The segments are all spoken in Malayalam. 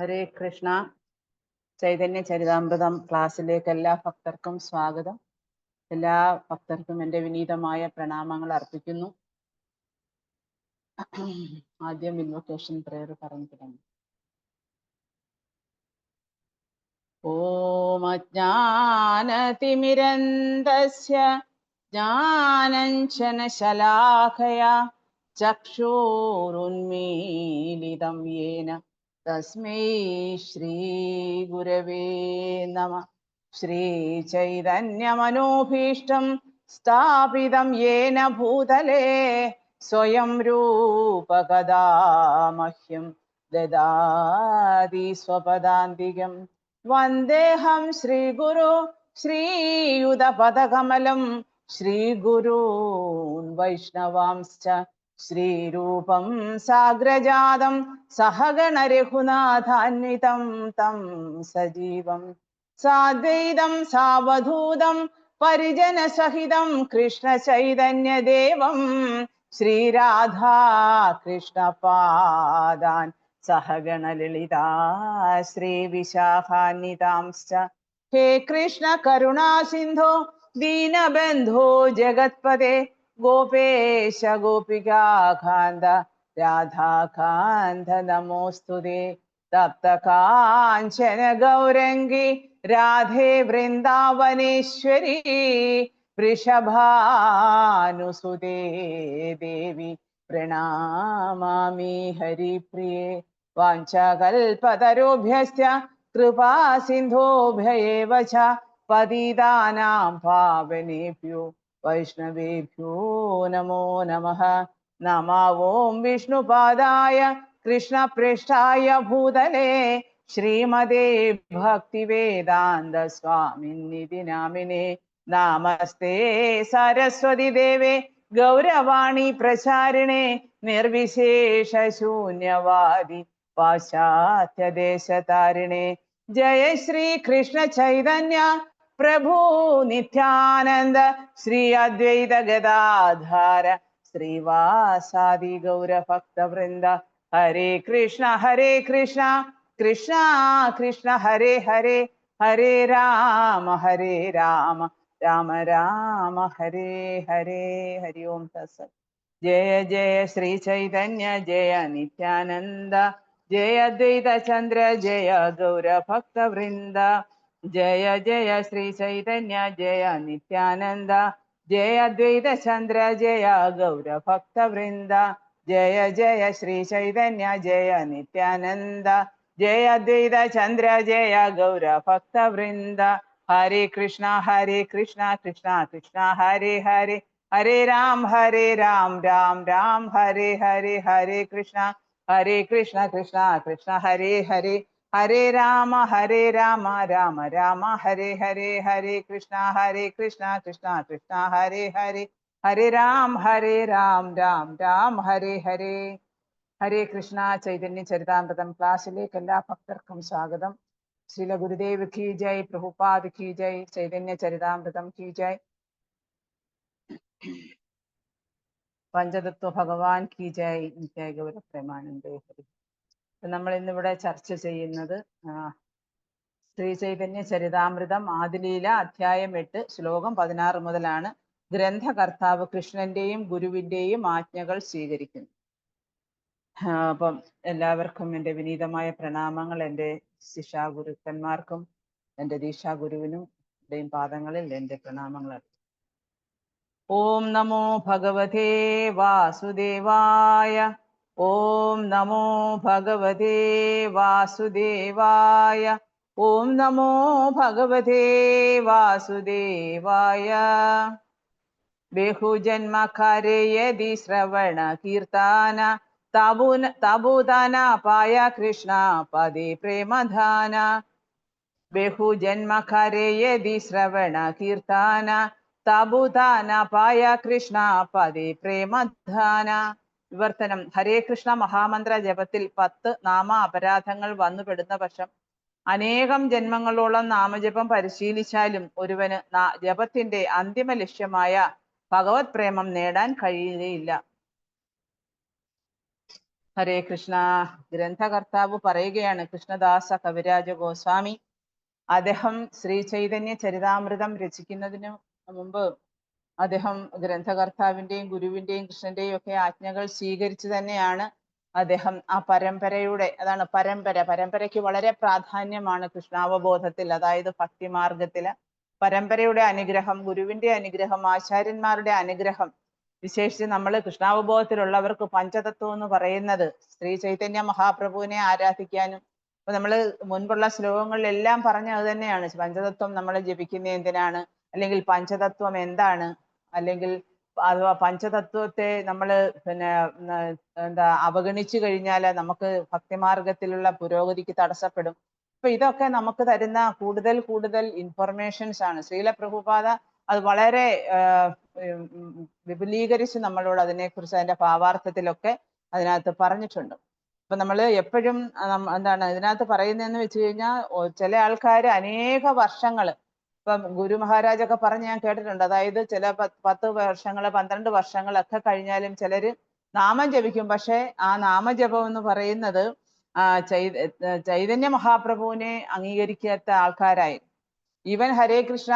ഹരേ കൃഷ്ണ. ചൈതന്യ ചരിതാമൃതം ക്ലാസ്സിലേക്ക് എല്ലാ ഭക്തർക്കും സ്വാഗതം. എല്ലാ ഭക്തർക്കും എൻ്റെ വിനീതമായ പ്രണാമങ്ങൾ അർപ്പിക്കുന്നു. ആദ്യം ഇൻവൊക്കേഷൻ പ്രയർ പറഞ്ഞു തുടങ്ങി. ഓം അജ്ഞാനതിമിരന്തസ്യ ജ്ഞാനഞ്ജനശലാഖയാ ചക്ഷുരുന്മീലിതം യേന തസ്മൈ ശ്രീ ഗുരവേ നമഃ. ശ്രീചൈതന്യമനോഭീഷ്ടം സ്ഥാപിതം യേന ഭൂതലേ സ്വയം രൂപകദാ മഹ്യം ദദാതി സ്വപദാന്തികം. വന്ദേഹം ശ്രീഗുരു ശ്രീയുതപദകമലം ശ്രീഗുരൂൻ വൈഷ്ണവാംശ്ച ശ്രീരൂപം സാഗ്രജാതം സഹഗണ രഘുനാഥാന്വിതം തം സജീവം സാദ്വൈതം സാവധൂതം പരിജന സഹിതം കൃഷ്ണ ചൈതന്യദേവം ശ്രീരാധാ കൃഷ്ണപാദാൻ സഹഗണ ലളിതാ ശ്രീ വിശാഖാന്വിതാംശ്ച. ഹേ കൃഷ്ണ കരുണാ സിന്ധോ ദീനബന്ധോ ജഗത്പദേ ഗോപേശ ഗോപികാകാന്ത രാധാകാന്ത നമോസ്തുതേ. തപ്ത കാഞ്ചന ഗൗരംഗി രാധേ വൃന്ദാവനേശ്വരി വൃഷഭാനുസുതേ ദേവി പ്രണാമാമി ഹരിപ്രിയേ. വാഞ്ചകൽപതരോഭ്യസ്യ കൃപാ സിന്ധോഭ്യൈവ ച പതിതാനാം പാവനേഭ്യോ വൈഷ്ണവേഭ്യോ നമോ നമഃ. നമോ ഓം വിഷ്ണുപാദായ കൃഷ്ണപ്രേഷ്ഠായ ഭൂതലേ ശ്രീമതേ ഭക്തിവേദാന്ത സ്വാമിന്നിധി നാമിനേ. നമസ്തേ സരസ്വതി ദേവേ ഗൗരവാണി പ്രചാരിണേ നിർവിശേഷ ശൂന്യവാദി പാശ്ചാത്യദേശതാരിണേ. ജയ ശ്രീ കൃഷ്ണ ചൈതന്യ പ്രഭു നിത്യാനന്ദ ശ്രീ അദ്വൈത ഗദാധാര ശ്രീവാസാദി ഗൗരഭക്തവൃന്ദ. ഹരേ കൃഷ്ണ കൃഷ്ണ കൃഷ്ണ ഹരേ ഹരേ ഹരേ രാമ രാമ രാമ ഹരേ ഹരേ. ഹരി ഓം തത്സത്. ജയ ജയ ശ്രീ ചൈതന്യ ജയ നിത്യാനന്ദ ജയ അദ്വൈത ചന്ദ്ര ജയ ഗൗരഭക്തവൃന്ദ. ജയ ജയ ശ്രീ ചൈതന്യ ജയ നിത്യാനന്ദ ജയ അദ്വൈത ചന്ദ്ര ജയ ഗൗരഭക്തവൃന്ദ. ജയ ജയ ശ്രീ ചൈതന്യ ജയ നിത്യാനന്ദ ജയ അദ്വൈത ചന്ദ്ര ജയ ഗൗരഭക്തവൃന്ദ. ഹരേ കൃഷ്ണ കൃഷ്ണ കൃഷ്ണ ഹരേ ഹരേ ഹരേ രാം രാം രാം ഹരേ ഹരേ. ഹരേ കൃഷ്ണ കൃഷ്ണ കൃഷ്ണ ഹരേ ഹരേ ഹരേ രാമ രാമ രാമ ഹരേ ഹരേ. ഹരേ കൃഷ്ണ കൃഷ്ണ കൃഷ്ണ ഹരേ ഹരേ ഹരേ രാം രാം രാം ഹരേ ഹരേ. ഹരേ കൃഷ്ണ. ചൈതന്യ ചരിതാമൃതം ക്ലാസ്സിലേക്ക് എല്ലാ ഭക്തർക്കും സ്വാഗതം. ശ്രീല ഗുരുദേവ് കി ജയ്, പ്രഭുപാദ് കി ജയ്, ചൈതന്യ ചരിതാമൃതം കി ജയ്, പഞ്ചതത്വ ഭഗവാൻ കി ജയ്, നിത്യ ഗൗര പ്രേമാനന്ദേ ഹരി. നമ്മൾ ഇന്നിവിടെ ചർച്ച ചെയ്യുന്നത് ശ്രീ ചൈതന്യ ചരിതാമൃതം ആദിലീല അധ്യായം 8 ശ്ലോകം 16 മുതലാണ്. ഗ്രന്ഥകർത്താവ് കൃഷ്ണന്റെയും ഗുരുവിന്റെയും ആജ്ഞകൾ സ്വീകരിക്കുന്നു. അപ്പം എല്ലാവർക്കും എൻ്റെ വിനീതമായ പ്രണാമങ്ങൾ. എൻ്റെ ശിക്ഷാഗുരുക്കന്മാർക്കും എൻ്റെ ദീക്ഷാഗുരുവിനും പാദങ്ങളിൽ എൻ്റെ പ്രണാമങ്ങൾ. ഓം നമോ ഭഗവതേ വാസുദേവായ. ഓം നമോ ഭഗവതേ വാസുദേവായ. ഓം നമോ ഭഗവതേ വാസുദേവായ. ബഹുജന്മ കരയതി ശ്രവണ കീർത്തന താബൂതാന പായ കൃഷ്ണ പദേ പ്രേമധാന. ബഹുജന്മ കരയതി ശ്രവണ കീർത്തന താബൂതാന പായ കൃഷ്ണ പദേ പ്രേമധാന. വിവർത്തനം. ഹരേ കൃഷ്ണ മഹാമന്ത്ര ജപത്തിൽ 10 നാമ അപരാധങ്ങൾ വന്നുപെടുന്ന പക്ഷം അനേകം ജന്മങ്ങളോളം നാമജപം പരിശീലിച്ചാലും ഒരുവന് ജപത്തിന്റെ അന്തിമ ലക്ഷ്യമായ ഭഗവത് പ്രേമം നേടാൻ കഴിയുകയില്ല. ഹരേ കൃഷ്ണ. ഗ്രന്ഥകർത്താവ് പറയുകയാണ്, കൃഷ്ണദാസ കവിരാജ ഗോസ്വാമി. അദ്ദേഹം ശ്രീ ചൈതന്യ ചരിതാമൃതം രചിക്കുന്നതിന് മുമ്പ് അദ്ദേഹം ഗ്രന്ഥകർത്താവിന്റെയും ഗുരുവിന്റെയും കൃഷ്ണന്റെയും ഒക്കെ ആജ്ഞകൾ സ്വീകരിച്ചു തന്നെയാണ് അദ്ദേഹം ആ പരമ്പരയുടെ, അതാണ് പരമ്പരയ്ക്ക് വളരെ പ്രാധാന്യമാണ് കൃഷ്ണാവബോധത്തിൽ, അതായത് ഭക്തിമാർഗത്തില് പരമ്പരയുടെ അനുഗ്രഹം, ഗുരുവിന്റെ അനുഗ്രഹം, ആചാര്യന്മാരുടെ അനുഗ്രഹം. വിശേഷിച്ച് നമ്മൾ കൃഷ്ണാവബോധത്തിലുള്ളവർക്ക് പഞ്ചതത്വം എന്ന് പറയുന്നത് ശ്രീ ചൈതന്യ മഹാപ്രഭുവിനെ ആരാധിക്കാനും, അപ്പൊ നമ്മൾ മുൻപുള്ള ശ്ലോകങ്ങളിലെല്ലാം പറഞ്ഞ അത് തന്നെയാണ്. പഞ്ചതത്വം നമ്മൾ ജപിക്കുന്ന എന്തിനാണ്, അല്ലെങ്കിൽ പഞ്ചതത്വം എന്താണ്, അല്ലെങ്കിൽ അഥവാ പഞ്ചതത്വത്തെ നമ്മൾ എന്താ അവഗണിച്ചു കഴിഞ്ഞാൽ നമുക്ക് ഭക്തിമാർഗത്തിലുള്ള പുരോഗതിക്ക് തടസ്സപ്പെടും. അപ്പൊ ഇതൊക്കെ നമുക്ക് തരുന്ന കൂടുതൽ ഇൻഫർമേഷൻസ് ആണ്. ശ്രീല പ്രഭുപാദ അത് വളരെ വിപുലീകരിച്ച് നമ്മളോട് അതിനെക്കുറിച്ച് അതിന്റെ ഭാവാർത്ഥത്തിലൊക്കെ അതിനകത്ത് പറഞ്ഞിട്ടുണ്ട്. അപ്പൊ നമ്മൾ എപ്പോഴും എന്താണ് ഇതിനകത്ത് പറയുന്നതെന്ന് വെച്ച് കഴിഞ്ഞാൽ, ചില ആൾക്കാർ അനേക വർഷങ്ങൾ, ഇപ്പം ഗുരു മഹാരാജൊക്കെ പറഞ്ഞ് ഞാൻ കേട്ടിട്ടുണ്ട്, അതായത് ചില 10 വർഷങ്ങൾ 12 വർഷങ്ങളൊക്കെ കഴിഞ്ഞാലും ചിലര് നാമം ജപിക്കും. പക്ഷെ ആ നാമജപം എന്ന് പറയുന്നത് ചൈതന്യ മഹാപ്രഭുവിനെ അംഗീകരിക്കാത്ത ആൾക്കാരായി, ഈവൻ ഹരേ കൃഷ്ണ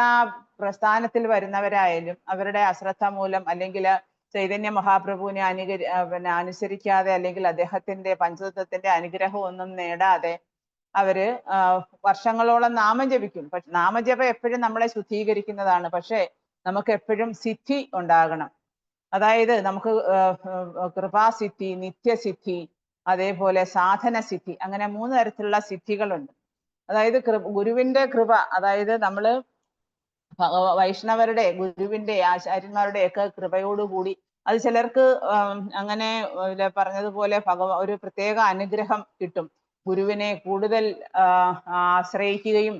പ്രസ്ഥാനത്തിൽ വരുന്നവരായാലും അവരുടെ അശ്രദ്ധ മൂലം, അല്ലെങ്കിൽ ചൈതന്യ മഹാപ്രഭുവിനെ അനുസരിക്കാതെ, അല്ലെങ്കിൽ അദ്ദേഹത്തിന്റെ പഞ്ചതത്വത്തിന്റെ അനുഗ്രഹം ഒന്നും നേടാതെ അവര് വർഷങ്ങളോളം നാമം ജപിക്കും. പക്ഷെ നാമജപം എപ്പോഴും നമ്മളെ ശുദ്ധീകരിക്കുന്നതാണ്. പക്ഷെ നമുക്ക് എപ്പോഴും സിദ്ധി ഉണ്ടാകണം. അതായത് നമുക്ക് കൃപാസിദ്ധി, നിത്യസിദ്ധി, അതേപോലെ സാധന സിദ്ധി, അങ്ങനെ 3 തരത്തിലുള്ള സിദ്ധികളുണ്ട്. അതായത് ഗുരുവിന്റെ കൃപ, അതായത് നമ്മള് വൈഷ്ണവരുടെ, ഗുരുവിന്റെ, ആചാര്യന്മാരുടെ ഒക്കെ കൃപയോടുകൂടി, അത് ചിലർക്ക് അങ്ങനെ പറഞ്ഞതുപോലെ ഒരു പ്രത്യേക അനുഗ്രഹം കിട്ടും. ഗുരുവിനെ കൂടുതൽ ആശ്രയിക്കുകയും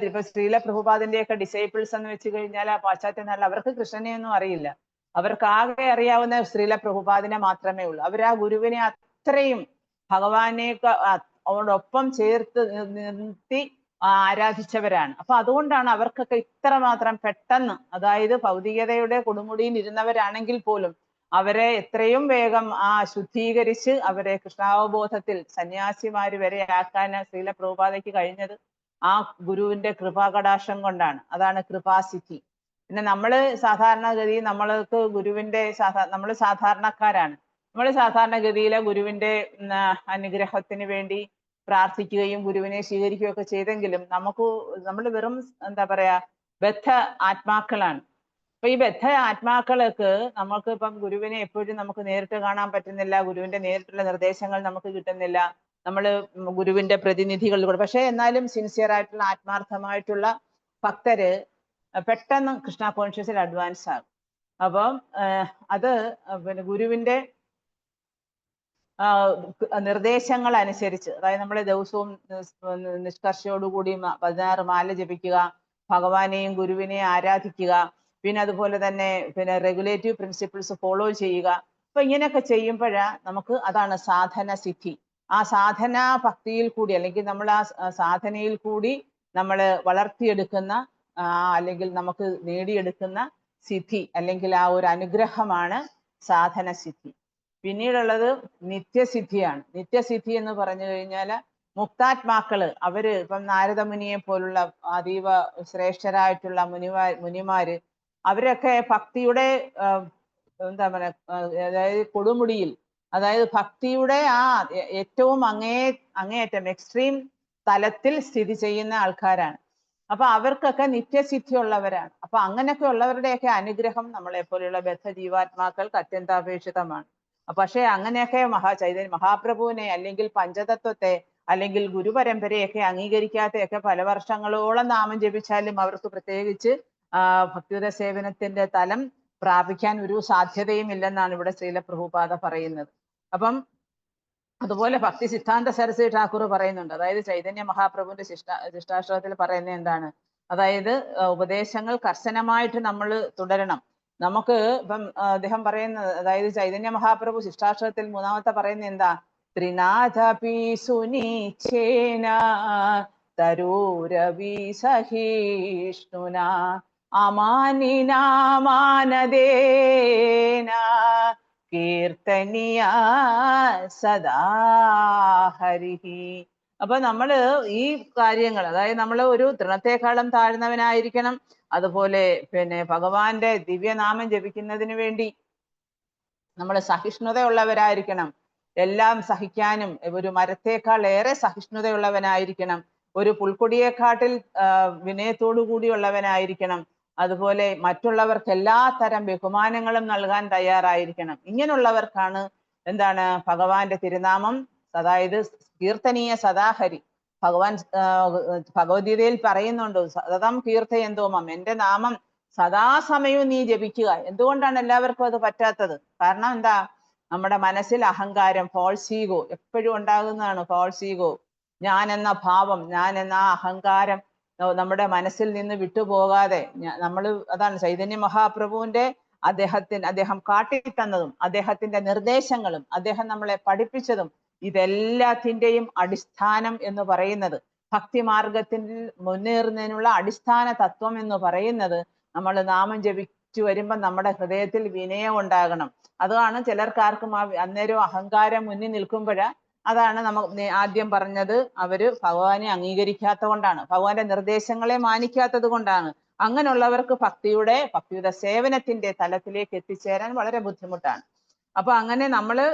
ഇപ്പൊ ശ്രീല പ്രഭുപാദിന്റെ ഒക്കെ ഡിസൈപ്പിൾസ് എന്ന് വെച്ച് കഴിഞ്ഞാൽ പാശ്ചാത്യ നാട്ടിൽ അവർക്ക് കൃഷ്ണനെ ഒന്നും അറിയില്ല. അവർക്ക് ആകെ അറിയാവുന്ന ശ്രീല പ്രഭുപാദിനെ മാത്രമേ ഉള്ളൂ. അവർ ആ ഗുരുവിനെ അത്രയും ഭഗവാനെയൊക്കെ അവരോടൊപ്പം ചേർത്ത് നിർത്തി ആരാധിച്ചവരാണ്. അപ്പൊ അതുകൊണ്ടാണ് അവർക്കൊക്കെ ഇത്രമാത്രം പെട്ടെന്ന്, അതായത് ഭൗതികതയുടെ കൊടുമുടിയിൽ ഇരുന്നവരാണെങ്കിൽ പോലും അവരെ എത്രയും വേഗം ശുദ്ധീകരിച്ച് അവരെ കൃഷ്ണാവബോധത്തിൽ സന്യാസിമാര് വരെ ആക്കാൻ ശ്രീല പ്രഭുപാദയ്ക്ക് കഴിഞ്ഞത് ആ ഗുരുവിന്റെ കൃപാകടാക്ഷം കൊണ്ടാണ്. അതാണ് കൃപാസിദ്ധി. പിന്നെ നമ്മള് സാധാരണഗതി, നമ്മൾക്ക് ഗുരുവിന്റെ നമ്മൾ സാധാരണക്കാരാണ്. നമ്മൾ സാധാരണഗതിയിലെ ഗുരുവിന്റെ അനുഗ്രഹത്തിന് വേണ്ടി പ്രാർത്ഥിക്കുകയും ഗുരുവിനെ സ്വീകരിക്കുകയും ഒക്കെ ചെയ്തെങ്കിലും നമ്മൾ വെറും എന്താ പറയാ ബദ്ധ ആത്മാക്കളാണ്. അപ്പൊ ഈ ബദ്ധ ആത്മാക്കൾക്ക് നമുക്ക് ഇപ്പം ഗുരുവിനെ എപ്പോഴും നമുക്ക് നേരിട്ട് കാണാൻ പറ്റുന്നില്ല, ഗുരുവിന്റെ നേരിട്ടുള്ള നിർദ്ദേശങ്ങൾ നമുക്ക് കിട്ടുന്നില്ല, നമ്മൾ ഗുരുവിന്റെ പ്രതിനിധികളിലൂടെ. പക്ഷെ എന്നാലും സിൻസിയർ ആയിട്ടുള്ള ആത്മാർത്ഥമായിട്ടുള്ള ഭക്തര് പെട്ടെന്ന് കൃഷ്ണ കോൺഷ്യസിൽ അഡ്വാൻസ് ആകും. അപ്പം അത് പിന്നെ ഗുരുവിന്റെ നിർദ്ദേശങ്ങൾ അനുസരിച്ച്, അതായത് നമ്മൾ ദിവസവും നിഷ്കർഷയോടുകൂടി 16 മാല ജപിക്കുക, ഭഗവാനെയും ഗുരുവിനെയും ആരാധിക്കുക, പിന്നെ അതുപോലെ തന്നെ റെഗുലേറ്റീവ് പ്രിൻസിപ്പിൾസ് ഫോളോ ചെയ്യുക. അപ്പൊ ഇങ്ങനെയൊക്കെ നമുക്ക് അതാണ് സാധന സിദ്ധി. ആ സാധനാ ഭക്തിയിൽ കൂടി, അല്ലെങ്കിൽ നമ്മൾ ആ സാധനയിൽ കൂടി നമ്മൾ വളർത്തിയെടുക്കുന്ന അല്ലെങ്കിൽ നമുക്ക് നേടിയെടുക്കുന്ന സിദ്ധി, അല്ലെങ്കിൽ ആ ഒരു അനുഗ്രഹമാണ് സാധന സിദ്ധി. പിന്നീടുള്ളത് നിത്യസിദ്ധിയാണ്. നിത്യസിദ്ധി എന്ന് പറഞ്ഞു കഴിഞ്ഞാൽ മുക്താത്മാക്കള്, അവര് ഇപ്പം നാരദമുനിയെ പോലുള്ള അതീവ ശ്രേഷ്ഠരായിട്ടുള്ള മുനിമാര്, അവരൊക്കെ ഭക്തിയുടെ എന്താ പറയാ, അതായത് കൊടുമുടിയിൽ, അതായത് ഭക്തിയുടെ ഏറ്റവും അങ്ങേയറ്റം എക്സ്ട്രീം തലത്തിൽ സ്ഥിതി ചെയ്യുന്ന ആൾക്കാരാണ്. അപ്പൊ അവർക്കൊക്കെ നിത്യസിദ്ധി ഉള്ളവരാണ്. അപ്പൊ അങ്ങനെയൊക്കെ ഉള്ളവരുടെയൊക്കെ അനുഗ്രഹം നമ്മളെ പോലെയുള്ള ബദ്ധ ജീവാത്മാക്കൾക്ക് അത്യന്താപേക്ഷിതമാണ്. പക്ഷെ അങ്ങനെയൊക്കെ ചൈതന്യ മഹാപ്രഭുവിനെ, അല്ലെങ്കിൽ പഞ്ചതത്വത്തെ, അല്ലെങ്കിൽ ഗുരുപരമ്പരയൊക്കെ അംഗീകരിക്കാതെയൊക്കെ പല വർഷങ്ങളോളം നാമം ജപിച്ചാലും അവർക്ക് പ്രത്യേകിച്ച് ഭക്തിയുത സേവനത്തിന്റെ തലം പ്രാപിക്കാൻ ഒരു സാധ്യതയും ഇല്ലെന്നാണ് ഇവിടെ ശ്രീല പ്രഭുപാദ പറയുന്നത്. അപ്പം അതുപോലെ ഭക്തി സിദ്ധാന്ത സരസ്വതി ഠാക്കൂർ പറയുന്നുണ്ട്. അതായത് ചൈതന്യ മഹാപ്രഭുവിന്റെ ശിഷ്ടാശ്രമത്തിൽ പറയുന്നത് എന്താണ്, അതായത് ഉപദേശങ്ങൾ കർശനമായിട്ട് നമ്മൾ തുടരണം. നമുക്ക് ഇപ്പം അദ്ദേഹം പറയുന്നത്, അതായത് ചൈതന്യ മഹാപ്രഭു ശിഷ്ടാശ്രമത്തിൽ 3-ാമത്തെ പറയുന്നത് എന്താ, ത്രിനാഥപി സുനീച്ഛേന തരൂരവി സഹിഷ്ണുന അമാനിനാമാനദേന കീർത്തനീയ സദാ ഹരിഹി. അപ്പൊ നമ്മള് ഈ കാര്യങ്ങൾ, അതായത് നമ്മൾ ഒരു തൃണത്തെക്കാളും താഴ്ന്നവനായിരിക്കണം. അതുപോലെ പിന്നെ ഭഗവാന്റെ ദിവ്യനാമം ജപിക്കുന്നതിന് വേണ്ടി നമ്മൾ സഹിഷ്ണുതയുള്ളവരായിരിക്കണം. എല്ലാം സഹിക്കാനും ഒരു മരത്തേക്കാൾ ഏറെ സഹിഷ്ണുതയുള്ളവനായിരിക്കണം. ഒരു പുൽക്കൊടിയെക്കാട്ടിൽ വിനയത്തോടു കൂടിയുള്ളവനായിരിക്കണം. അതുപോലെ മറ്റുള്ളവർക്ക് എല്ലാ തരം ബഹുമാനങ്ങളും നൽകാൻ തയ്യാറായിരിക്കണം. ഇങ്ങനെയുള്ളവർക്കാണ് എന്താണ് ഭഗവാന്റെ തിരുനാമം, അതായത് കീർത്തനീയ സദാഹരി. ഭഗവാൻ ഭഗവത്ഗീതയിൽ പറയുന്നുണ്ട്, സതതം കീർത്തയന്തോ മം, എന്റെ നാമം സദാസമയവും നീ ജപിക്കുക. എന്തുകൊണ്ടാണ് എല്ലാവർക്കും അത് പറ്റാത്തത്? കാരണം എന്താ? നമ്മുടെ മനസ്സിൽ അഹങ്കാരം, ഫോൾസ് ഈഗോ എപ്പോഴും ഉണ്ടാകുന്നതാണ്. ഫോൾസ് ഈഗോ, ഞാൻ എന്ന ഭാവം, ഞാൻ എന്ന ആ അഹങ്കാരം നമ്മുടെ മനസ്സിൽ നിന്ന് വിട്ടുപോകാതെ നമ്മൾ, അതാണ് ചൈതന്യ മഹാപ്രഭുവിന്റെ അദ്ദേഹം കാട്ടിത്തന്നതും അദ്ദേഹത്തിന്റെ നിർദ്ദേശങ്ങളും അദ്ദേഹം നമ്മളെ പഠിപ്പിച്ചതും ഇതെല്ലാത്തിൻ്റെയും അടിസ്ഥാനം എന്ന് പറയുന്നത്, ഭക്തിമാർഗത്തിൽ മുന്നേറുന്നതിനുള്ള അടിസ്ഥാന തത്വം എന്ന് പറയുന്നത്, നമ്മൾ നാമം ജപിച്ചു വരുമ്പോൾ നമ്മുടെ ഹൃദയത്തിൽ വിനയം ഉണ്ടാകണം. അതാണ് ചിലർക്കാർക്കും അന്നേരം അഹങ്കാരം മുന്നിൽ നിൽക്കുമ്പോഴ, അതാണ് നമുക്ക് ആദ്യം പറഞ്ഞത്, അവര് ഭഗവാനെ അംഗീകരിക്കാത്ത കൊണ്ടാണ്, ഭഗവാന്റെ നിർദ്ദേശങ്ങളെ മാനിക്കാത്തത് കൊണ്ടാണ്. അങ്ങനെയുള്ളവർക്ക് ഭക്തിയുടെ സേവനത്തിന്റെ തലത്തിലേക്ക് എത്തിച്ചേരാൻ വളരെ ബുദ്ധിമുട്ടാണ്. അപ്പൊ അങ്ങനെ നമ്മള്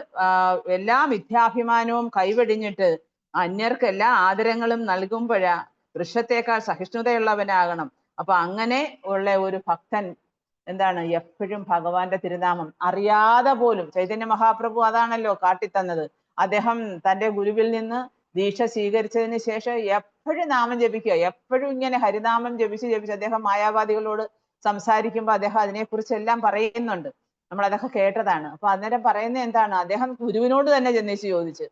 എല്ലാ മിഥ്യാഭിമാനവും കൈവെടിഞ്ഞിട്ട് അന്യർക്ക് എല്ലാ ആദരങ്ങളും നൽകുമ്പോഴാ വൃക്ഷത്തേക്കാൾ സഹിഷ്ണുതയുള്ളവനാകണം. അപ്പൊ അങ്ങനെ ഉള്ള ഒരു ഭക്തൻ എന്താണ് എപ്പോഴും ഭഗവാന്റെ തിരുനാമം അറിയാതെ പോലും, ചൈതന്യ മഹാപ്രഭു അതാണല്ലോ കാട്ടിത്തന്നത്. അദ്ദേഹം തന്റെ ഗുരുവിൽ നിന്ന് ദീക്ഷ സ്വീകരിച്ചതിന് ശേഷം എപ്പോഴും നാമം ജപിക്കുക, എപ്പോഴും ഇങ്ങനെ ഹരിനാമം ജപിച്ച് അദ്ദേഹം മായാവാദികളോട് സംസാരിക്കുമ്പോൾ അദ്ദേഹം അതിനെക്കുറിച്ചെല്ലാം പറയുന്നുണ്ട്. നമ്മൾ അതൊക്കെ കേട്ടതാണ്. അപ്പൊ അന്നേരം പറയുന്നത് എന്താണ്? അദ്ദേഹം ഗുരുവിനോട് തന്നെ ചെന്നേച്ച് ചോദിച്ച്,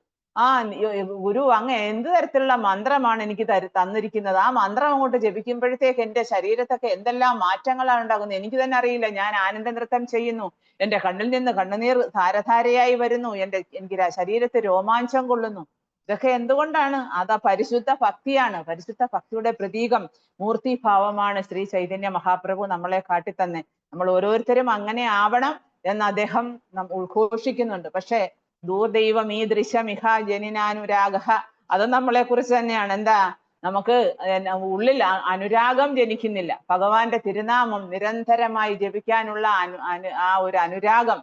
ഗുരു അങ്ങ് എന്ത് തരത്തിലുള്ള മന്ത്രമാണ് എനിക്ക് തന്നിരിക്കുന്നത്? ആ മന്ത്രം അങ്ങോട്ട് ജപിക്കുമ്പോഴത്തേക്ക് എൻ്റെ ശരീരത്തൊക്കെ എന്തെല്ലാം മാറ്റങ്ങളാണ് ഉണ്ടാകുന്നത്, എനിക്ക് തന്നെ അറിയില്ല. ഞാൻ ആനന്ദ നൃത്തം ചെയ്യുന്നു, എൻ്റെ കണ്ണിൽ നിന്ന് കണ്ണുനീർ ധാരധാരയായി വരുന്നു, എനിക്ക് ശരീരത്തെ രോമാഞ്ചം കൊള്ളുന്നു. ഇതൊക്കെ എന്തുകൊണ്ടാണ്? അത് പരിശുദ്ധ ഭക്തിയാണ്. പരിശുദ്ധ ഭക്തിയുടെ പ്രതീകം, മൂർത്തിഭാവമാണ് ശ്രീ ചൈതന്യ മഹാപ്രഭു നമ്മളെ കാട്ടിത്തന്നെ. നമ്മൾ ഓരോരുത്തരും അങ്ങനെ ആവണം എന്ന് അദ്ദേഹം ഉദ്ഘോഷിക്കുന്നുണ്ട്. പക്ഷേ ദൂർദൈവം ഈ ദൃശ്യമിഹ ജനിനാനുരാഗ, അത് നമ്മളെ കുറിച്ച് തന്നെയാണ്. എന്താ? നമുക്ക് ഉള്ളിൽ അനുരാഗം ജനിക്കുന്നില്ല. ഭഗവാന്റെ തിരുനാമം നിരന്തരമായി ജപിക്കാനുള്ള ആ ഒരു അനുരാഗം,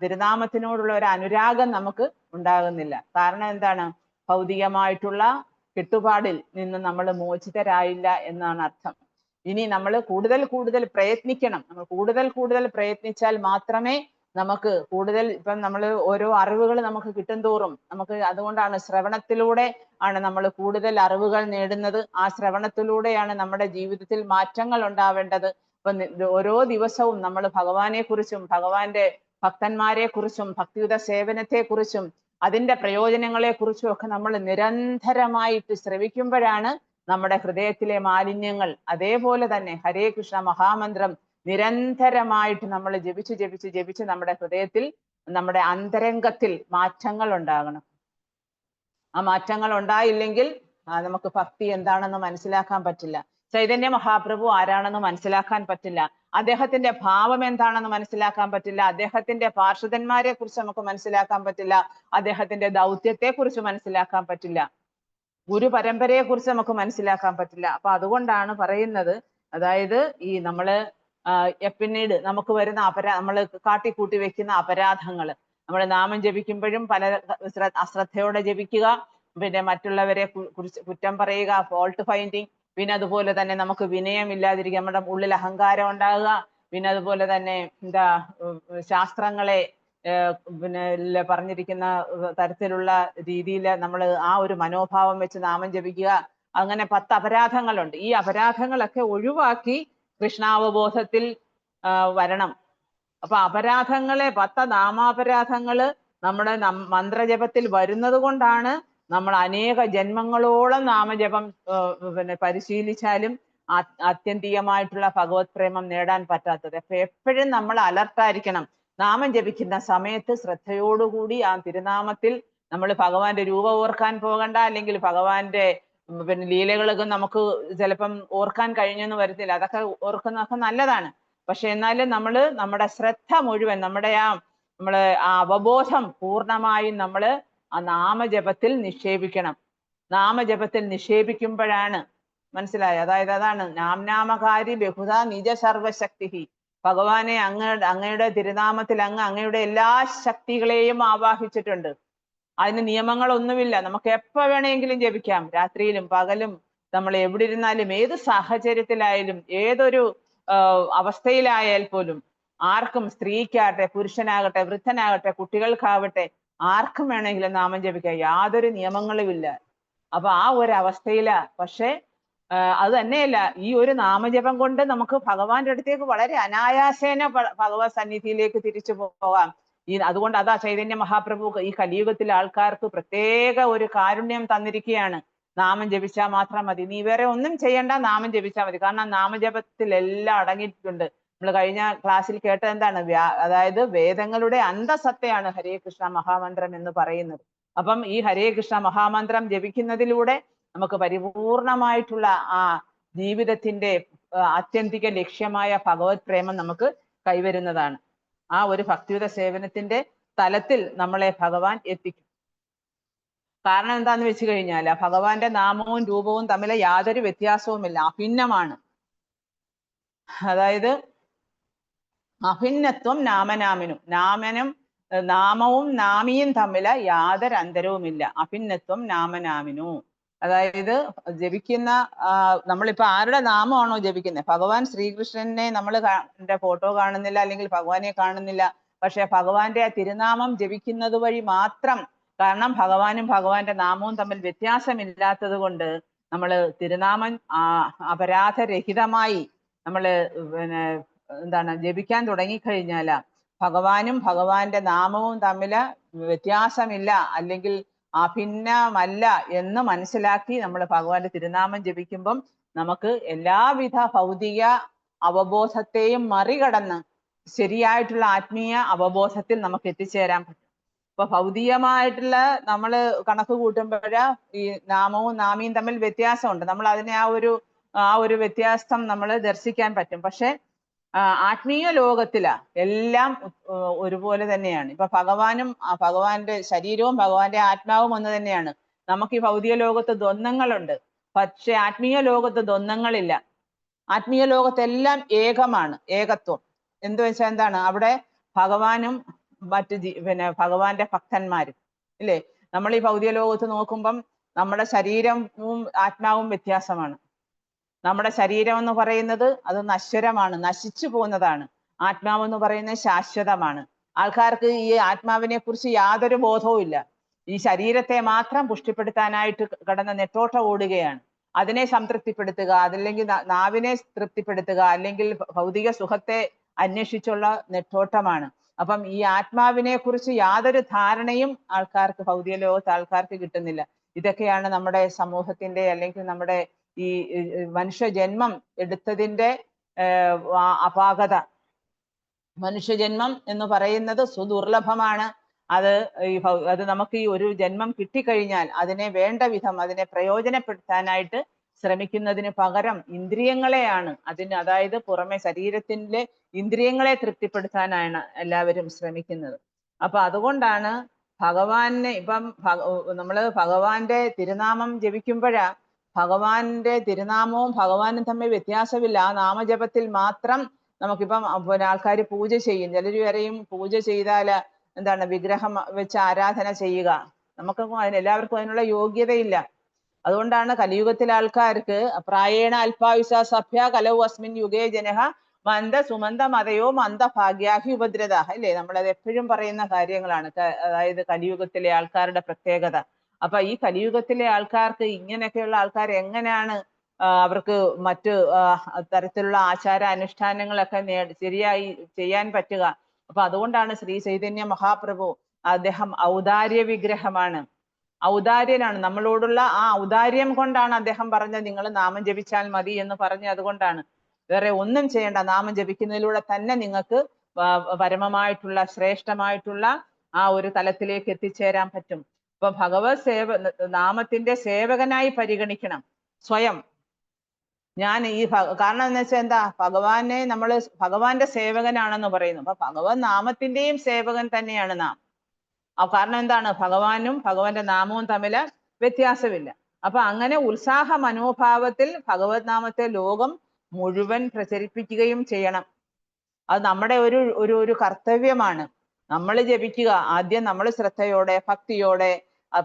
തിരുനാമത്തിനോടുള്ള ഒരു അനുരാഗം നമുക്ക് ഉണ്ടാകുന്നില്ല. കാരണം എന്താണ്? ഭൗതികമായിട്ടുള്ള കെട്ടുപാടിൽ നിന്ന് നമ്മൾ മോചിതരായില്ല എന്നാണ് അർത്ഥം. ഇനി നമ്മൾ കൂടുതൽ പ്രയത്നിക്കണം. നമ്മൾ കൂടുതൽ പ്രയത്നിച്ചാൽ മാത്രമേ നമുക്ക് കൂടുതൽ, ഇപ്പം നമ്മൾ ഓരോ അറിവുകൾ നമുക്ക് കിട്ടും തോറും നമുക്ക്, അതുകൊണ്ടാണ് ശ്രവണത്തിലൂടെ ആണ് നമ്മൾ കൂടുതൽ അറിവുകൾ നേടുന്നത്. ആ ശ്രവണത്തിലൂടെയാണ് നമ്മുടെ ജീവിതത്തിൽ മാറ്റങ്ങൾ ഉണ്ടാവേണ്ടത്. ഇപ്പൊ ഓരോ ദിവസവും നമ്മൾ ഭഗവാനെ കുറിച്ചും ഭഗവാന്റെ ഭക്തന്മാരെ കുറിച്ചും ഭക്തിയുത സേവനത്തെ കുറിച്ചും അതിന്റെ പ്രയോജനങ്ങളെ കുറിച്ചും ഒക്കെ നമ്മൾ നിരന്തരമായിട്ട് ശ്രവിക്കുമ്പോഴാണ് നമ്മുടെ ഹൃദയത്തിലെ മാലിന്യങ്ങൾ, അതേപോലെ തന്നെ ഹരേ കൃഷ്ണ മഹാമന്ത്രം നിരന്തരമായിട്ട് നമ്മൾ ജപിച്ച് നമ്മുടെ ഹൃദയത്തിൽ, നമ്മുടെ അന്തരംഗത്തിൽ മാറ്റങ്ങൾ ഉണ്ടാകണം. ആ മാറ്റങ്ങൾ ഉണ്ടായില്ലെങ്കിൽ നമുക്ക് ഭക്തി എന്താണെന്ന് മനസ്സിലാക്കാൻ പറ്റില്ല. ചൈതന്യ മഹാപ്രഭു ആരാണെന്ന് മനസ്സിലാക്കാൻ പറ്റില്ല. അദ്ദേഹത്തിന്റെ ഭാവം എന്താണെന്ന് മനസ്സിലാക്കാൻ പറ്റില്ല. അദ്ദേഹത്തിന്റെ പാർഷദന്മാരെ കുറിച്ച് നമുക്ക് മനസ്സിലാക്കാൻ പറ്റില്ല. അദ്ദേഹത്തിന്റെ ദൗത്യത്തെ കുറിച്ച് മനസ്സിലാക്കാൻ പറ്റില്ല. ഗുരു പരമ്പരയെ കുറിച്ച് നമുക്ക് മനസ്സിലാക്കാൻ പറ്റില്ല. അപ്പൊ അതുകൊണ്ടാണ് പറയുന്നത്, അതായത് ഈ നമ്മള് പിന്നീട് നമുക്ക് വരുന്ന നമ്മൾ കാട്ടിക്കൂട്ടി വെക്കുന്ന അപരാധങ്ങൾ, നമ്മൾ നാമം ജപിക്കുമ്പോഴും പല അശ്രദ്ധയോടെ ജപിക്കുക, പിന്നെ മറ്റുള്ളവരെ കുറിച്ച് കുറ്റം പറയുക, ഫോൾട്ട് ഫൈൻഡിങ്, പിന്നെ അതുപോലെ തന്നെ നമുക്ക് വിനയമില്ലാതിരിക്കുക, നമ്മുടെ ഉള്ളിൽ അഹങ്കാരം ഉണ്ടാകുക, പിന്നെ അതുപോലെ തന്നെ എന്താ ശാസ്ത്രങ്ങളെ പിന്നെ പറഞ്ഞിരിക്കുന്ന തരത്തിലുള്ള രീതിയിൽ നമ്മൾ ആ ഒരു മനോഭാവം വെച്ച് നാമം ജപിക്കുക. അങ്ങനെ 10 അപരാധങ്ങളുണ്ട്. ഈ അപരാധങ്ങളൊക്കെ ഒഴിവാക്കി കൃഷ്ണാവബോധത്തിൽ വരണം. അപ്പൊ അപരാധങ്ങളെ 10 നാമാപരാധങ്ങള് നമ്മുടെ മന്ത്രജപത്തിൽ വരുന്നത് കൊണ്ടാണ് നമ്മൾ അനേക ജന്മങ്ങളോളം നാമജപം പിന്നെ പരിശീലിച്ചാലും ആത്യന്തികമായിട്ടുള്ള ഭഗവത് പ്രേമം നേടാൻ പറ്റാത്തത്. അപ്പൊ എപ്പോഴും നമ്മൾ അലർട്ടായിരിക്കണം. നാമം ജപിക്കുന്ന സമയത്ത് ശ്രദ്ധയോടുകൂടി ആ തിരുനാമത്തിൽ നമ്മൾ ഭഗവാന്റെ രൂപം ഓർക്കാൻ പോകണ്ട, അല്ലെങ്കിൽ ഭഗവാന്റെ പിന്നെ ലീലകളൊക്കെ നമുക്ക് ചിലപ്പം ഓർക്കാൻ കഴിഞ്ഞെന്ന് വരത്തില്ല. അതൊക്കെ ഓർക്കുന്നതൊക്കെ നല്ലതാണ്. പക്ഷെ എന്നാലും നമ്മൾ നമ്മുടെ ശ്രദ്ധ മുഴുവൻ നമ്മുടെ ആ നമ്മള് ആ അവബോധം പൂർണ്ണമായും നമ്മൾ ആ നാമജപത്തിൽ നിക്ഷേപിക്കണം. നാമജപത്തിൽ നിക്ഷേപിക്കുമ്പോഴാണ് മനസ്സിലായോ? അതായത് അതാണ് നാംനാമകാരി ബഹുധ നിജ സർവശക്തി. ഭഗവാനെ അങ്ങയുടെ തിരുനാമത്തിൽ അങ്ങയുടെ എല്ലാ ശക്തികളെയും ആവാഹിച്ചിട്ടുണ്ട്. അതിന് നിയമങ്ങളൊന്നുമില്ല. നമുക്ക് എപ്പോ വേണമെങ്കിലും ജപിക്കാം, രാത്രിയിലും പകലും. നമ്മൾ എവിടെ ഇരുന്നാലും ഏത് സാഹചര്യത്തിലായാലും ഏതൊരു അവസ്ഥയിലായാൽ പോലും ആർക്കും, സ്ത്രീക്കാകട്ടെ പുരുഷനാകട്ടെ വൃദ്ധനാകട്ടെ കുട്ടികൾക്കാവട്ടെ ആർക്കും വേണമെങ്കിലും നാമം ജപിക്കാം, യാതൊരു നിയമങ്ങളുമില്ല. അപ്പൊ ആ ഒരു അവസ്ഥയിലാ. പക്ഷെ അത് തന്നെയല്ല, ഈ ഒരു നാമജപം കൊണ്ട് നമുക്ക് ഭഗവാന്റെ അടുത്തേക്ക് വളരെ അനായാസേന ഭഗവത് സന്നിധിയിലേക്ക് തിരിച്ചു പോകാം. അതുകൊണ്ട് അതാ ചൈതന്യ മഹാപ്രഭു ഈ കലിയുഗത്തിലെ ആൾക്കാർക്ക് പ്രത്യേക ഒരു കാരുണ്യം തന്നിരിക്കുകയാണ്. നാമം ജപിച്ചാൽ മാത്രം മതി, നീ വേറെ ഒന്നും ചെയ്യണ്ട, നാമം ജപിച്ചാൽ മതി. കാരണം നാമജപത്തിൽ എല്ലാം അടങ്ങിയിട്ടുണ്ട്. നമ്മൾ കഴിഞ്ഞ ക്ലാസ്സിൽ കേട്ടത് എന്താണ്? അതായത് വേദങ്ങളുടെ അന്തസത്തയാണ് ഹരേ കൃഷ്ണ മഹാമന്ത്രം എന്ന് പറയുന്നത്. അപ്പം ഈ ഹരേ കൃഷ്ണ മഹാമന്ത്രം ജപിക്കുന്നതിലൂടെ നമുക്ക് പരിപൂർണമായിട്ടുള്ള ആ ജീവിതത്തിന്റെ ആത്യന്തിക ലക്ഷ്യമായ ഭഗവത് പ്രേമം നമുക്ക് കൈവരുന്നതാണ്. ആ ഒരു ഭക്തിയുത സേവനത്തിന്റെ തലത്തിൽ നമ്മളെ ഭഗവാൻ എത്തിക്കും. കാരണം എന്താന്ന് വെച്ച് കഴിഞ്ഞാൽ ഭഗവാന്റെ നാമവും രൂപവും തമ്മിൽ യാതൊരു വ്യത്യാസവുമില്ല, അഭിന്നമാണ്. അതായത് അഭിന്നത്വം നാമനാമിനും, നാമവും നാമിയും തമ്മിൽ യാതൊരു അന്തരവുമില്ല. അഭിന്നത്വം നാമനാമിനു. അതായത് ജപിക്കുന്ന നമ്മളിപ്പോ ആരുടെ നാമമാണോ ജപിക്കുന്നത്, ഭഗവാൻ ശ്രീകൃഷ്ണനെ നമ്മൾ ഫോട്ടോ കാണുന്നില്ല, അല്ലെങ്കിൽ ഭഗവാനെ കാണുന്നില്ല. പക്ഷെ ഭഗവാന്റെ ആ തിരുനാമം ജപിക്കുന്നത് വഴി മാത്രം, കാരണം ഭഗവാനും ഭഗവാന്റെ നാമവും തമ്മിൽ വ്യത്യാസമില്ലാത്തത് കൊണ്ട് നമ്മൾ തിരുനാമം അപരാധരഹിതമായി നമ്മള് ജപിക്കാൻ തുടങ്ങിക്കഴിഞ്ഞാൽ ഭഗവാനും ഭഗവാന്റെ നാമവും തമ്മിൽ വ്യത്യാസമില്ല, അല്ലെങ്കിൽ അഭിന്നമല്ല എന്ന് മനസ്സിലാക്കി നമ്മൾ ഭഗവാന്റെ തിരുനാമം ജപിക്കുമ്പം നമുക്ക് എല്ലാവിധ ഭൗതിക അവബോധത്തെയും മറികടന്ന് ശരിയായിട്ടുള്ള ആത്മീയ അവബോധത്തിൽ നമുക്ക് എത്തിച്ചേരാൻ പറ്റും. ഇപ്പൊ ഭൗതികമായിട്ടുള്ള നമ്മൾ കണക്ക് കൂട്ടുമ്പോഴ ഈ നാമവും നാമിയും തമ്മിൽ വ്യത്യാസമുണ്ട്. നമ്മൾ അതിനെ ആ ഒരു വ്യത്യാസം നമ്മൾ ദർശിക്കാൻ പറ്റും. പക്ഷെ ആത്മീയ ലോകത്തില എല്ലാം ഒരുപോലെ തന്നെയാണ്. ഇപ്പൊ ഭഗവാന്റെ ശരീരവും ഭഗവാന്റെ ആത്മാവും ഒന്ന് തന്നെയാണ്. നമുക്ക് ഈ ഭൗതിക ലോകത്ത് ദ്വന്ദ്ങ്ങളുണ്ട്, പക്ഷെ ആത്മീയ ലോകത്ത് ദ്വന്ദ്ങ്ങളില്ല. ആത്മീയ ലോകത്തെല്ലാം ഏകമാണ്, ഏകത്വം. എന്ന് വെച്ചാൽ എന്താണ്? അവിടെ ഭഗവാനും മറ്റ് ഭഗവാന്റെ ഭക്തന്മാരും ഇല്ലേ? നമ്മൾ ഈ ഭൗതിക ലോകത്ത് നോക്കുമ്പം നമ്മുടെ ശരീരവും ആത്മാവും വ്യത്യാസമാണ്. നമ്മുടെ ശരീരം എന്ന് പറയുന്നത് അത് നശ്വരമാണ്, നശിച്ചു പോകുന്നതാണ്. ആത്മാവെന്ന് പറയുന്നത് ശാശ്വതമാണ്. ആൾക്കാർക്ക് ഈ ആത്മാവിനെ കുറിച്ച് യാതൊരു ബോധവും ഇല്ല. ഈ ശരീരത്തെ മാത്രം പുഷ്ടിപ്പെടുത്താനായിട്ട് കടന്ന നെട്ടോട്ട ഓടുകയാണ്. അതിനെ സംതൃപ്തിപ്പെടുത്തുക, അതല്ലെങ്കിൽ നാവിനെ തൃപ്തിപ്പെടുത്തുക, അല്ലെങ്കിൽ ഭൗതിക സുഖത്തെ അന്വേഷിച്ചുള്ള നെട്ടോട്ടമാണ്. അപ്പം ഈ ആത്മാവിനെ കുറിച്ച് യാതൊരു ധാരണയും ഭൗതിക ലോകത്ത് ആൾക്കാർക്ക് കിട്ടുന്നില്ല. ഇതൊക്കെയാണ് നമ്മുടെ സമൂഹത്തിന്റെ, അല്ലെങ്കിൽ നമ്മുടെ ഈ മനുഷ്യജന്മം എടുത്തതിന്റെ അപാകത. മനുഷ്യജന്മം എന്ന് പറയുന്നത് സുദുർലഭമാണ്. അത് നമുക്ക് ഈ ഒരു ജന്മം കിട്ടിക്കഴിഞ്ഞാൽ അതിനെ വേണ്ട വിധം അതിനെ പ്രയോജനപ്പെടുത്താനായിട്ട് ശ്രമിക്കുന്നതിന് പകരം ഇന്ദ്രിയങ്ങളെയാണ് അതായത് പുറമെ ശരീരത്തിലെ ഇന്ദ്രിയങ്ങളെ തൃപ്തിപ്പെടുത്താനാണ് എല്ലാവരും ശ്രമിക്കുന്നത്. അപ്പൊ അതുകൊണ്ടാണ് ഭഗവാനെ നമ്മള് ഭഗവാന്റെ തിരുനാമം ജപിക്കുമ്പോഴാ ഭഗവാന്റെ തിരുനാമവും ഭഗവാനും തമ്മിൽ വ്യത്യാസമില്ല. ആ നാമജപത്തിൽ മാത്രം നമുക്കിപ്പം ആൾക്കാർ പൂജ ചെയ്യും. ചിലർ വരെയും പൂജ ചെയ്താൽ വിഗ്രഹം വെച്ച് ആരാധന ചെയ്യുക. എല്ലാവർക്കും അതിനുള്ള യോഗ്യതയില്ല. അതുകൊണ്ടാണ് കലിയുഗത്തിലെ ആൾക്കാർക്ക് പ്രായേണ അല്പായുഷ സഭ്യ കലൗ അസ്മിൻ യുഗേ ജനഃ മന്ദ സുമന്ദ മതയോ മന്ദഭാഗ്യാഹി ഉപദ്രത അല്ലേ? നമ്മളത് എപ്പോഴും പറയുന്ന കാര്യങ്ങളാണ്. അതായത് കലിയുഗത്തിലെ ആൾക്കാരുടെ പ്രത്യേകത. അപ്പൊ ഈ കലിയുഗത്തിലെ ആൾക്കാർക്ക് ഇങ്ങനെയൊക്കെയുള്ള ആൾക്കാർ എങ്ങനെയാണ് അവർക്ക് മറ്റ് തരത്തിലുള്ള ആചാര അനുഷ്ഠാനങ്ങളൊക്കെ ശരിയായി ചെയ്യാൻ പറ്റുക? അപ്പൊ അതുകൊണ്ടാണ് ശ്രീ ചൈതന്യ മഹാപ്രഭു അദ്ദേഹം ഔദാര്യ വിഗ്രഹമാണ്, ഔദാര്യനാണ്. നമ്മളോടുള്ള ആ ഔദാര്യം കൊണ്ടാണ് അദ്ദേഹം പറഞ്ഞത് നിങ്ങൾ നാമം ജപിച്ചാൽ മതി എന്ന് പറഞ്ഞ്. അതുകൊണ്ടാണ് വേറെ ഒന്നും ചെയ്യേണ്ട, നാമം ജപിക്കുന്നതിലൂടെ തന്നെ നിങ്ങൾക്ക് പരമമായിട്ടുള്ള ശ്രേഷ്ഠമായിട്ടുള്ള ആ ഒരു തലത്തിലേക്ക് എത്തിച്ചേരാൻ പറ്റും. ഇപ്പൊ ഭഗവത് നാമത്തിന്റെ സേവകനായി പരിഗണിക്കണം സ്വയം. ഞാൻ ഈ കാരണം എന്ന് വെച്ചാൽ എന്താ, ഭഗവാനെ നമ്മൾ ഭഗവാന്റെ സേവകനാണെന്ന് പറയുന്നു. അപ്പൊ ഭഗവത് നാമത്തിന്റെയും സേവകൻ തന്നെയാണ് നാം. കാരണം എന്താണ്, ഭഗവാനും ഭഗവാന്റെ നാമവും തമ്മിൽ വ്യത്യാസമില്ല. അപ്പൊ അങ്ങനെ ഉത്സാഹ മനോഭാവത്തിൽ ഭഗവത് നാമത്തെ ലോകം മുഴുവൻ പ്രചരിപ്പിക്കുകയും ചെയ്യണം. അത് നമ്മുടെ ഒരു ഒരു ഒരു കർത്തവ്യമാണ്. നമ്മൾ ജപിക്കുക, ആദ്യം നമ്മൾ ശ്രദ്ധയോടെ ഭക്തിയോടെ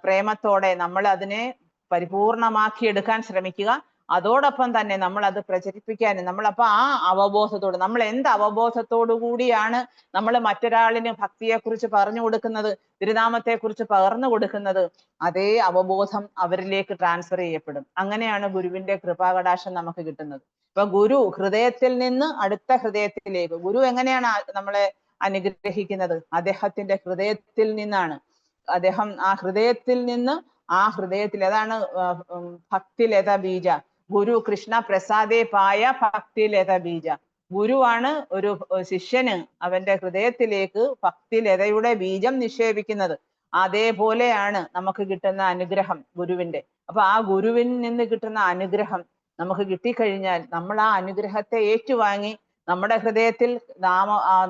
പ്രേമത്തോടെ നമ്മൾ അതിനെ പരിപൂർണമാക്കി എടുക്കാൻ ശ്രമിക്കുക. അതോടൊപ്പം തന്നെ നമ്മൾ അത് പ്രചരിപ്പിക്കാൻ നമ്മളപ്പോൾ ആ അവബോധത്തോട്, നമ്മൾ എന്ത് അവബോധത്തോടു കൂടിയാണ് നമ്മൾ മറ്റൊരാളിന് ഭക്തിയെക്കുറിച്ച് പറഞ്ഞു കൊടുക്കുന്നത്, തിരുനാമത്തെക്കുറിച്ച് പകർന്നു കൊടുക്കുന്നത്, അതേ അവബോധം അവരിലേക്ക് ട്രാൻസ്ഫർ ചെയ്യപ്പെടും. അങ്ങനെയാണ് ഗുരുവിന്റെ കൃപാകടാക്ഷം നമുക്ക് കിട്ടുന്നത്. ഇപ്പൊ ഗുരു ഹൃദയത്തിൽ നിന്ന് അടുത്ത ഹൃദയത്തിലേക്ക്, ഗുരു എങ്ങനെയാണ് നമ്മളെ അനുഗ്രഹിക്കുന്നത്? അദ്ദേഹത്തിന്റെ ഹൃദയത്തിൽ നിന്നാണ്. അദ്ദേഹം ആ ഹൃദയത്തിൽ നിന്ന് ആ ഹൃദയത്തിൽ, അതാണ് ഭക്തിലത ബീജ, ഗുരു കൃഷ്ണ പ്രസാദേ പായ ഭക്തിലത ബീജ. ഗുരുവാണ് ഒരു ശിഷ്യന് അവന്റെ ഹൃദയത്തിലേക്ക് ഭക്തിലതയുടെ ബീജം നിക്ഷേപിക്കുന്നത്. അതേപോലെയാണ് നമുക്ക് കിട്ടുന്ന അനുഗ്രഹം ഗുരുവിന്റെ. അപ്പൊ ആ ഗുരുവിൽ നിന്ന് കിട്ടുന്ന അനുഗ്രഹം നമുക്ക് കിട്ടിക്കഴിഞ്ഞാൽ നമ്മൾ ആ അനുഗ്രഹത്തെ ഏറ്റുവാങ്ങി നമ്മുടെ ഹൃദയത്തിൽ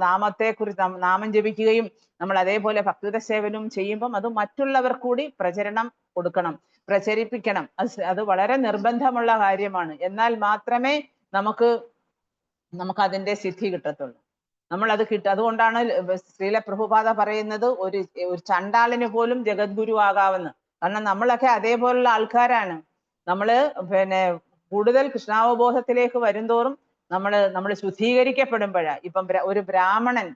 നാമത്തെക്കുറിച്ച് നാമം ജപിക്കുകയും നമ്മൾ അതേപോലെ ഭക്തിയുടെ സേവനവും ചെയ്യുമ്പം അത് മറ്റുള്ളവർ കൂടി പ്രചരണം കൊടുക്കണം, പ്രചരിപ്പിക്കണം. അത് വളരെ നിർബന്ധമുള്ള കാര്യമാണ്. എന്നാൽ മാത്രമേ നമുക്ക് അതിന്റെ സിദ്ധി കിട്ടത്തുള്ളൂ. നമ്മൾ അത് അതുകൊണ്ടാണ് ശ്രീല പ്രഭുപാദ പറയുന്നത് ഒരു ചണ്ടാളിന് പോലും ജഗദ്ഗുരു ആകാമെന്ന്. കാരണം നമ്മളൊക്കെ അതേപോലുള്ള ആൾക്കാരാണ്. നമ്മള് കൂടുതൽ കൃഷ്ണാവബോധത്തിലേക്ക് വരുംതോറും നമ്മൾ ശുദ്ധീകരിക്കപ്പെടുമ്പോഴാണ്. ഇപ്പം ഒരു ബ്രാഹ്മണൻ,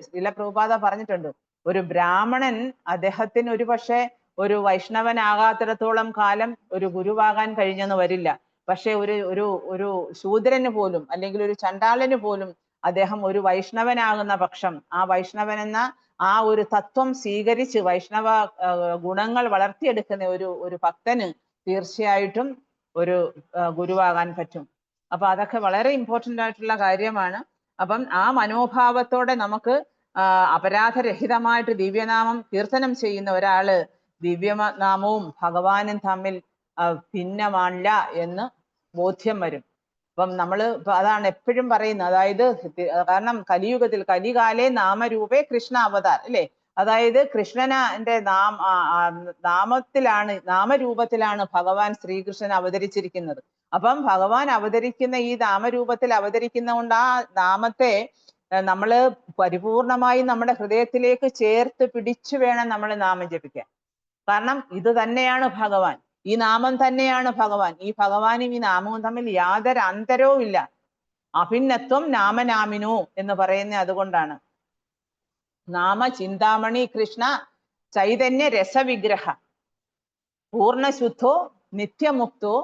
ശ്രീല പ്രഭുപാദ പറഞ്ഞിട്ടുണ്ട്, ഒരു ബ്രാഹ്മണൻ അദ്ദേഹത്തിന് ഒരു പക്ഷേ ഒരു വൈഷ്ണവനാകാത്തിടത്തോളം കാലം ഒരു ഗുരുവാകാൻ കഴിഞ്ഞെന്ന് വരില്ല. പക്ഷെ ഒരു ശൂദ്രന് പോലും അല്ലെങ്കിൽ ഒരു ചണ്ടാളന് പോലും അദ്ദേഹം ഒരു വൈഷ്ണവനാകുന്ന പക്ഷം, ആ വൈഷ്ണവൻ എന്ന ആ ഒരു തത്വം സ്വീകരിച്ച് വൈഷ്ണവ ഗുണങ്ങൾ വളർത്തിയെടുക്കുന്ന ഒരു ഭക്തന് തീർച്ചയായിട്ടും ഒരു ഗുരുവാകാൻ പറ്റും. അപ്പൊ അതൊക്കെ വളരെ ഇമ്പോർട്ടൻ്റ് ആയിട്ടുള്ള കാര്യമാണ്. അപ്പം ആ മനോഭാവത്തോടെ നമുക്ക് അപരാധരഹിതമായിട്ട് ദിവ്യനാമം കീർത്തനം ചെയ്യുന്ന ഒരാള് ദിവ്യനാമവും ഭഗവാനും തമ്മിൽ ഭിന്നമല്ല എന്ന് ബോധ്യം വരും. അപ്പം അതാണ് എപ്പോഴും പറയുന്നത്. അതായത് കാരണം കലിയുഗത്തിൽ കലികാലേ നാമരൂപേ കൃഷ്ണ അവതാർ അല്ലേ? അതായത് കൃഷ്ണന്റെ നാമരൂപത്തിലാണ് ഭഗവാൻ ശ്രീകൃഷ്ണൻ അവതരിച്ചിരിക്കുന്നത്. അപ്പം ഭഗവാൻ അവതരിക്കുന്ന ഈ നാമരൂപത്തിൽ അവതരിക്കുന്നതുകൊണ്ട് ആ നാമത്തെ നമ്മൾ പരിപൂർണമായും നമ്മുടെ ഹൃദയത്തിലേക്ക് ചേർത്ത് പിടിച്ചു വേണം നമ്മൾ നാമം ജപിക്കാൻ. കാരണം ഇത് തന്നെയാണ് ഭഗവാൻ, ഈ നാമം തന്നെയാണ് ഭഗവാൻ. ഈ ഭഗവാനും ഈ നാമവും തമ്മിൽ യാതൊരു അന്തരവും ഇല്ല. അഭിന്നത്വം നാമനാമിനോ എന്ന് പറയുന്നത് അതുകൊണ്ടാണ്. നാമ ചിന്താമണി കൃഷ്ണ ചൈതന്യ രസവിഗ്രഹ പൂർണ്ണശുദ്ധോ നിത്യമുക്തോ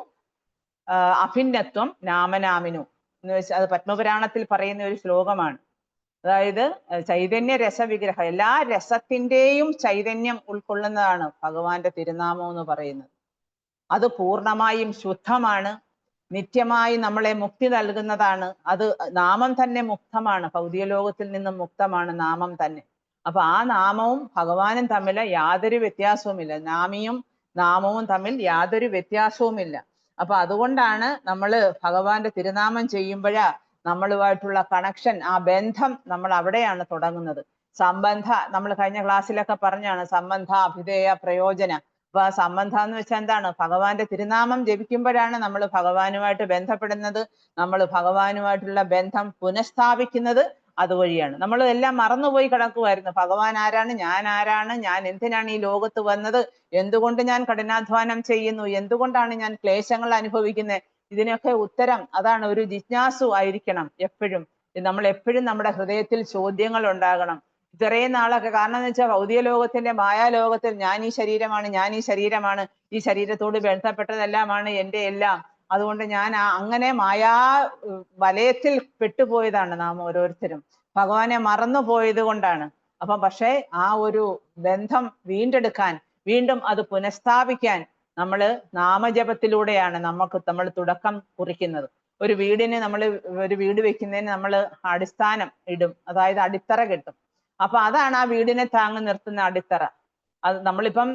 അഭിന്നത്വം നാമനാമിനു എന്ന് വെച്ചാൽ അത് പത്മപുരാണത്തിൽ പറയുന്ന ഒരു ശ്ലോകമാണ്. അതായത് ചൈതന്യ രസവിഗ്രഹം, എല്ലാ രസത്തിൻ്റെയും ചൈതന്യം ഉൾക്കൊള്ളുന്നതാണ് ഭഗവാന്റെ തിരുനാമം എന്ന് പറയുന്നത്. അത് പൂർണ്ണമായും ശുദ്ധമാണ്, നിത്യമായി നമ്മളെ മുക്തി നൽകുന്നതാണ്. അത് നാമം തന്നെ മുക്തമാണ്, ഭൗതിക ലോകത്തിൽ നിന്നും മുക്തമാണ് നാമം തന്നെ. അപ്പൊ ആ നാമവും ഭഗവാനും തമ്മിൽ യാതൊരു വ്യത്യാസവുമില്ല. നാമവും തമ്മിൽ യാതൊരു വ്യത്യാസവുമില്ല. അപ്പൊ അതുകൊണ്ടാണ് നമ്മൾ ഭഗവാന്റെ തിരുനാമം ചെയ്യുമ്പോഴാ നമ്മളുമായിട്ടുള്ള കണക്ഷൻ, ആ ബന്ധം നമ്മൾ അവിടെയാണ് തുടങ്ങുന്നത്. നമ്മൾ കഴിഞ്ഞ ക്ലാസ്സിലൊക്കെ പറഞ്ഞാണ് സംബന്ധ അഭിധേയ പ്രയോജന. അപ്പൊ ആ സംബന്ധം എന്ന് വെച്ചാൽ എന്താണ്? ഭഗവാന്റെ തിരുനാമം ജപിക്കുമ്പോഴാണ് നമ്മൾ ഭഗവാനുമായിട്ട് ബന്ധപ്പെടുന്നത്. നമ്മൾ ഭഗവാനുമായിട്ടുള്ള ബന്ധം പുനഃസ്ഥാപിക്കുന്നത് അതുവഴിയാണ്. നമ്മൾ എല്ലാം മറന്നുപോയി കിടക്കുമായിരുന്നു. ഭഗവാൻ ആരാണ്, ഞാൻ ആരാണ്, ഞാൻ എന്തിനാണ് ഈ ലോകത്ത് വന്നത്, എന്തുകൊണ്ട് ഞാൻ കഠിനാധ്വാനം ചെയ്യുന്നു, എന്തുകൊണ്ടാണ് ഞാൻ ക്ലേശങ്ങൾ അനുഭവിക്കുന്നത്, ഇതിനൊക്കെ ഉത്തരം അതാണ്. ഒരു ജിജ്ഞാസു ആയിരിക്കണം എപ്പോഴും. നമ്മൾ എപ്പോഴും നമ്മുടെ ഹൃദയത്തിൽ ചോദ്യങ്ങൾ ഉണ്ടാകണം. ഇത്രയും നാളൊക്കെ കാരണം എന്ന് വെച്ചാൽ ഭൗതിക ലോകത്തിന്റെ മായാലോകത്തിൽ ഞാൻ ഈ ശരീരമാണ്, ഈ ശരീരത്തോട് ബന്ധപ്പെട്ടതെല്ലാമാണ് എൻ്റെ എല്ലാം. അതുകൊണ്ട് ഞാൻ അങ്ങനെ മായാ വലയത്തിൽ പെട്ടുപോയതാണ് നാം ഓരോരുത്തരും. ഭഗവാനെ മറന്നു പോയത് കൊണ്ടാണ്. പക്ഷേ ആ ഒരു ബന്ധം വീണ്ടെടുക്കാൻ, വീണ്ടും അത് പുനഃസ്ഥാപിക്കാൻ നമ്മൾ നാമജപത്തിലൂടെയാണ് നമ്മൾ തുടക്കം കുറിക്കുന്നത്. ഒരു വീട് വെക്കുന്നതിന് നമ്മൾ അടിസ്ഥാനം ഇടും, അതായത് അടിത്തറ കെട്ടും. അതാണ് ആ വീടിനെ താങ്ങി നിർത്തുന്ന അടിത്തറ. അത് നമ്മളിപ്പം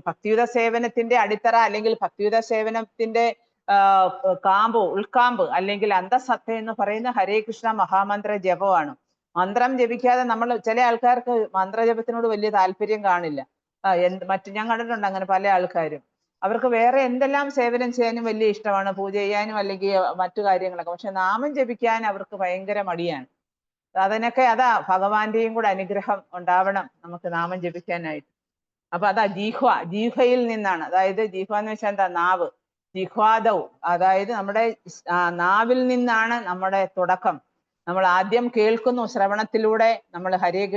ഭക്തിയുത സേവനത്തിന്റെ അടിത്തറ അല്ലെങ്കിൽ ഭക്തിയുത സേവനത്തിന്റെ ഉൾക്കാമ്പ് അല്ലെങ്കിൽ അന്തസത്ത എന്ന് പറയുന്ന ഹരേ കൃഷ്ണ മഹാമന്ത്ര ജപമാണ്. മന്ത്രം ജപിക്കാതെ നമ്മൾ, ചില ആൾക്കാർക്ക് മന്ത്രജപത്തിനോട് വലിയ താല്പര്യം കാണില്ല. ഞാൻ കണ്ടിട്ടുണ്ട് അങ്ങനെ പല ആൾക്കാരും. അവർക്ക് വേറെ എന്തെല്ലാം സേവനം ചെയ്യാനും വലിയ ഇഷ്ടമാണ്, പൂജ ചെയ്യാനും അല്ലെങ്കിൽ മറ്റു കാര്യങ്ങളൊക്കെ. പക്ഷെ നാമം ജപിക്കാൻ അവർക്ക് ഭയങ്കര മടിയാണ്. അതിനൊക്കെ അതാ ഭഗവാന്റെയും കൂടെ അനുഗ്രഹം ഉണ്ടാവണം നമുക്ക് നാമം ജപിക്കാനായിട്ട്. അപ്പൊ അതാ ജീഹ്വയിൽ നിന്നാണ്. അതായത് ജീഹ്വ എന്ന് വെച്ചാൽ എന്താ? നാവ്. ജിഹ്വാദവും, അതായത് നമ്മുടെ നാവിൽ നിന്നാണ് നമ്മുടെ തുടക്കം. നമ്മൾ ആദ്യം കേൾക്കുന്നു ശ്രവണത്തിലൂടെ.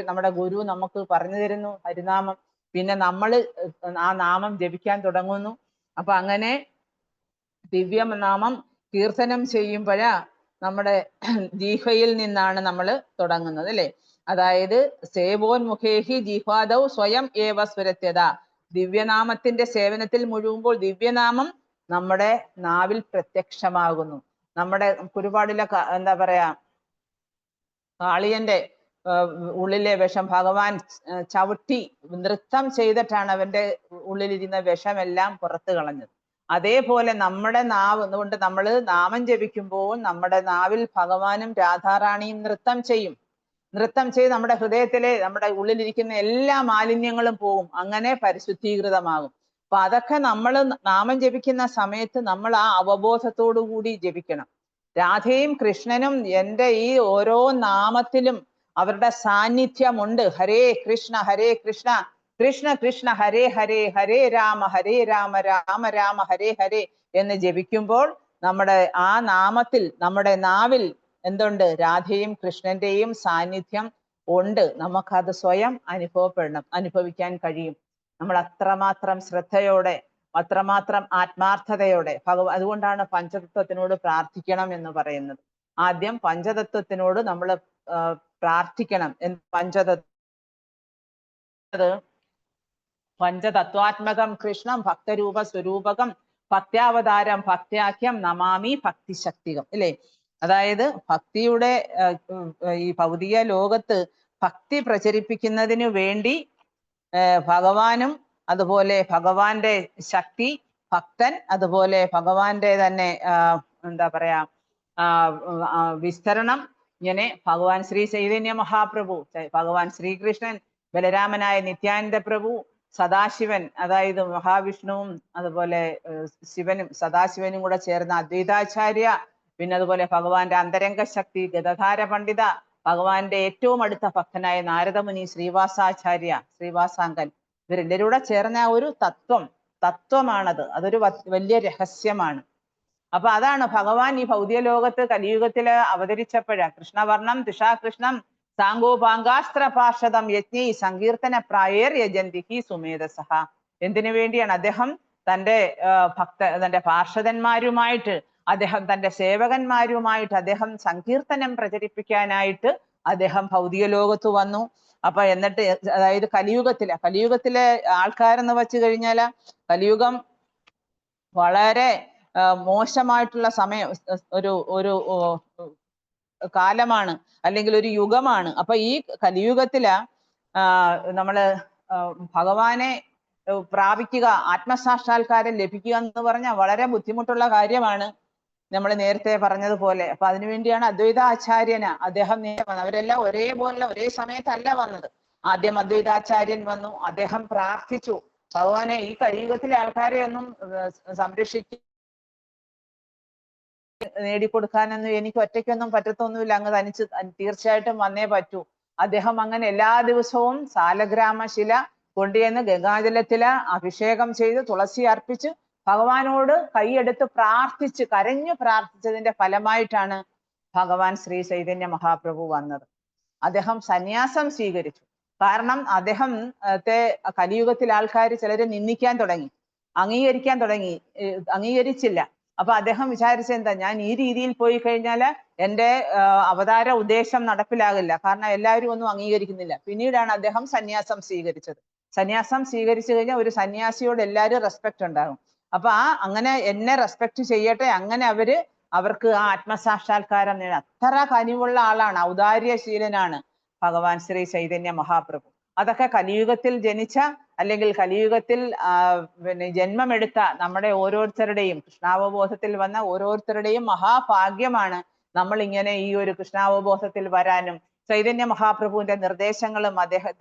നമ്മുടെ ഗുരു നമുക്ക് പറഞ്ഞു തരുന്നു ഹരിനാമം. പിന്നെ നമ്മൾ ആ നാമം ജപിക്കാൻ തുടങ്ങുന്നു. അപ്പൊ അങ്ങനെ ദിവ്യനാമം കീർത്തനം ചെയ്യുമ്പോഴാ നമ്മുടെ ജീഹയിൽ നിന്നാണ് നമ്മൾ തുടങ്ങുന്നത്, അല്ലെ? അതായത് സേവോന്മുഖേഹി ജിഹ്വാദൗ സ്വയം ഏവ സ്വരത്യത. ദിവ്യനാമത്തിന്റെ സേവനത്തിൽ മുഴുകുമ്പോൾ ദിവ്യനാമം നമ്മുടെ നാവിൽ പ്രത്യക്ഷമാകുന്നു. നമ്മുടെ ഒരുപാടിലെ എന്താ പറയാ, കാളിയന്റെ ഉള്ളിലെ വിഷം ഭഗവാൻ ചവിട്ടി നൃത്തം ചെയ്തിട്ടാണ് അവന്റെ ഉള്ളിലിരുന്ന വിഷമെല്ലാം പുറത്തു കളഞ്ഞത്. അതേപോലെ നമ്മുടെ നാവ് കൊണ്ട് നമ്മൾ നാമം ജപിക്കുമ്പോൾ നമ്മുടെ നാവിൽ ഭഗവാനും രാധാറാണിയും നൃത്തം ചെയ്യും. നൃത്തം ചെയ്ത് നമ്മുടെ ഹൃദയത്തിലെ, നമ്മുടെ ഉള്ളിലിരിക്കുന്ന എല്ലാ മാലിന്യങ്ങളും പോവും. അങ്ങനെ പരിശുദ്ധീകൃതമാകും. അപ്പൊ അതൊക്കെ നമ്മൾ നാമം ജപിക്കുന്ന സമയത്ത് നമ്മൾ ആ അവബോധത്തോടു കൂടി ജപിക്കണം. രാധയും കൃഷ്ണനും എൻ്റെ ഈ ഓരോ നാമത്തിലും അവരുടെ സാന്നിധ്യമുണ്ട്. ഹരേ കൃഷ്ണ കൃഷ്ണ കൃഷ്ണ ഹരേ ഹരേ, ഹരേ രാമ രാമ രാമ ഹരേ ഹരേ എന്ന് ജപിക്കുമ്പോൾ നമ്മുടെ ആ നാമത്തിൽ, നമ്മുടെ നാവിൽ എന്തുണ്ട്? രാധയും കൃഷ്ണന്റെയും സാന്നിധ്യം ഉണ്ട്. നമുക്കത് സ്വയം അനുഭവിക്കാൻ കഴിയും. നമ്മൾ അത്രമാത്രം ശ്രദ്ധയോടെ, അത്രമാത്രം ആത്മാർത്ഥതയോടെ അതുകൊണ്ടാണ് പഞ്ചതത്വത്തിനോട് പ്രാർത്ഥിക്കണം എന്ന് പറയുന്നത്. ആദ്യം പഞ്ചതത്വത്തിനോട് നമ്മൾ പ്രാർത്ഥിക്കണം. പഞ്ചതത്വാത്മകം കൃഷ്ണം ഭക്തരൂപ സ്വരൂപകം ഭക്ത്യാവതാരം ഭക്ത്യാഖ്യം നമാമി ഭക്തിശക്തികം, അല്ലേ? അതായത് ഭക്തിയുടെ ഈ ഭൗതിക ലോകത്ത് ഭക്തി പ്രചരിപ്പിക്കുന്നതിന് വേണ്ടി ഭഗവാനും, അതുപോലെ ഭഗവാന്റെ ശക്തി, ഭക്തൻ, അതുപോലെ ഭഗവാന്റെ തന്നെ എന്താ പറയാ വിസ്തരണം, ഇങ്ങനെ ഭഗവാൻ ശ്രീ ചൈതന്യ മഹാപ്രഭു, ഭഗവാൻ ശ്രീകൃഷ്ണൻ, ബലരാമനായ നിത്യാനന്ദ പ്രഭു, സദാശിവൻ, അതായത് മഹാവിഷ്ണുവും അതുപോലെ ശിവനും സദാശിവനും കൂടെ ചേർന്ന അദ്വൈതാചാര്യ, പിന്നെ അതുപോലെ ഭഗവാന്റെ അന്തരംഗ ശക്തി ഗദധാര പണ്ഡിത, ഭഗവാന്റെ ഏറ്റവും അടുത്ത ഭക്തനായ നാരദമുനി ശ്രീവാസാങ്കൻ, ഇവരെല്ലാവരും കൂടെ ചേർന്ന ഒരു തത്വമാണത്. അതൊരു വലിയ രഹസ്യമാണ്. അപ്പൊ അതാണ് ഭഗവാൻ ഈ ഭൗതിക ലോകത്ത് കലിയുഗത്തില് അവതരിച്ചപ്പോഴാ കൃഷ്ണവർണം തുഷാകൃഷ്ണം സാങ്കോപാങ്കാസ്ത്രപാർഷദം യജ്ഞൈ സങ്കീർത്തന പ്രായേർ യജന്തിഹി സുമേധസഹ. എന്തിനു വേണ്ടിയാണ്? അദ്ദേഹം തന്റെ പാർഷദന്മാരുമായിട്ട്, അദ്ദേഹം തന്റെ സേവകന്മാരുമായിട്ട് അദ്ദേഹം സങ്കീർത്തനം പ്രചരിപ്പിക്കാനായിട്ട് അദ്ദേഹം ഭൗതിക ലോകത്ത് വന്നു. അപ്പൊ എന്നിട്ട് അതായത് കലിയുഗത്തിലെ ആൾക്കാരെന്ന് വെച്ച് കഴിഞ്ഞാല് കലിയുഗം വളരെ മോശമായിട്ടുള്ള സമയം, ഒരു കാലമാണ്, അല്ലെങ്കിൽ ഒരു യുഗമാണ്. അപ്പൊ ഈ കലിയുഗത്തില് നമ്മള് ഭഗവാനെ പ്രാപിക്കുക, ആത്മസാക്ഷാത്കാരം ലഭിക്കുക എന്ന് പറഞ്ഞാൽ വളരെ ബുദ്ധിമുട്ടുള്ള കാര്യമാണ്, നമ്മൾ നേരത്തെ പറഞ്ഞതുപോലെ. അപ്പൊ അതിനുവേണ്ടിയാണ് അദ്വൈതാചാര്യന് അദ്ദേഹം അവരെല്ലാം ഒരേപോലെ ഒരേ സമയത്തല്ല വന്നത്. ആദ്യം അദ്വൈതാചാര്യൻ വന്നു, അദ്ദേഹം പ്രാർത്ഥിച്ചു ഭഗവാനെ ഈ കലിയുഗത്തിലെ ആൾക്കാരെ ഒന്നും നേടിക്കൊടുക്കാനൊന്നും എനിക്ക് ഒറ്റയ്ക്കൊന്നും പറ്റത്തൊന്നുമില്ല, അങ്ങ് തനിച്ച് തീർച്ചയായിട്ടും വന്നേ പറ്റൂ. അദ്ദേഹം അങ്ങനെ എല്ലാ ദിവസവും സാലഗ്രാമശില കൊണ്ടുവന്ന് ഗംഗാജലത്തില് അഭിഷേകം ചെയ്ത് തുളസി അർപ്പിച്ച് ഭഗവാനോട് കൈയെടുത്ത് കരഞ്ഞു പ്രാർത്ഥിച്ചതിന്റെ ഫലമായിട്ടാണ് ഭഗവാൻ ശ്രീ ചൈതന്യ മഹാപ്രഭു വന്നത്. അദ്ദേഹം സന്യാസം സ്വീകരിച്ചു. കാരണം അദ്ദേഹത്തെ കലിയുഗത്തിൽ ആൾക്കാർ ചിലര് നിന്ദിക്കാൻ തുടങ്ങി, അംഗീകരിച്ചില്ല. അപ്പൊ അദ്ദേഹം വിചാരിച്ചെന്താ, ഞാൻ ഈ രീതിയിൽ പോയി കഴിഞ്ഞാല് എൻ്റെ അവതാര ഉദ്ദേശം നടപ്പിലാകില്ല, കാരണം എല്ലാവരും ഒന്നും അംഗീകരിക്കുന്നില്ല. പിന്നീടാണ് അദ്ദേഹം സന്യാസം സ്വീകരിച്ചത്. സന്യാസം സ്വീകരിച്ചു കഴിഞ്ഞാൽ ഒരു സന്യാസിയോട് എല്ലാവരും റെസ്പെക്ട് ഉണ്ടാകും. അപ്പൊ അങ്ങനെ എന്നെ റെസ്പെക്ട് ചെയ്യട്ടെ, അങ്ങനെ അവർക്ക് ആ ആത്മസാക്ഷാത്കാരം നേടാം. അത്ര കനിവുള്ള ആളാണ്, ഔദാര്യശീലനാണ് ഭഗവാൻ ശ്രീ ചൈതന്യ മഹാപ്രഭു. അതൊക്കെ കലിയുഗത്തിൽ ജനിച്ച അല്ലെങ്കിൽ കലിയുഗത്തിൽ പിന്നെ ജന്മമെടുത്ത നമ്മുടെ ഓരോരുത്തരുടെയും കൃഷ്ണാവബോധത്തിൽ വന്ന ഓരോരുത്തരുടെയും മഹാഭാഗ്യമാണ് നമ്മൾ ഇങ്ങനെ ഈ ഒരു കൃഷ്ണാവബോധത്തിൽ വരാനും ചൈതന്യ മഹാപ്രഭുവിന്റെ നിർദ്ദേശങ്ങളും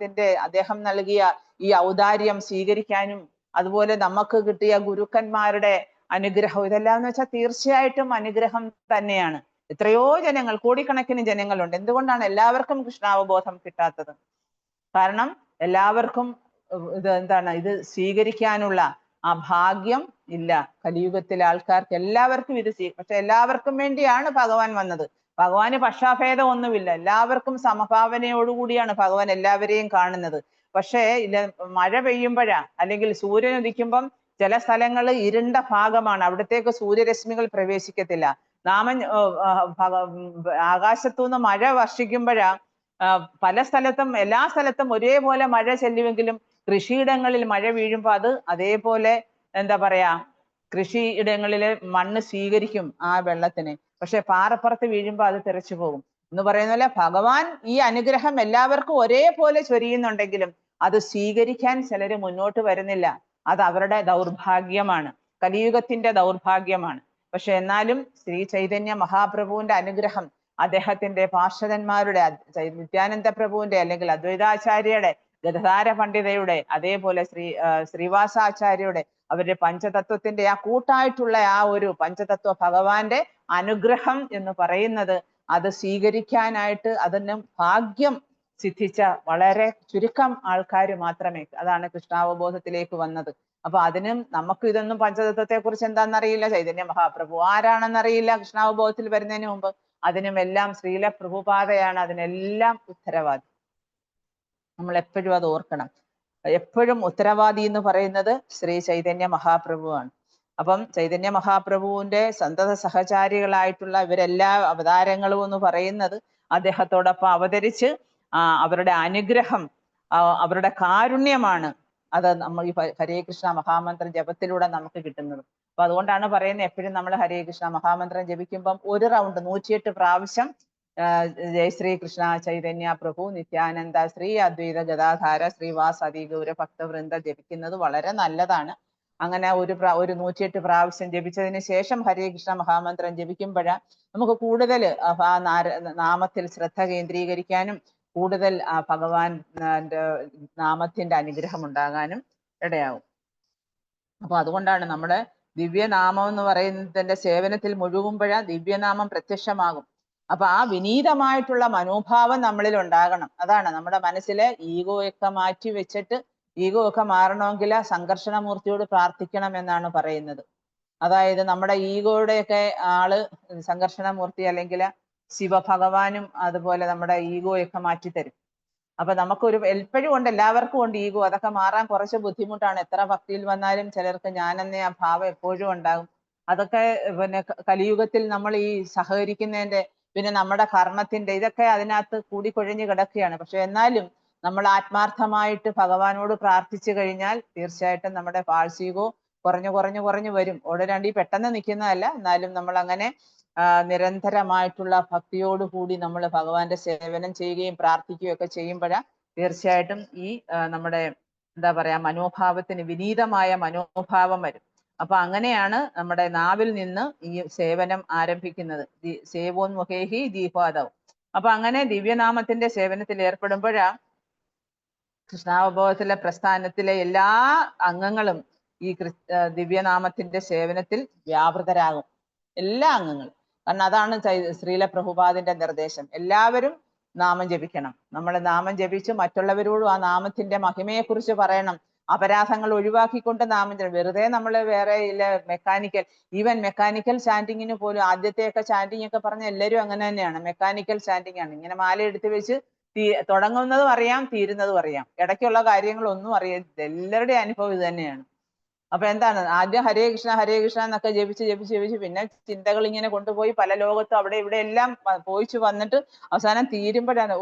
അദ്ദേഹം നൽകിയ ഈ ഔദാര്യം സ്വീകരിക്കാനും അതുപോലെ നമുക്ക് കിട്ടിയ ഗുരുക്കന്മാരുടെ അനുഗ്രഹം ഇതെല്ലാം എന്ന് വെച്ചാൽ തീർച്ചയായിട്ടും അനുഗ്രഹം തന്നെയാണ്. എത്രയോ ജനങ്ങൾ, കോടിക്കണക്കിന് ജനങ്ങളുണ്ട്. എന്തുകൊണ്ടാണ് എല്ലാവർക്കും കൃഷ്ണാവബോധം കിട്ടാത്തത്? കാരണം എല്ലാവർക്കും ഇത് സ്വീകരിക്കാനുള്ള ആ ഭാഗ്യം ഇല്ല. കലിയുഗത്തിലെ ആൾക്കാർക്ക് എല്ലാവർക്കും പക്ഷെ എല്ലാവർക്കും വേണ്ടിയാണ് ഭഗവാൻ വന്നത്. ഭഗവാന് പക്ഷാഭേദം ഒന്നുമില്ല. എല്ലാവർക്കും സമഭാവനയോടുകൂടിയാണ് ഭഗവാൻ എല്ലാവരെയും കാണുന്നത്. പക്ഷേ മഴ പെയ്യുമ്പോഴാ അല്ലെങ്കിൽ സൂര്യൻ ഉദിക്കുമ്പം ചില സ്ഥലങ്ങൾ ഇരുണ്ട ഭാഗമാണ്, അവിടത്തേക്ക് സൂര്യരശ്മികൾ പ്രവേശിക്കത്തില്ല. ആകാശത്തുനിന്ന് മഴ വർഷിക്കുമ്പോഴാ പല സ്ഥലത്തും എല്ലാ സ്ഥലത്തും ഒരേപോലെ മഴ ചെല്ലുമെങ്കിലും കൃഷിയിടങ്ങളിൽ മഴ വീഴുമ്പോൾ അത് അതേപോലെ എന്താ പറയാ കൃഷിയിടങ്ങളിലെ മണ്ണ് സ്വീകരിക്കും ആ വെള്ളത്തിനെ. പക്ഷെ പാറപ്പുറത്ത് വീഴുമ്പോൾ അത് തെറിച്ചു പോകും എന്ന് പറയുന്ന പോലെ ഭഗവാൻ ഈ അനുഗ്രഹം എല്ലാവർക്കും ഒരേപോലെ ചൊരിയുന്നുണ്ടെങ്കിലും അത് സ്വീകരിക്കാൻ ചിലര് മുന്നോട്ട് വരുന്നില്ല. അത് അവരുടെ ദൗർഭാഗ്യമാണ്, കലിയുഗത്തിന്റെ ദൗർഭാഗ്യമാണ്. പക്ഷെ എന്നാലും ശ്രീ ചൈതന്യ മഹാപ്രഭുവിന്റെ അനുഗ്രഹം അദ്ദേഹത്തിന്റെ പാർഷദന്മാരുടെ നിത്യാനന്ദ പ്രഭുവിന്റെ അല്ലെങ്കിൽ അദ്വൈതാചാര്യയുടെ ഗദധാര പണ്ഡിതയുടെ അതേപോലെ ശ്രീവാസാചാര്യയുടെ അവരുടെ പഞ്ചതത്വത്തിന്റെ ആ കൂട്ടായിട്ടുള്ള ആ ഒരു പഞ്ചതത്വ ഭഗവാന്റെ അനുഗ്രഹം എന്ന് പറയുന്നത് അത് സ്വീകരിക്കാനായിട്ട് അതിന് ഭാഗ്യം സിദ്ധിച്ച വളരെ ചുരുക്കം ആൾക്കാർ മാത്രമേ അതാണ് കൃഷ്ണാവബോധത്തിലേക്ക് വന്നത്. അപ്പൊ അതിനും നമുക്ക് ഇതൊന്നും പഞ്ചതത്വത്തെ കുറിച്ച് എന്താണെന്നറിയില്ല, ചൈതന്യ മഹാപ്രഭു ആരാണെന്നറിയില്ല കൃഷ്ണാവബോധത്തിൽ വരുന്നതിന് മുമ്പ്. അതിനുമെല്ലാം ശ്രീല പ്രഭുപാദയാണ് അതിനെല്ലാം ഉത്തരവാദി. നമ്മൾ എപ്പോഴും അത് ഓർക്കണം. എപ്പോഴും ഉത്തരവാദി എന്ന് പറയുന്നത് ശ്രീ ചൈതന്യ മഹാപ്രഭുവാണ്. അപ്പം ചൈതന്യ മഹാപ്രഭുവിന്റെ സന്തത സഹചാരികളായിട്ടുള്ള ഇവരെല്ലാ അവതാരങ്ങളും എന്ന് പറയുന്നത് അദ്ദേഹത്തോടൊപ്പം അവതരിച്ച് അവരുടെ അനുഗ്രഹം അവരുടെ കാരുണ്യമാണ് അത് നമ്മൾ ഈ ഹരേ കൃഷ്ണ മഹാമന്ത്രം ജപത്തിലൂടെ നമുക്ക് കിട്ടുന്നത്. അപ്പൊ അതുകൊണ്ടാണ് പറയുന്നത് എപ്പോഴും നമ്മൾ ഹരേ കൃഷ്ണ മഹാമന്ത്രം ജപിക്കുമ്പം ഒരു റൗണ്ട് 108 പ്രാവശ്യം ജയ ശ്രീ കൃഷ്ണ ചൈതന്യ പ്രഭു നിത്യാനന്ദ ശ്രീ അദ്വൈത ഗദാധാര ശ്രീവാസതി ഗൗര ഭക്തവൃന്ദ ജപിക്കുന്നത് വളരെ നല്ലതാണ്. അങ്ങനെ ഒരു 108 പ്രാവശ്യം ജപിച്ചതിന് ശേഷം ഹരേ കൃഷ്ണ മഹാമന്ത്രം ജപിക്കുമ്പോഴാണ് നമുക്ക് കൂടുതൽ ആ നാമത്തിൽ ശ്രദ്ധ കേന്ദ്രീകരിക്കാനും കൂടുതൽ ഭഗവാൻ നാമത്തിന്റെ അനുഗ്രഹം ഉണ്ടാകാനും ഇടയാവും. അപ്പൊ അതുകൊണ്ടാണ് നമ്മുടെ ദിവ്യനാമം എന്ന് പറയുന്നതിന്റെ സേവനത്തിൽ മുഴുകുമ്പോഴാ ദിവ്യനാമം പ്രത്യക്ഷമാകും. അപ്പൊ ആ വിനീതമായിട്ടുള്ള മനോഭാവം നമ്മളിൽ ഉണ്ടാകണം. അതാണ് നമ്മുടെ മനസ്സിലെ ഈഗോയൊക്കെ മാറ്റി വെച്ചിട്ട് ഈഗോ ഒക്കെ മാറണമെങ്കിൽ സംഘർഷണമൂർത്തിയോട് പ്രാർത്ഥിക്കണം എന്നാണ് പറയുന്നത്. അതായത് നമ്മുടെ ഈഗോയുടെയൊക്കെ ആള് സംഘർഷണമൂർത്തി അല്ലെങ്കിൽ ശിവഭഗവാനും അതുപോലെ നമ്മുടെ ഈഗോയൊക്കെ മാറ്റിത്തരും. അപ്പൊ നമുക്കൊരു എപ്പോഴും ഉണ്ട്, എല്ലാവർക്കും ഉണ്ട് ഈഗോ. അതൊക്കെ മാറാൻ കുറച്ച് ബുദ്ധിമുട്ടാണ്. എത്ര ഭക്തിയിൽ വന്നാലും ചിലർക്ക് ഞാനെന്ന ആ ഭാവം എപ്പോഴും ഉണ്ടാകും. അതൊക്കെ പിന്നെ കലിയുഗത്തിൽ നമ്മൾ ഈ സഹകരിക്കുന്നതിന്റെ പിന്നെ നമ്മുടെ കർമ്മത്തിന്റെ ഇതൊക്കെ അതിനകത്ത് കൂടിക്കൊഴിഞ്ഞ് കിടക്കുകയാണ്. പക്ഷെ എന്നാലും നമ്മൾ ആത്മാർത്ഥമായിട്ട് ഭഗവാനോട് പ്രാർത്ഥിച്ചു കഴിഞ്ഞാൽ തീർച്ചയായിട്ടും നമ്മുടെ ഫാൾസ് ഈഗോ കുറഞ്ഞു വരും. ഉടനടി പെട്ടെന്ന് നിൽക്കുന്നതല്ല, എന്നാലും നമ്മൾ അങ്ങനെ നിരന്തരമായിട്ടുള്ള ഭക്തിയോടുകൂടി നമ്മൾ ഭഗവാന്റെ സേവനം ചെയ്യുകയും പ്രാർത്ഥിക്കുകയും ഒക്കെ ചെയ്യുമ്പോഴാണ് തീർച്ചയായിട്ടും ഈ നമ്മുടെ എന്താ പറയാ മനോഭാവത്തിന് വിനീതമായ മനോഭാവം വരും. അപ്പൊ അങ്ങനെയാണ് നമ്മുടെ നാവിൽ നിന്ന് ഈ സേവനം ആരംഭിക്കുന്നത്. സേവോന്മുഖേഹി ദീപാദവ്. അപ്പൊ അങ്ങനെ ദിവ്യനാമത്തിന്റെ സേവനത്തിൽ ഏർപ്പെടുമ്പോഴാ കൃഷ്ണാവബോധത്തിലെ പ്രസ്ഥാനത്തിലെ എല്ലാ അംഗങ്ങളും ഈ ദിവ്യനാമത്തിന്റെ സേവനത്തിൽ വ്യാപൃതരാകും. എല്ലാ അംഗങ്ങളും. കാരണം അതാണ് ശ്രീല പ്രഭുപാദിന്റെ നിർദ്ദേശം. എല്ലാവരും നാമം ജപിക്കണം. നമ്മൾ നാമം ജപിച്ച് മറ്റുള്ളവരോടും ആ നാമത്തിന്റെ മഹിമയെക്കുറിച്ച് പറയണം. അപരാധങ്ങൾ ഒഴിവാക്കിക്കൊണ്ട് നാമം ജപം. വെറുതെ നമ്മൾ വേറെ ഇല്ല ഈവൻ മെക്കാനിക്കൽ ചാൻഡിങ്ങിന് പോലും ആദ്യത്തെയൊക്കെ ചാൻഡിങ് ഒക്കെ പറഞ്ഞ എല്ലാവരും അങ്ങനെ തന്നെയാണ്. മെക്കാനിക്കൽ ചാൻഡിങ് ആണ്. ഇങ്ങനെ മാല എടുത്ത് വെച്ച് തുടങ്ങുന്നതും അറിയാം, തീരുന്നതും അറിയാം. ഇടയ്ക്കുള്ള കാര്യങ്ങളൊന്നും അറിയത്തില്ല. എല്ലാവരുടെയും അനുഭവം ഇത് തന്നെയാണ്. അപ്പൊ എന്താണ്, ആദ്യം ഹരേ കൃഷ്ണ എന്നൊക്കെ ജപിച്ച് പിന്നെ ചിന്തകൾ ഇങ്ങനെ കൊണ്ടുപോയി പല ലോകത്തും അവിടെ ഇവിടെ എല്ലാം പോയിച്ചു വന്നിട്ട് അവസാനം തീരുമ്പോഴാണ്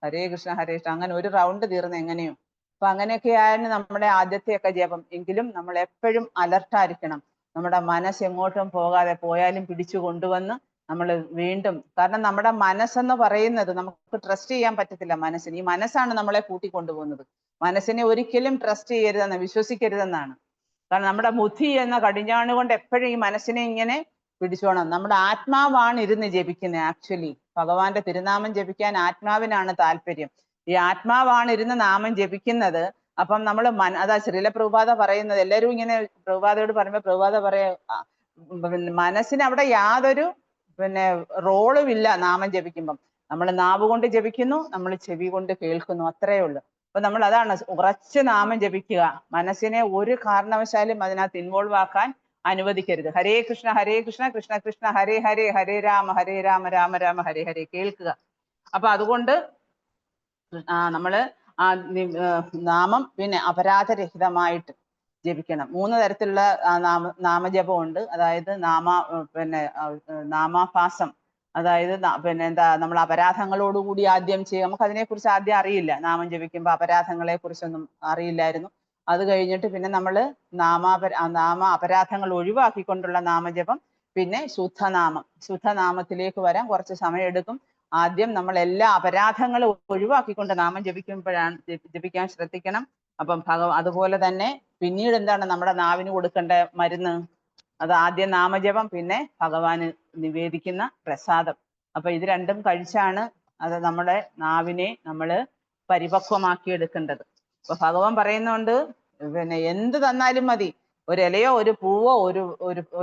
ഹരേ കൃഷ്ണ അങ്ങനെ ഒരു റൗണ്ട് തീർന്ന് എങ്ങനെയോ. അപ്പൊ അങ്ങനെയൊക്കെയാണ് നമ്മുടെ ആദ്യത്തെയൊക്കെ ജപം. എങ്കിലും നമ്മൾ എപ്പോഴും അലർട്ടായിരിക്കണം. നമ്മുടെ മനസ്സ് എങ്ങോട്ടും പോകാതെ, പോയാലും പിടിച്ചു കൊണ്ടുവന്ന് നമ്മൾ വീണ്ടും, കാരണം നമ്മുടെ മനസ്സെന്ന് പറയുന്നത് നമുക്ക് ട്രസ്റ്റ് ചെയ്യാൻ പറ്റത്തില്ല. മനസ്സിന്, ഈ മനസ്സാണ് നമ്മളെ കൂട്ടിക്കൊണ്ടുപോകുന്നത്. മനസ്സിനെ ഒരിക്കലും ട്രസ്റ്റ് ചെയ്യരുതെന്ന്, വിശ്വസിക്കരുതെന്നാണ്. കാരണം നമ്മുടെ ബുദ്ധി എന്ന കടിഞ്ഞാണ് കൊണ്ട് എപ്പോഴും ഈ മനസ്സിനെ ഇങ്ങനെ പിടിച്ചോണം. നമ്മുടെ ആത്മാവാണ് ഇരുന്ന് ജപിക്കുന്നത്. ആക്ച്വലി ഭഗവാന്റെ തിരുനാമം ജപിക്കാൻ ആത്മാവിനാണ് താല്പര്യം. ഈ ആത്മാവാണ് ഇരുന്ന് നാമം ജപിക്കുന്നത്. അപ്പം നമ്മൾ അതാ ശ്രീല പ്രഭുപാദ പറയുന്നത്. എല്ലാവരും ഇങ്ങനെ പ്രഭുപാദയോട് പറയുമ്പോൾ പ്രഭുപാദ പറയാ, മനസ്സിന് അവിടെ യാതൊരു റോളും ഇല്ല നാമം ജപിക്കുമ്പം. നമ്മൾ നാവ് കൊണ്ട് ജപിക്കുന്നു, നമ്മൾ ചെവി കൊണ്ട് കേൾക്കുന്നു, അത്രയേ ഉള്ളൂ. അപ്പൊ നമ്മൾ അതാണ് ഉറച്ച് നാമം ജപിക്കുക. മനസ്സിനെ ഒരു കാരണവശാലും അതിനകത്ത് ഇൻവോൾവ് ആക്കാൻ അനുവദിക്കരുത്. ഹരേ കൃഷ്ണ കൃഷ്ണ കൃഷ്ണ ഹരേ ഹരേ, ഹരേ രാമ രാമ രാമ ഹരേ ഹരേ കേൾക്കുക. അപ്പൊ അതുകൊണ്ട് നമ്മള് നാമം പിന്നെ അപരാധരഹിതമായിട്ട് ജപിക്കണം. 3 തരത്തിലുള്ള നാമജപമുണ്ട്. അതായത് നാമാഭാസം, അതായത് നമ്മൾ അപരാധങ്ങളോടുകൂടി ആദ്യം ചെയ്യും. നമുക്ക് അതിനെക്കുറിച്ച് ആദ്യം അറിയില്ല. നാമം ജപിക്കുമ്പോൾ അപരാധങ്ങളെ കുറിച്ചൊന്നും അറിയില്ലായിരുന്നു. അത് കഴിഞ്ഞിട്ട് പിന്നെ നമ്മൾ നാമ അപരാധങ്ങൾ ഒഴിവാക്കിക്കൊണ്ടുള്ള നാമജപം, പിന്നെ ശുദ്ധനാമത്തിലേക്ക് വരാൻ കുറച്ച് സമയം എടുക്കും. ആദ്യം നമ്മൾ എല്ലാ അപരാധങ്ങളും ഒഴിവാക്കിക്കൊണ്ട് നാമം ജപിക്കാൻ ശ്രദ്ധിക്കണം. അപ്പം അതുപോലെ തന്നെ പിന്നീട് എന്താണ് നമ്മുടെ നാവിന് കൊടുക്കേണ്ട മരുന്ന്? അത് ആദ്യം നാമജപം, പിന്നെ ഭഗവാന് നിവേദിക്കുന്ന പ്രസാദം. അപ്പൊ ഇത് രണ്ടും കഴിച്ചാണ് അത് നമ്മുടെ നാവിനെ നമ്മൾ പരിപക്വമാക്കി എടുക്കേണ്ടത്. അപ്പൊ ഭഗവാൻ പറയുന്നുണ്ട്, എന്ത് തന്നാലും മതി, ഒരു ഇലയോ ഒരു പൂവോ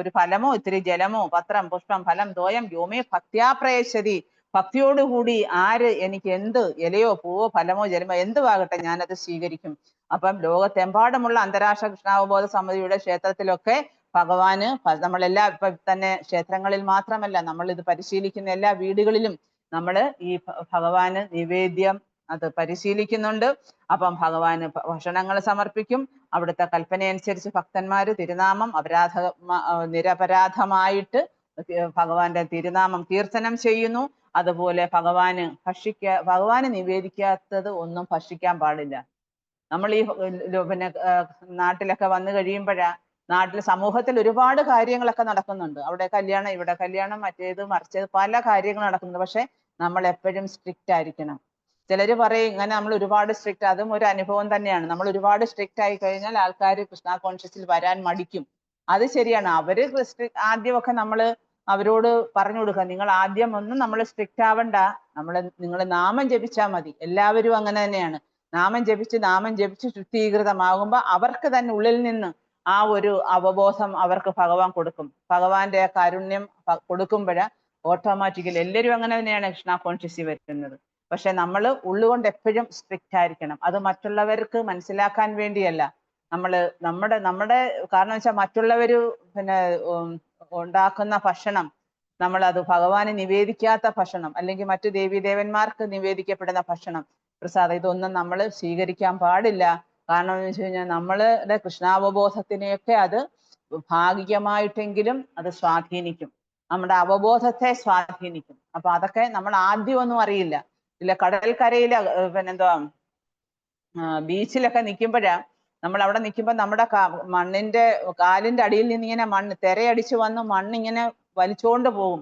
ഒരു ഫലമോ ഇത്തിരി ജലമോ പത്രം പുഷ്പം ഫലം തോയം വ്യോമേ ഭക്ത്യാ പ്രയശ്ശതി. ഭക്തിയോടുകൂടി ആര് എനിക്ക് എന്ത് ഇലയോ പൂവോ ഫലമോ ജലമോ എന്തുവാകട്ടെ ഞാനത് സ്വീകരിക്കും. അപ്പം ലോകത്തെമ്പാടുമുള്ള അന്താരാഷ്ട്ര കൃഷ്ണാവബോധ സമിതിയുടെ ക്ഷേത്രത്തിലൊക്കെ ഭഗവാന് നമ്മളെല്ലാ ഇപ്പൊ തന്നെ ക്ഷേത്രങ്ങളിൽ മാത്രമല്ല, നമ്മൾ ഇത് പരിശീലിക്കുന്ന എല്ലാ വീടുകളിലും നമ്മൾ ഈ ഭഗവാന് നിവേദ്യം അത് പരിശീലിക്കുന്നുണ്ട്. അപ്പം ഭഗവാന് ഭക്ഷണങ്ങൾ സമർപ്പിക്കും. അവിടുത്തെ കൽപ്പനയനുസരിച്ച് ഭക്തന്മാര് തിരുനാമം നിരപരാധമായിട്ട് ഭഗവാന്റെ തിരുനാമം കീർത്തനം ചെയ്യുന്നു. അതുപോലെ ഭഗവാന് നിവേദിക്കാത്തത് ഒന്നും ഭക്ഷിക്കാൻ പാടില്ല. നമ്മൾ ഈ നാട്ടിലൊക്കെ വന്നു കഴിയുമ്പോഴാ, നാട്ടിൽ സമൂഹത്തിൽ ഒരുപാട് കാര്യങ്ങളൊക്കെ നടക്കുന്നുണ്ട്. അവിടെ കല്യാണം, ഇവിടെ കല്യാണം, മറ്റേത് മറിച്ചത്, പല കാര്യങ്ങൾ നടക്കുന്നുണ്ട്. പക്ഷെ നമ്മൾ എപ്പോഴും സ്ട്രിക്റ്റ് ആയിരിക്കണം. ചിലര് പറയും ഇങ്ങനെ നമ്മൾ ഒരുപാട് സ്ട്രിക്റ്റ്, അതും ഒരു അനുഭവം തന്നെയാണ്. നമ്മൾ ഒരുപാട് സ്ട്രിക്റ്റ് ആയി കഴിഞ്ഞാൽ ആൾക്കാർ കൃഷ്ണ കോൺഷ്യസിൽ വരാൻ മടിക്കും. അത് ശരിയാണ്. അവര് ആദ്യമൊക്കെ നമ്മൾ അവരോട് പറഞ്ഞു കൊടുക്കുക, നിങ്ങൾ ആദ്യം ഒന്നും നമ്മൾ സ്ട്രിക്റ്റ് ആവണ്ട, നിങ്ങൾ നാമം ജപിച്ചാൽ മതി. എല്ലാവരും അങ്ങനെ തന്നെയാണ്. നാമം ജപിച്ച് ശുദ്ധീകൃതമാകുമ്പോൾ അവർക്ക് തന്നെ ഉള്ളിൽ നിന്ന് ആ ഒരു അവബോധം അവർക്ക് ഭഗവാൻ കൊടുക്കും. ഭഗവാന്റെ കാരുണ്യം കൊടുക്കുമ്പോഴ് ഓട്ടോമാറ്റിക്കലി എല്ലാവരും അങ്ങനെ തന്നെയാണ് കൃഷ്ണ കോൺഷ്യസിൽ വരുന്നത്. പക്ഷെ നമ്മൾ ഉള്ളുകൊണ്ട് എപ്പോഴും സ്ട്രിക്റ്റ് ആയിരിക്കണം. അത് മറ്റുള്ളവർക്ക് മനസ്സിലാക്കാൻ വേണ്ടിയല്ല. നമ്മുടെ കാരണം വെച്ചാൽ മറ്റുള്ളവര് ഉണ്ടാക്കുന്ന ഭക്ഷണം, അത് ഭഗവാന് നിവേദിക്കാത്ത ഭക്ഷണം, അല്ലെങ്കിൽ മറ്റു ദേവീദേവന്മാർക്ക് നിവേദിക്കപ്പെടുന്ന ഭക്ഷണം, പ്രസാദം, ഇതൊന്നും നമ്മൾ സ്വീകരിക്കാൻ പാടില്ല. കാരണം എന്ന് വെച്ച് കഴിഞ്ഞാൽ നമ്മളുടെ കൃഷ്ണാവബോധത്തിനെയൊക്കെ അത് ഭാഗികമായിട്ടെങ്കിലും അത് സ്വാധീനിക്കും. നമ്മുടെ അവബോധത്തെ സ്വാധീനിക്കും. അപ്പൊ അതൊക്കെ നമ്മൾ ആദ്യമൊന്നും അറിയില്ല. ഇല്ല, കടൽക്കരയില് ബീച്ചിലൊക്കെ നിൽക്കുമ്പോഴാ, നമ്മൾ അവിടെ നിൽക്കുമ്പോൾ നമ്മുടെ മണ്ണിന്റെ കാലിന്റെ അടിയിൽ നിന്ന് ഇങ്ങനെ തിരയടിച്ച് വന്ന് മണ്ണിങ്ങനെ വലിച്ചുകൊണ്ട് പോകും.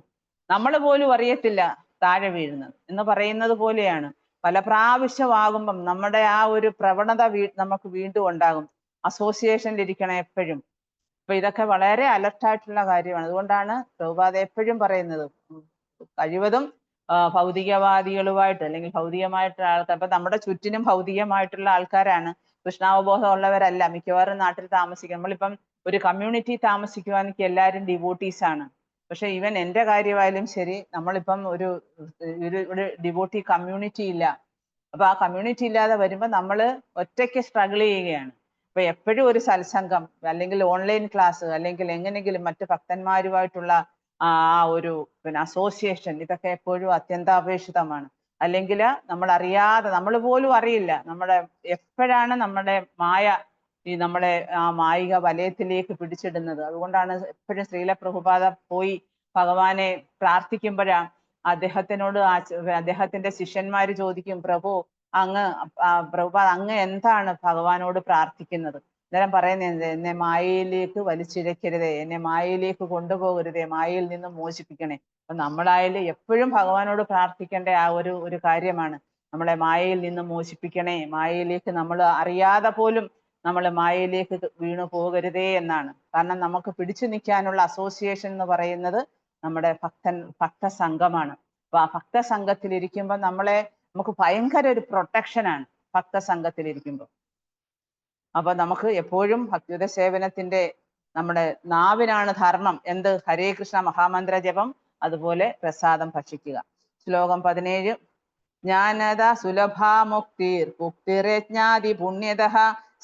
നമ്മൾ പോലും അറിയത്തില്ല താഴെ വീഴുന്നത് എന്ന് പറയുന്നത് പോലെയാണ്. പല പ്രാവശ്യമാകുമ്പം നമ്മുടെ ആ ഒരു പ്രവണത നമുക്ക് വീണ്ടും ഉണ്ടാകും. അസോസിയേഷനിൽ ഇരിക്കണം എപ്പോഴും. അപ്പൊ ഇതൊക്കെ വളരെ അലർട്ടായിട്ടുള്ള കാര്യമാണ്. അതുകൊണ്ടാണ് പ്രഭുപാദ എപ്പോഴും പറയുന്നത്, കഴിവതും ഭൗതികവാദികളുമായിട്ട് അല്ലെങ്കിൽ ഭൗതികമായിട്ടുള്ള ആൾക്കാർ, അപ്പൊ നമ്മുടെ ചുറ്റിനും ഭൗതികമായിട്ടുള്ള ആൾക്കാരാണ്, കൃഷ്ണാവബോധം ഉള്ളവരല്ല മിക്കവാറും നാട്ടിൽ താമസിക്കുക. നമ്മളിപ്പം ഒരു കമ്മ്യൂണിറ്റി താമസിക്കുവാനെങ്കിൽ എല്ലാവരും ഡിവോട്ടീസ് ആണ്. പക്ഷെ ഈവൻ എൻ്റെ കാര്യമായാലും ശരി, നമ്മളിപ്പം ഒരു ഡിവോട്ടി കമ്മ്യൂണിറ്റി ഇല്ല. അപ്പൊ ആ കമ്മ്യൂണിറ്റി ഇല്ലാതെ വരുമ്പോൾ നമ്മൾ ഒറ്റയ്ക്ക് സ്ട്രഗിൾ ചെയ്യുകയാണ്. അപ്പൊ എപ്പോഴും ഒരു സത്സംഗം, അല്ലെങ്കിൽ ഓൺലൈൻ ക്ലാസ്, അല്ലെങ്കിൽ എങ്ങനെയെങ്കിലും മറ്റു ഭക്തന്മാരുമായിട്ടുള്ള ആ ഒരു അസോസിയേഷൻ, ഇതൊക്കെ എപ്പോഴും അത്യന്താപേക്ഷിതമാണ്. അല്ലെങ്കിൽ നമ്മൾ അറിയാതെ, നമ്മൾ പോലും അറിയില്ല എപ്പോഴാണ് നമ്മുടെ നമ്മളെ ആ മായിക വലയത്തിലേക്ക് പിടിച്ചിടുന്നത്. അതുകൊണ്ടാണ് എപ്പോഴും ശ്രീല പ്രഭുപാദ പോയി ഭഗവാനെ പ്രാർത്ഥിക്കുമ്പോഴാ അദ്ദേഹത്തിന്റെ ശിഷ്യന്മാര് ചോദിക്കും, പ്രഭു പ്രഭുപാദ അങ്ങ് എന്താണ് ഭഗവാനോട് പ്രാർത്ഥിക്കുന്നത്? അന്നേരം പറയുന്നത്, എന്നെ മായയിലേക്ക് വലിച്ചിഴക്കരുതേ, എന്നെ മായയിലേക്ക് കൊണ്ടുപോകരുതേ, മായയിൽ നിന്ന് മോചിപ്പിക്കണേ. അപ്പൊ നമ്മളായാലും എപ്പോഴും ഭഗവാനോട് പ്രാർത്ഥിക്കേണ്ട ആ ഒരു കാര്യമാണ്, നമ്മളെ മായയിൽ നിന്ന് മോചിപ്പിക്കണേ, മായയിലേക്ക് നമ്മൾ അറിയാതെ പോലും നമ്മൾ മായയിലേക്ക് വീണു പോകരുതേ എന്നാണ്. കാരണം നമുക്ക് പിടിച്ചു നിൽക്കാനുള്ള അസോസിയേഷൻ എന്ന് പറയുന്നത് നമ്മുടെ ഭക്തസംഘമാണ്. അപ്പൊ ആ ഭക്തസംഘത്തിലിരിക്കുമ്പോൾ നമുക്ക് ഭയങ്കര ഒരു പ്രൊട്ടക്ഷനാണ് ഭക്തസംഘത്തിലിരിക്കുമ്പോൾ. അപ്പൊ നമുക്ക് എപ്പോഴും ഭക്തിയുത സേവനത്തിന്റെ നമ്മുടെ നാവിനാണ് ധർമ്മം എന്ത്? ഹരേ കൃഷ്ണ മഹാമന്ത്ര ജപം, അതുപോലെ പ്രസാദം ഭക്ഷിക്കുക. ശ്ലോകം 17. ജ്ഞാനത സുലഭാമുക്തിർ മുക്തിരജ്ഞാതി പുണ്യത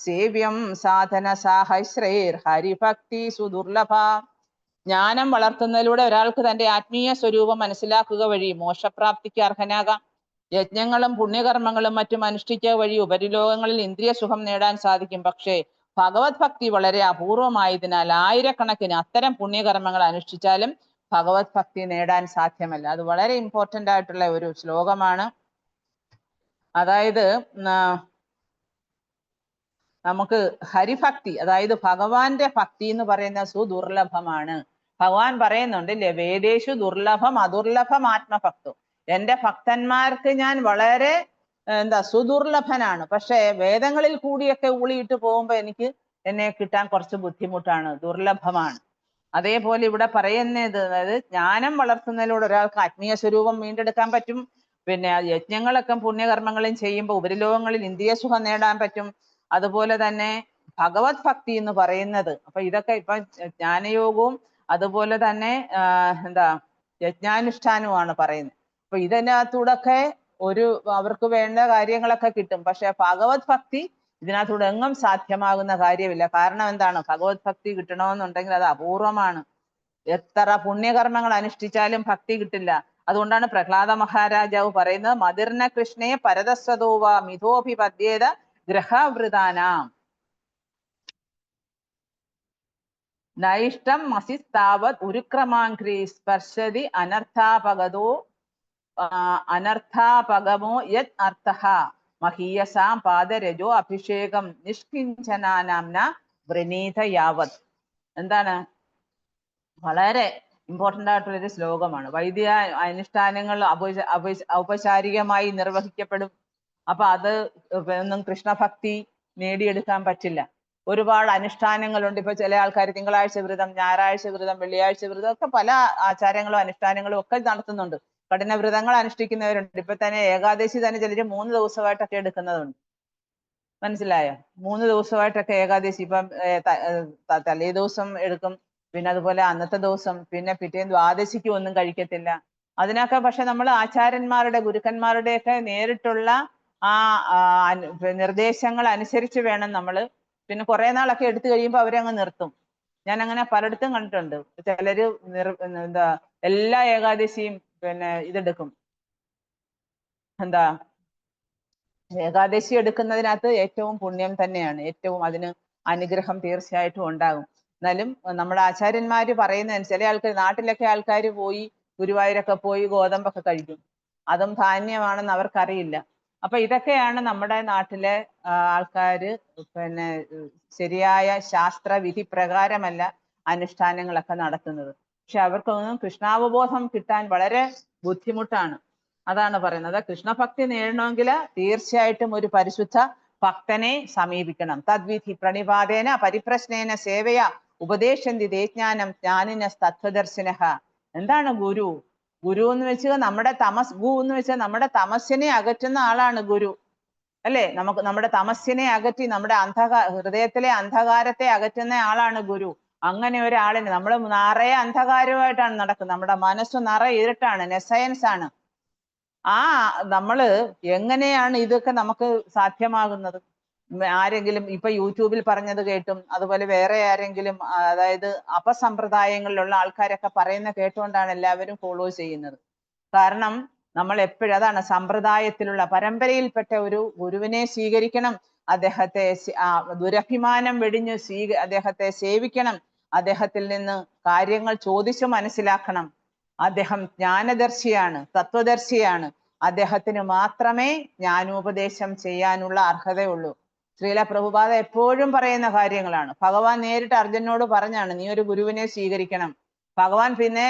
സേവ്യം സാധന സാഹസ്രൈർ ഹരിഭക്തി സുദുർലഭ. ജ്ഞാനം വളർത്തുന്നതിലൂടെ ഒരാൾക്ക് തന്റെ ആത്മീയ സ്വരൂപം മനസ്സിലാക്കുക വഴി മോക്ഷപ്രാപ്തിക്ക് അർഹനാകാം. യജ്ഞങ്ങളും പുണ്യകർമ്മങ്ങളും മറ്റും അനുഷ്ഠിക്കുക വഴി ഉപരിലോകങ്ങളിൽ ഇന്ദ്രിയ സുഖം നേടാൻ സാധിക്കും. പക്ഷേ ഭഗവത് ഭക്തി വളരെ അപൂർവമായതിനാൽ ആയിരക്കണക്കിന് അത്തരം പുണ്യകർമ്മങ്ങൾ അനുഷ്ഠിച്ചാലും ഭഗവത് ഭക്തി നേടാൻ സാധ്യമല്ല. അത് വളരെ ഇമ്പോർട്ടൻ്റ് ആയിട്ടുള്ള ഒരു ശ്ലോകമാണ്. അതായത് നമുക്ക് ഹരിഭക്തി, അതായത് ഭഗവാന്റെ ഭക്തി എന്ന് പറയുന്ന സുദുർലഭമാണ്. ഭഗവാൻ പറയുന്നുണ്ട് ഇല്ലേ, വേദേഷു ദുർലഭം അദുർലഭം ആത്മഭക്തം. എൻ്റെ ഭക്തന്മാർക്ക് ഞാൻ വളരെ സുദുർലഭനാണ്. പക്ഷേ വേദങ്ങളിൽ കൂടിയൊക്കെ ഊളിയിട്ട് പോകുമ്പോൾ എന്നെ കിട്ടാൻ കുറച്ച് ബുദ്ധിമുട്ടാണ്, ദുർലഭമാണ്. അതേപോലെ ഇവിടെ പറയുന്നത്, അതായത് ജ്ഞാനം വളർത്തുന്നതിലൂടെ ഒരാൾക്ക് ആത്മീയ സ്വരൂപം വീണ്ടെടുക്കാൻ പറ്റും. പിന്നെ യജ്ഞങ്ങളൊക്കെ പുണ്യകർമ്മങ്ങളും ചെയ്യുമ്പോൾ ഉപരിലോകങ്ങളിൽ ഇന്ദ്രിയ സുഖം നേടാൻ പറ്റും. അതുപോലെ തന്നെ ഭഗവത് ഭക്തി എന്ന് പറയുന്നത്, അപ്പൊ ഇതൊക്കെ ഇപ്പൊ ജ്ഞാനയോഗവും അതുപോലെ തന്നെ യജ്ഞാനുഷ്ഠാനവുമാണ് പറയുന്നത്. അപ്പൊ ഇതിനകത്തൂടൊക്കെ അവർക്ക് വേണ്ട കാര്യങ്ങളൊക്കെ കിട്ടും. പക്ഷെ ഭഗവത് ഭക്തി ഇതിനകത്തൂടെ എങ്ങും സാധ്യമാകുന്ന കാര്യമില്ല. കാരണം എന്താണ്? ഭഗവത് ഭക്തി കിട്ടണമെന്നുണ്ടെങ്കിൽ അത് അപൂർവമാണ്. എത്ര പുണ്യകർമ്മങ്ങൾ അനുഷ്ഠിച്ചാലും ഭക്തി കിട്ടില്ല. അതുകൊണ്ടാണ് പ്രഹ്ലാദ മഹാരാജാവ് പറയുന്നത്, മതിർന കൃഷ്ണേ പരതസ്വതോവ മിഥോഭിപദ്യേത ഗ്രഹവൃതാനാം നൈഷ്ടം മസിസ്താവത് ഉരുക്രമാംഘ്രി സ്പർശതി അനർത്ഥാപഗമോ യത് അർത്ഥഃ മഹീയസാം പാദരജോ അഭിഷേകം നിഷ്കിഞ്ചനാനാംന വ്രണീത യാവത്. എന്താണ്? വളരെ ഇമ്പോർട്ടൻ്റ് ആയിട്ടുള്ളൊരു ശ്ലോകമാണ്. വൈദിക അനുഷ്ഠാനങ്ങൾ ഔപചാരികമായി നിർവഹിക്കപ്പെടും. അപ്പൊ അത് ഒന്നും കൃഷ്ണഭക്തി നേടിയെടുക്കാൻ പറ്റില്ല. ഒരുപാട് അനുഷ്ഠാനങ്ങളുണ്ട്. ഇപ്പൊ ചില ആൾക്കാർ തിങ്കളാഴ്ച വ്രതം, ഞായറാഴ്ച വ്രതം, വെള്ളിയാഴ്ച വ്രതം ഒക്കെ പല ആചാരങ്ങളും അനുഷ്ഠാനങ്ങളും ഒക്കെ നടത്തുന്നുണ്ട്. കഠിന വ്രതങ്ങൾ അനുഷ്ഠിക്കുന്നവരുണ്ട്. ഇപ്പൊ തന്നെ ഏകാദശി തന്നെ ചിലര് 3 ദിവസമായിട്ടൊക്കെ എടുക്കുന്നതുണ്ട്. മനസ്സിലായോ? 3 ദിവസമായിട്ടൊക്കെ ഏകാദശി, ഇപ്പം തലേ ദിവസം എടുക്കും, പിന്നെ അതുപോലെ അന്നത്തെ ദിവസം, പിന്നെ പിറ്റേന്ന് ദ്വാദശിക്ക് ഒന്നും കഴിക്കത്തില്ല. അതിനൊക്കെ പക്ഷെ നമ്മൾ ആചാര്യന്മാരുടെ ഗുരുക്കന്മാരുടെയൊക്കെ നേരിട്ടുള്ള നിർദ്ദേശങ്ങൾ അനുസരിച്ച് വേണം നമ്മൾ. പിന്നെ കുറെ നാളൊക്കെ എടുത്തു കഴിയുമ്പോൾ അവരങ്ങ് നിർത്തും. ഞാൻ അങ്ങനെ പലയിടത്തും കണ്ടിട്ടുണ്ട്. ചിലര് എല്ലാ ഏകാദശിയും പിന്നെ ഇതെടുക്കും, ഏകാദശി എടുക്കുന്നതിനകത്ത് ഏറ്റവും പുണ്യം തന്നെയാണ്, ഏറ്റവും അതിന് അനുഗ്രഹം തീർച്ചയായിട്ടും ഉണ്ടാകും. എന്നാലും നമ്മുടെ ആചാര്യന്മാര് പറയുന്ന ചില ആൾക്കാർ, നാട്ടിലൊക്കെ ആൾക്കാർ പോയി ഗുരുവായൂരൊക്കെ പോയി ഗോതമ്പൊക്കെ കഴിക്കും. അതും ധാന്യമാണെന്ന് അവർക്കറിയില്ല. അപ്പൊ ഇതൊക്കെയാണ് നമ്മുടെ നാട്ടിലെ ആൾക്കാര് പിന്നെ ശരിയായ ശാസ്ത്ര വിധി പ്രകാരമല്ല അനുഷ്ഠാനങ്ങളൊക്കെ നടത്തുന്നത്. പക്ഷെ അവർക്കൊന്നും കൃഷ്ണാവബോധം കിട്ടാൻ വളരെ ബുദ്ധിമുട്ടാണ്. അതാണ് പറയുന്നത്, കൃഷ്ണഭക്തി നേടണമെങ്കിൽ തീർച്ചയായിട്ടും ഒരു പരിശുദ്ധ ഭക്തനെ സമീപിക്കണം. തദ്വിധി പ്രണിപാതേന പരിപ്രശ്നേന സേവയ ഉപദേശന്തി ദേജ്ഞാനം ജ്ഞാനിന തത്വദർശിനഃ. എന്താണ് ഗുരു? ഗുരു എന്ന് വെച്ചാൽ നമ്മുടെ നമ്മുടെ തമസ്സിനെ അകറ്റുന്ന ആളാണ് ഗുരു, അല്ലേ? നമ്മുടെ തമസ്സിനെ അകറ്റി നമ്മുടെ ഹൃദയത്തിലെ അന്ധകാരത്തെ അകറ്റുന്ന ആളാണ് ഗുരു. അങ്ങനെ ഒരാളിന് നമ്മൾ നിറയെ അന്ധകാരമായിട്ടാണ് നടക്കുന്നത്. നമ്മുടെ മനസ്സ് നിറയെ ഇരുട്ടാണ്, നെസയൻസ് ആണ്. നമ്മള് എങ്ങനെയാണ് ഇതൊക്കെ നമുക്ക് സാധ്യമാകുന്നത്? ആരെങ്കിലും ഇപ്പൊ യൂട്യൂബിൽ പറഞ്ഞത് കേട്ടും അതുപോലെ വേറെ ആരെങ്കിലും, അതായത് അപസമ്പ്രദായങ്ങളിലുള്ള ആൾക്കാരൊക്കെ പറയുന്ന കേട്ടുകൊണ്ടാണ് എല്ലാവരും ഫോളോ ചെയ്യുന്നത്. കാരണം നമ്മൾ എപ്പോഴും അതാണ്, സമ്പ്രദായത്തിലുള്ള പരമ്പരയിൽപ്പെട്ട ഒരു ഗുരുവിനെ സ്വീകരിക്കണം. അദ്ദേഹത്തെ ദുരഭിമാനം വെടിഞ്ഞ് അദ്ദേഹത്തെ സേവിക്കണം. അദ്ദേഹത്തിൽ നിന്ന് കാര്യങ്ങൾ ചോദിച്ചു മനസ്സിലാക്കണം. അദ്ദേഹം ജ്ഞാനദർശിയാണ്, തത്വദർശിയാണ്. അദ്ദേഹത്തിന് മാത്രമേ ജ്ഞാനോപദേശം ചെയ്യാനുള്ള അർഹതയുള്ളൂ. ശ്രീല പ്രഭുപാദ എപ്പോഴും പറയുന്ന കാര്യങ്ങളാണ്. ഭഗവാൻ നേരിട്ട് അർജുനോട് പറഞ്ഞാണ്, നീ ഒരു ഗുരുവിനെ സ്വീകരിക്കണം. ഭഗവാൻ പിന്നെ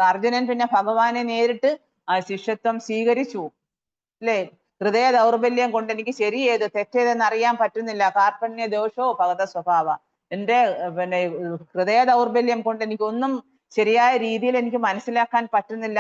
അർജുനൻ പിന്നെ ഭഗവാനെ നേരിട്ട് ആ ശിഷ്യത്വം സ്വീകരിച്ചു അല്ലേ? ഹൃദയ ദൗർബല്യം കൊണ്ട് എനിക്ക് ശരി ഏത് തെറ്റേതെന്ന് അറിയാൻ പറ്റുന്നില്ല. കാർപ്പണ്യ ദോഷോ ഭഗത സ്വഭാവ. എൻ്റെ പിന്നെ ഹൃദയ ദൗർബല്യം കൊണ്ട് എനിക്കൊന്നും ശരിയായ രീതിയിൽ എനിക്ക് മനസ്സിലാക്കാൻ പറ്റുന്നില്ല.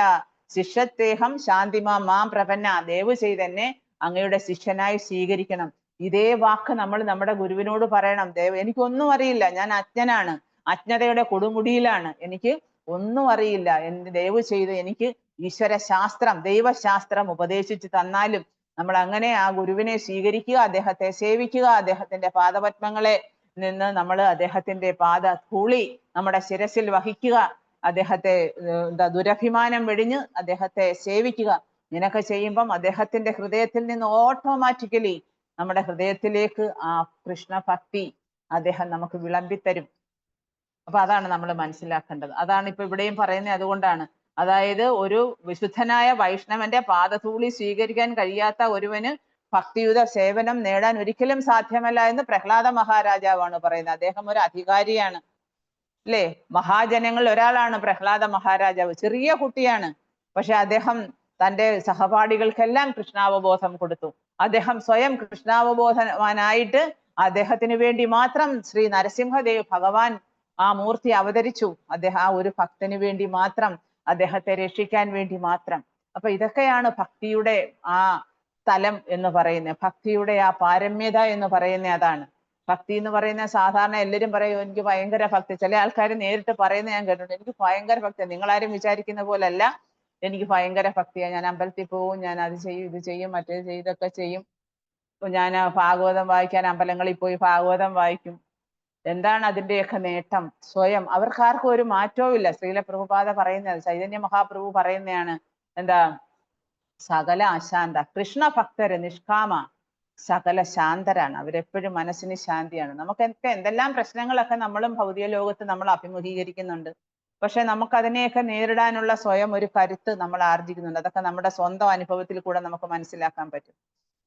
ശിഷ്യത്തേഹം ശാന്തിമാം മാം പ്രപന്ന. ദയവ് ചെയ്ത് എന്നെ അങ്ങയുടെ ശിഷ്യനായി സ്വീകരിക്കണം. ഇതേ വാക്ക് നമ്മൾ നമ്മുടെ ഗുരുവിനോട് പറയണം. എനിക്കൊന്നും അറിയില്ല, ഞാൻ അജ്ഞനാണ്, അജ്ഞതയുടെ കൊടുമുടിയിലാണ്, എനിക്ക് ഒന്നും അറിയില്ല, ദയവ് ചെയ്ത് എനിക്ക് ഈശ്വര ശാസ്ത്രം ദൈവശാസ്ത്രം ഉപദേശിച്ചു തന്നാലും നമ്മൾ അങ്ങനെ ആ ഗുരുവിനെ സ്വീകരിക്കുക, അദ്ദേഹത്തെ സേവിക്കുക, അദ്ദേഹത്തിന്റെ പാദപത്മങ്ങളെ നിന്ന് നമ്മൾ അദ്ദേഹത്തിന്റെ ധൂളി നമ്മുടെ ശിരസിൽ വഹിക്കുക, അദ്ദേഹത്തെ ദുരഭിമാനം വെടിഞ്ഞ് അദ്ദേഹത്തെ സേവിക്കുക. ഇങ്ങനെയൊക്കെ ചെയ്യുമ്പം അദ്ദേഹത്തിന്റെ ഹൃദയത്തിൽ നിന്ന് ഓട്ടോമാറ്റിക്കലി നമ്മുടെ ഹൃദയത്തിലേക്ക് ആ കൃഷ്ണഭക്തി അദ്ദേഹം നമുക്ക് വിളമ്പിത്തരും. അപ്പൊ അതാണ് നമ്മൾ മനസ്സിലാക്കേണ്ടത്. അതാണ് ഇപ്പൊ ഇവിടെയും പറയുന്നത്. അതുകൊണ്ടാണ്, അതായത് ഒരു വിശുദ്ധനായ വൈഷ്ണവന്റെ പാദധൂളി സ്വീകരിക്കാൻ കഴിയാത്ത ഒരുവന് ഭക്തിയുത സേവനം നേടാൻ ഒരിക്കലും സാധ്യമല്ല എന്ന് പ്രഹ്ലാദ മഹാരാജാവാണ് പറയുന്നത്. അദ്ദേഹം ഒരു അധികാരിയാണ് അല്ലേ? മഹാജനങ്ങളിൽ ഒരാളാണ് പ്രഹ്ലാദ മഹാരാജാവ്. ചെറിയ കുട്ടിയാണ്, പക്ഷെ അദ്ദേഹം തൻ്റെ സഹപാഠികൾക്കെല്ലാം കൃഷ്ണാവബോധം കൊടുത്തു. അദ്ദേഹം സ്വയം കൃഷ്ണാവബോധവാനായിട്ട് അദ്ദേഹത്തിന് വേണ്ടി മാത്രം ശ്രീ നരസിംഹദേവ് ഭഗവാൻ ആ മൂർത്തി അവതരിച്ചു. അദ്ദേഹം ആ ഒരു ഭക്തന് വേണ്ടി മാത്രം, അദ്ദേഹത്തെ രക്ഷിക്കാൻ വേണ്ടി മാത്രം. അപ്പൊ ഇതൊക്കെയാണ് ഭക്തിയുടെ ആ തലം എന്ന് പറയുന്നത്, ഭക്തിയുടെ ആ പാരമ്യത എന്ന് പറയുന്നത്. അതാണ് ഭക്തി എന്ന് പറയുന്നത്. സാധാരണ എല്ലാവരും പറയും എനിക്ക് ഭയങ്കര ഭക്തി. ചില ആൾക്കാർ നേരിട്ട് പറയുന്നത് ഞാൻ കേട്ടിട്ടുണ്ട്, എനിക്ക് ഭയങ്കര ഭക്തിയാണ്. നിങ്ങളാരും വിചാരിക്കുന്ന പോലല്ല, എനിക്ക് ഭയങ്കര ഭക്തിയാണ്. ഞാൻ അമ്പലത്തിൽ പോവും, ഞാൻ അത് ചെയ്യും, ഇത് ചെയ്യും, മറ്റേത് ചെയ്തൊക്കെ ചെയ്യും. ഞാൻ ഭാഗവതം വായിക്കാൻ അമ്പലങ്ങളിൽ പോയി ഭാഗവതം വായിക്കും. എന്താണ് അതിൻ്റെയൊക്കെ നേട്ടം? സ്വയം അവർക്കാർക്കും ഒരു മാറ്റവും ഇല്ല. ശ്രീല പ്രഭുപാദ പറയുന്നത്, ചൈതന്യ മഹാപ്രഭു പറയുന്നതാണ്, എന്താ, സകല അശാന്ത കൃഷ്ണ ഭക്തര് നിഷ്കാമ സകല ശാന്തരാണ്. അവരെപ്പോഴും മനസ്സിന് ശാന്തിയാണ്. നമുക്കൊക്കെ എന്തെല്ലാം പ്രശ്നങ്ങളൊക്കെ നമ്മളും ഭൗതിക ലോകത്ത് നമ്മൾ അഭിമുഖീകരിക്കുന്നുണ്ട്. പക്ഷെ നമുക്ക് അതിനെയൊക്കെ നേരിടാനുള്ള സ്വയം ഒരു കരുത്ത് നമ്മൾ ആർജിക്കുന്നുണ്ട്. അതൊക്കെ നമ്മുടെ സ്വന്തം അനുഭവത്തിൽ കൂടെ നമുക്ക് മനസ്സിലാക്കാൻ പറ്റും.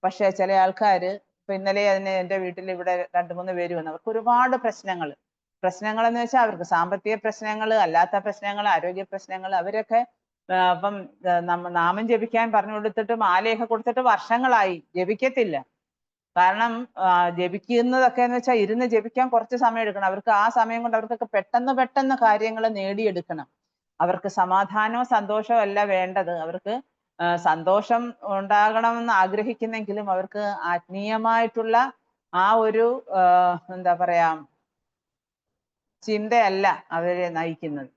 പക്ഷെ ചില ആൾക്കാർ, ഇപ്പൊ ഇന്നലെ എൻ്റെ വീട്ടിൽ ഇവിടെ 2-3 പേര് വന്നു. അവർക്ക് ഒരുപാട് പ്രശ്നങ്ങൾ എന്ന് വെച്ചാൽ അവർക്ക് സാമ്പത്തിക പ്രശ്നങ്ങൾ, അല്ലാത്ത പ്രശ്നങ്ങൾ, ആരോഗ്യ പ്രശ്നങ്ങൾ. അവരൊക്കെ അപ്പം നാമം ജപിക്കാൻ പറഞ്ഞു കൊടുത്തിട്ട് മാലയൊക്കെ കൊടുത്തിട്ട് വർഷങ്ങളായി, ജപിക്കത്തില്ല. കാരണം ജപിക്കുന്നതൊക്കെ എന്ന് വെച്ചാൽ ഇരുന്ന് ജപിക്കാൻ കുറച്ച് സമയം എടുക്കണം. അവർക്ക് ആ സമയം കൊണ്ട് അവർക്കൊക്കെ പെട്ടെന്ന് കാര്യങ്ങൾ നേടിയെടുക്കണം. അവർക്ക് സമാധാനവും സന്തോഷവും അല്ല വേണ്ടത്. അവർക്ക് സന്തോഷം ഉണ്ടാകണമെന്ന് ആഗ്രഹിക്കുന്നെങ്കിലും അവർക്ക് ആത്മീയമായിട്ടുള്ള ആ ഒരു എന്താ പറയാ ചിന്തയല്ല അവരെ നയിക്കുന്നത്.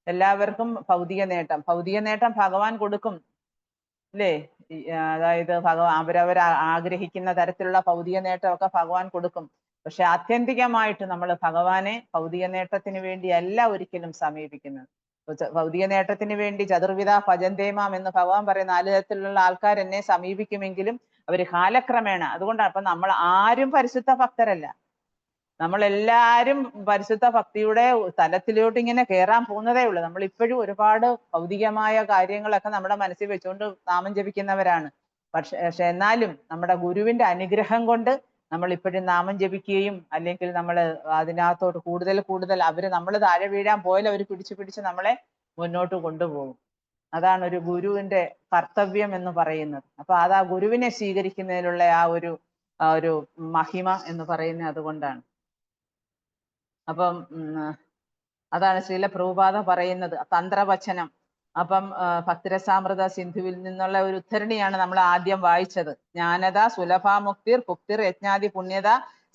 എല്ലാവർക്കും ഭൗതിക നേട്ടം ഭഗവാൻ കൊടുക്കും അല്ലേ? അതായത് അവരവർ ആഗ്രഹിക്കുന്ന തരത്തിലുള്ള ഭൗതിക നേട്ടമൊക്കെ ഭഗവാൻ കൊടുക്കും. പക്ഷെ ആത്യന്തികമായിട്ട് നമ്മൾ ഭഗവാനെ ഭൗതിക നേട്ടത്തിന് വേണ്ടിയല്ല ഒരിക്കലും സമീപിക്കുന്നത്. ഭൗതിക നേട്ടത്തിന് വേണ്ടി ചതുർവിധ ഭജന്തേമാം എന്ന് ഭഗവാൻ പറയും. 4 തരത്തിലുള്ള ആൾക്കാർ എന്നെ സമീപിക്കുമെങ്കിലും അവർ കാലക്രമേണ, അതുകൊണ്ടാണ് ഇപ്പൊ നമ്മൾ ആരും പരിശുദ്ധ ഭക്തരല്ല. നമ്മളെല്ലാവരും പരിശുദ്ധ ഭക്തിയുടെ തലത്തിലോട്ട് ഇങ്ങനെ കയറാൻ പോകുന്നതേ ഉള്ളൂ. നമ്മൾ ഇപ്പോഴും ഒരുപാട് ഭൗതികമായ കാര്യങ്ങളൊക്കെ നമ്മുടെ മനസ്സിൽ വെച്ചുകൊണ്ട് നാമം ജപിക്കുന്നവരാണ്. പക്ഷെ എന്നാലും നമ്മുടെ ഗുരുവിന്റെ അനുഗ്രഹം കൊണ്ട് നമ്മൾ ഇപ്പോഴും നാമം ജപിക്കുകയും, അല്ലെങ്കിൽ നമ്മൾ അതിനകത്തോട്ട് കൂടുതൽ നമ്മൾ താഴെ വീഴാൻ പോയാലും അവർ പിടിച്ച് നമ്മളെ മുന്നോട്ട് കൊണ്ടുപോകും. അതാണ് ഒരു ഗുരുവിന്റെ കർത്തവ്യം എന്ന് പറയുന്നത്. അപ്പൊ അത് ആ ഗുരുവിനെ സ്വീകരിക്കുന്നതിലുള്ള ആ ഒരു മഹിമ എന്ന് പറയുന്നത് അതുകൊണ്ടാണ്. അപ്പം അതാണ് ശ്രീല പ്രഭുപാദ പറയുന്നത്, തന്ത്രവചനം. അപ്പം ഭക്തിരസാമൃത സിന്ധുവിൽ നിന്നുള്ള ഒരു ഉദ്ധരണിയാണ് നമ്മൾ ആദ്യം വായിച്ചത്. ജ്ഞാനത സുലഭാമുക്തിർ ഭുക്തിർ യജ്ഞാതി പുണ്യത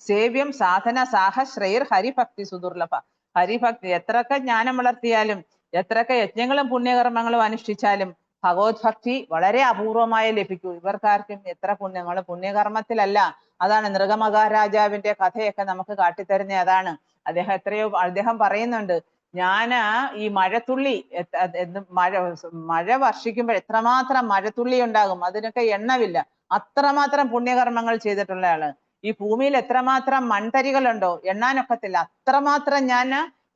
സേവ്യം സാധന സാഹശ്രയർ ഹരിഭക്തി സുദുർലഭ. ഹരിഭക്തി എത്രയൊക്കെ ജ്ഞാനം വളർത്തിയാലും, എത്രയൊക്കെ യജ്ഞങ്ങളും പുണ്യകർമ്മങ്ങളും അനുഷ്ഠിച്ചാലും ഭഗവത് ഭക്തി വളരെ അപൂർവമായി ലഭിക്കൂ. ഇവർക്കാർക്കും എത്ര പുണ്യങ്ങൾ പുണ്യകർമ്മത്തിലല്ല. അതാണ് നൃഗമഹാരാജാവിന്റെ കഥയൊക്കെ നമുക്ക് കാട്ടിത്തരുന്ന. അതാണ് അദ്ദേഹം പറയുന്നുണ്ട്, ഞാന് ഈ മഴത്തുള്ളി മഴ വർഷിക്കുമ്പോൾ എത്രമാത്രം മഴത്തുള്ളി ഉണ്ടാകും, അതിനൊക്കെ എണ്ണമില്ല. അത്രമാത്രം പുണ്യകർമ്മങ്ങൾ ചെയ്തിട്ടുള്ള ആള്. ഈ ഭൂമിയിൽ എത്രമാത്രം മൺതരികളുണ്ടോ, എണ്ണാനൊക്കത്തില്ല. അത്രമാത്രം ഞാൻ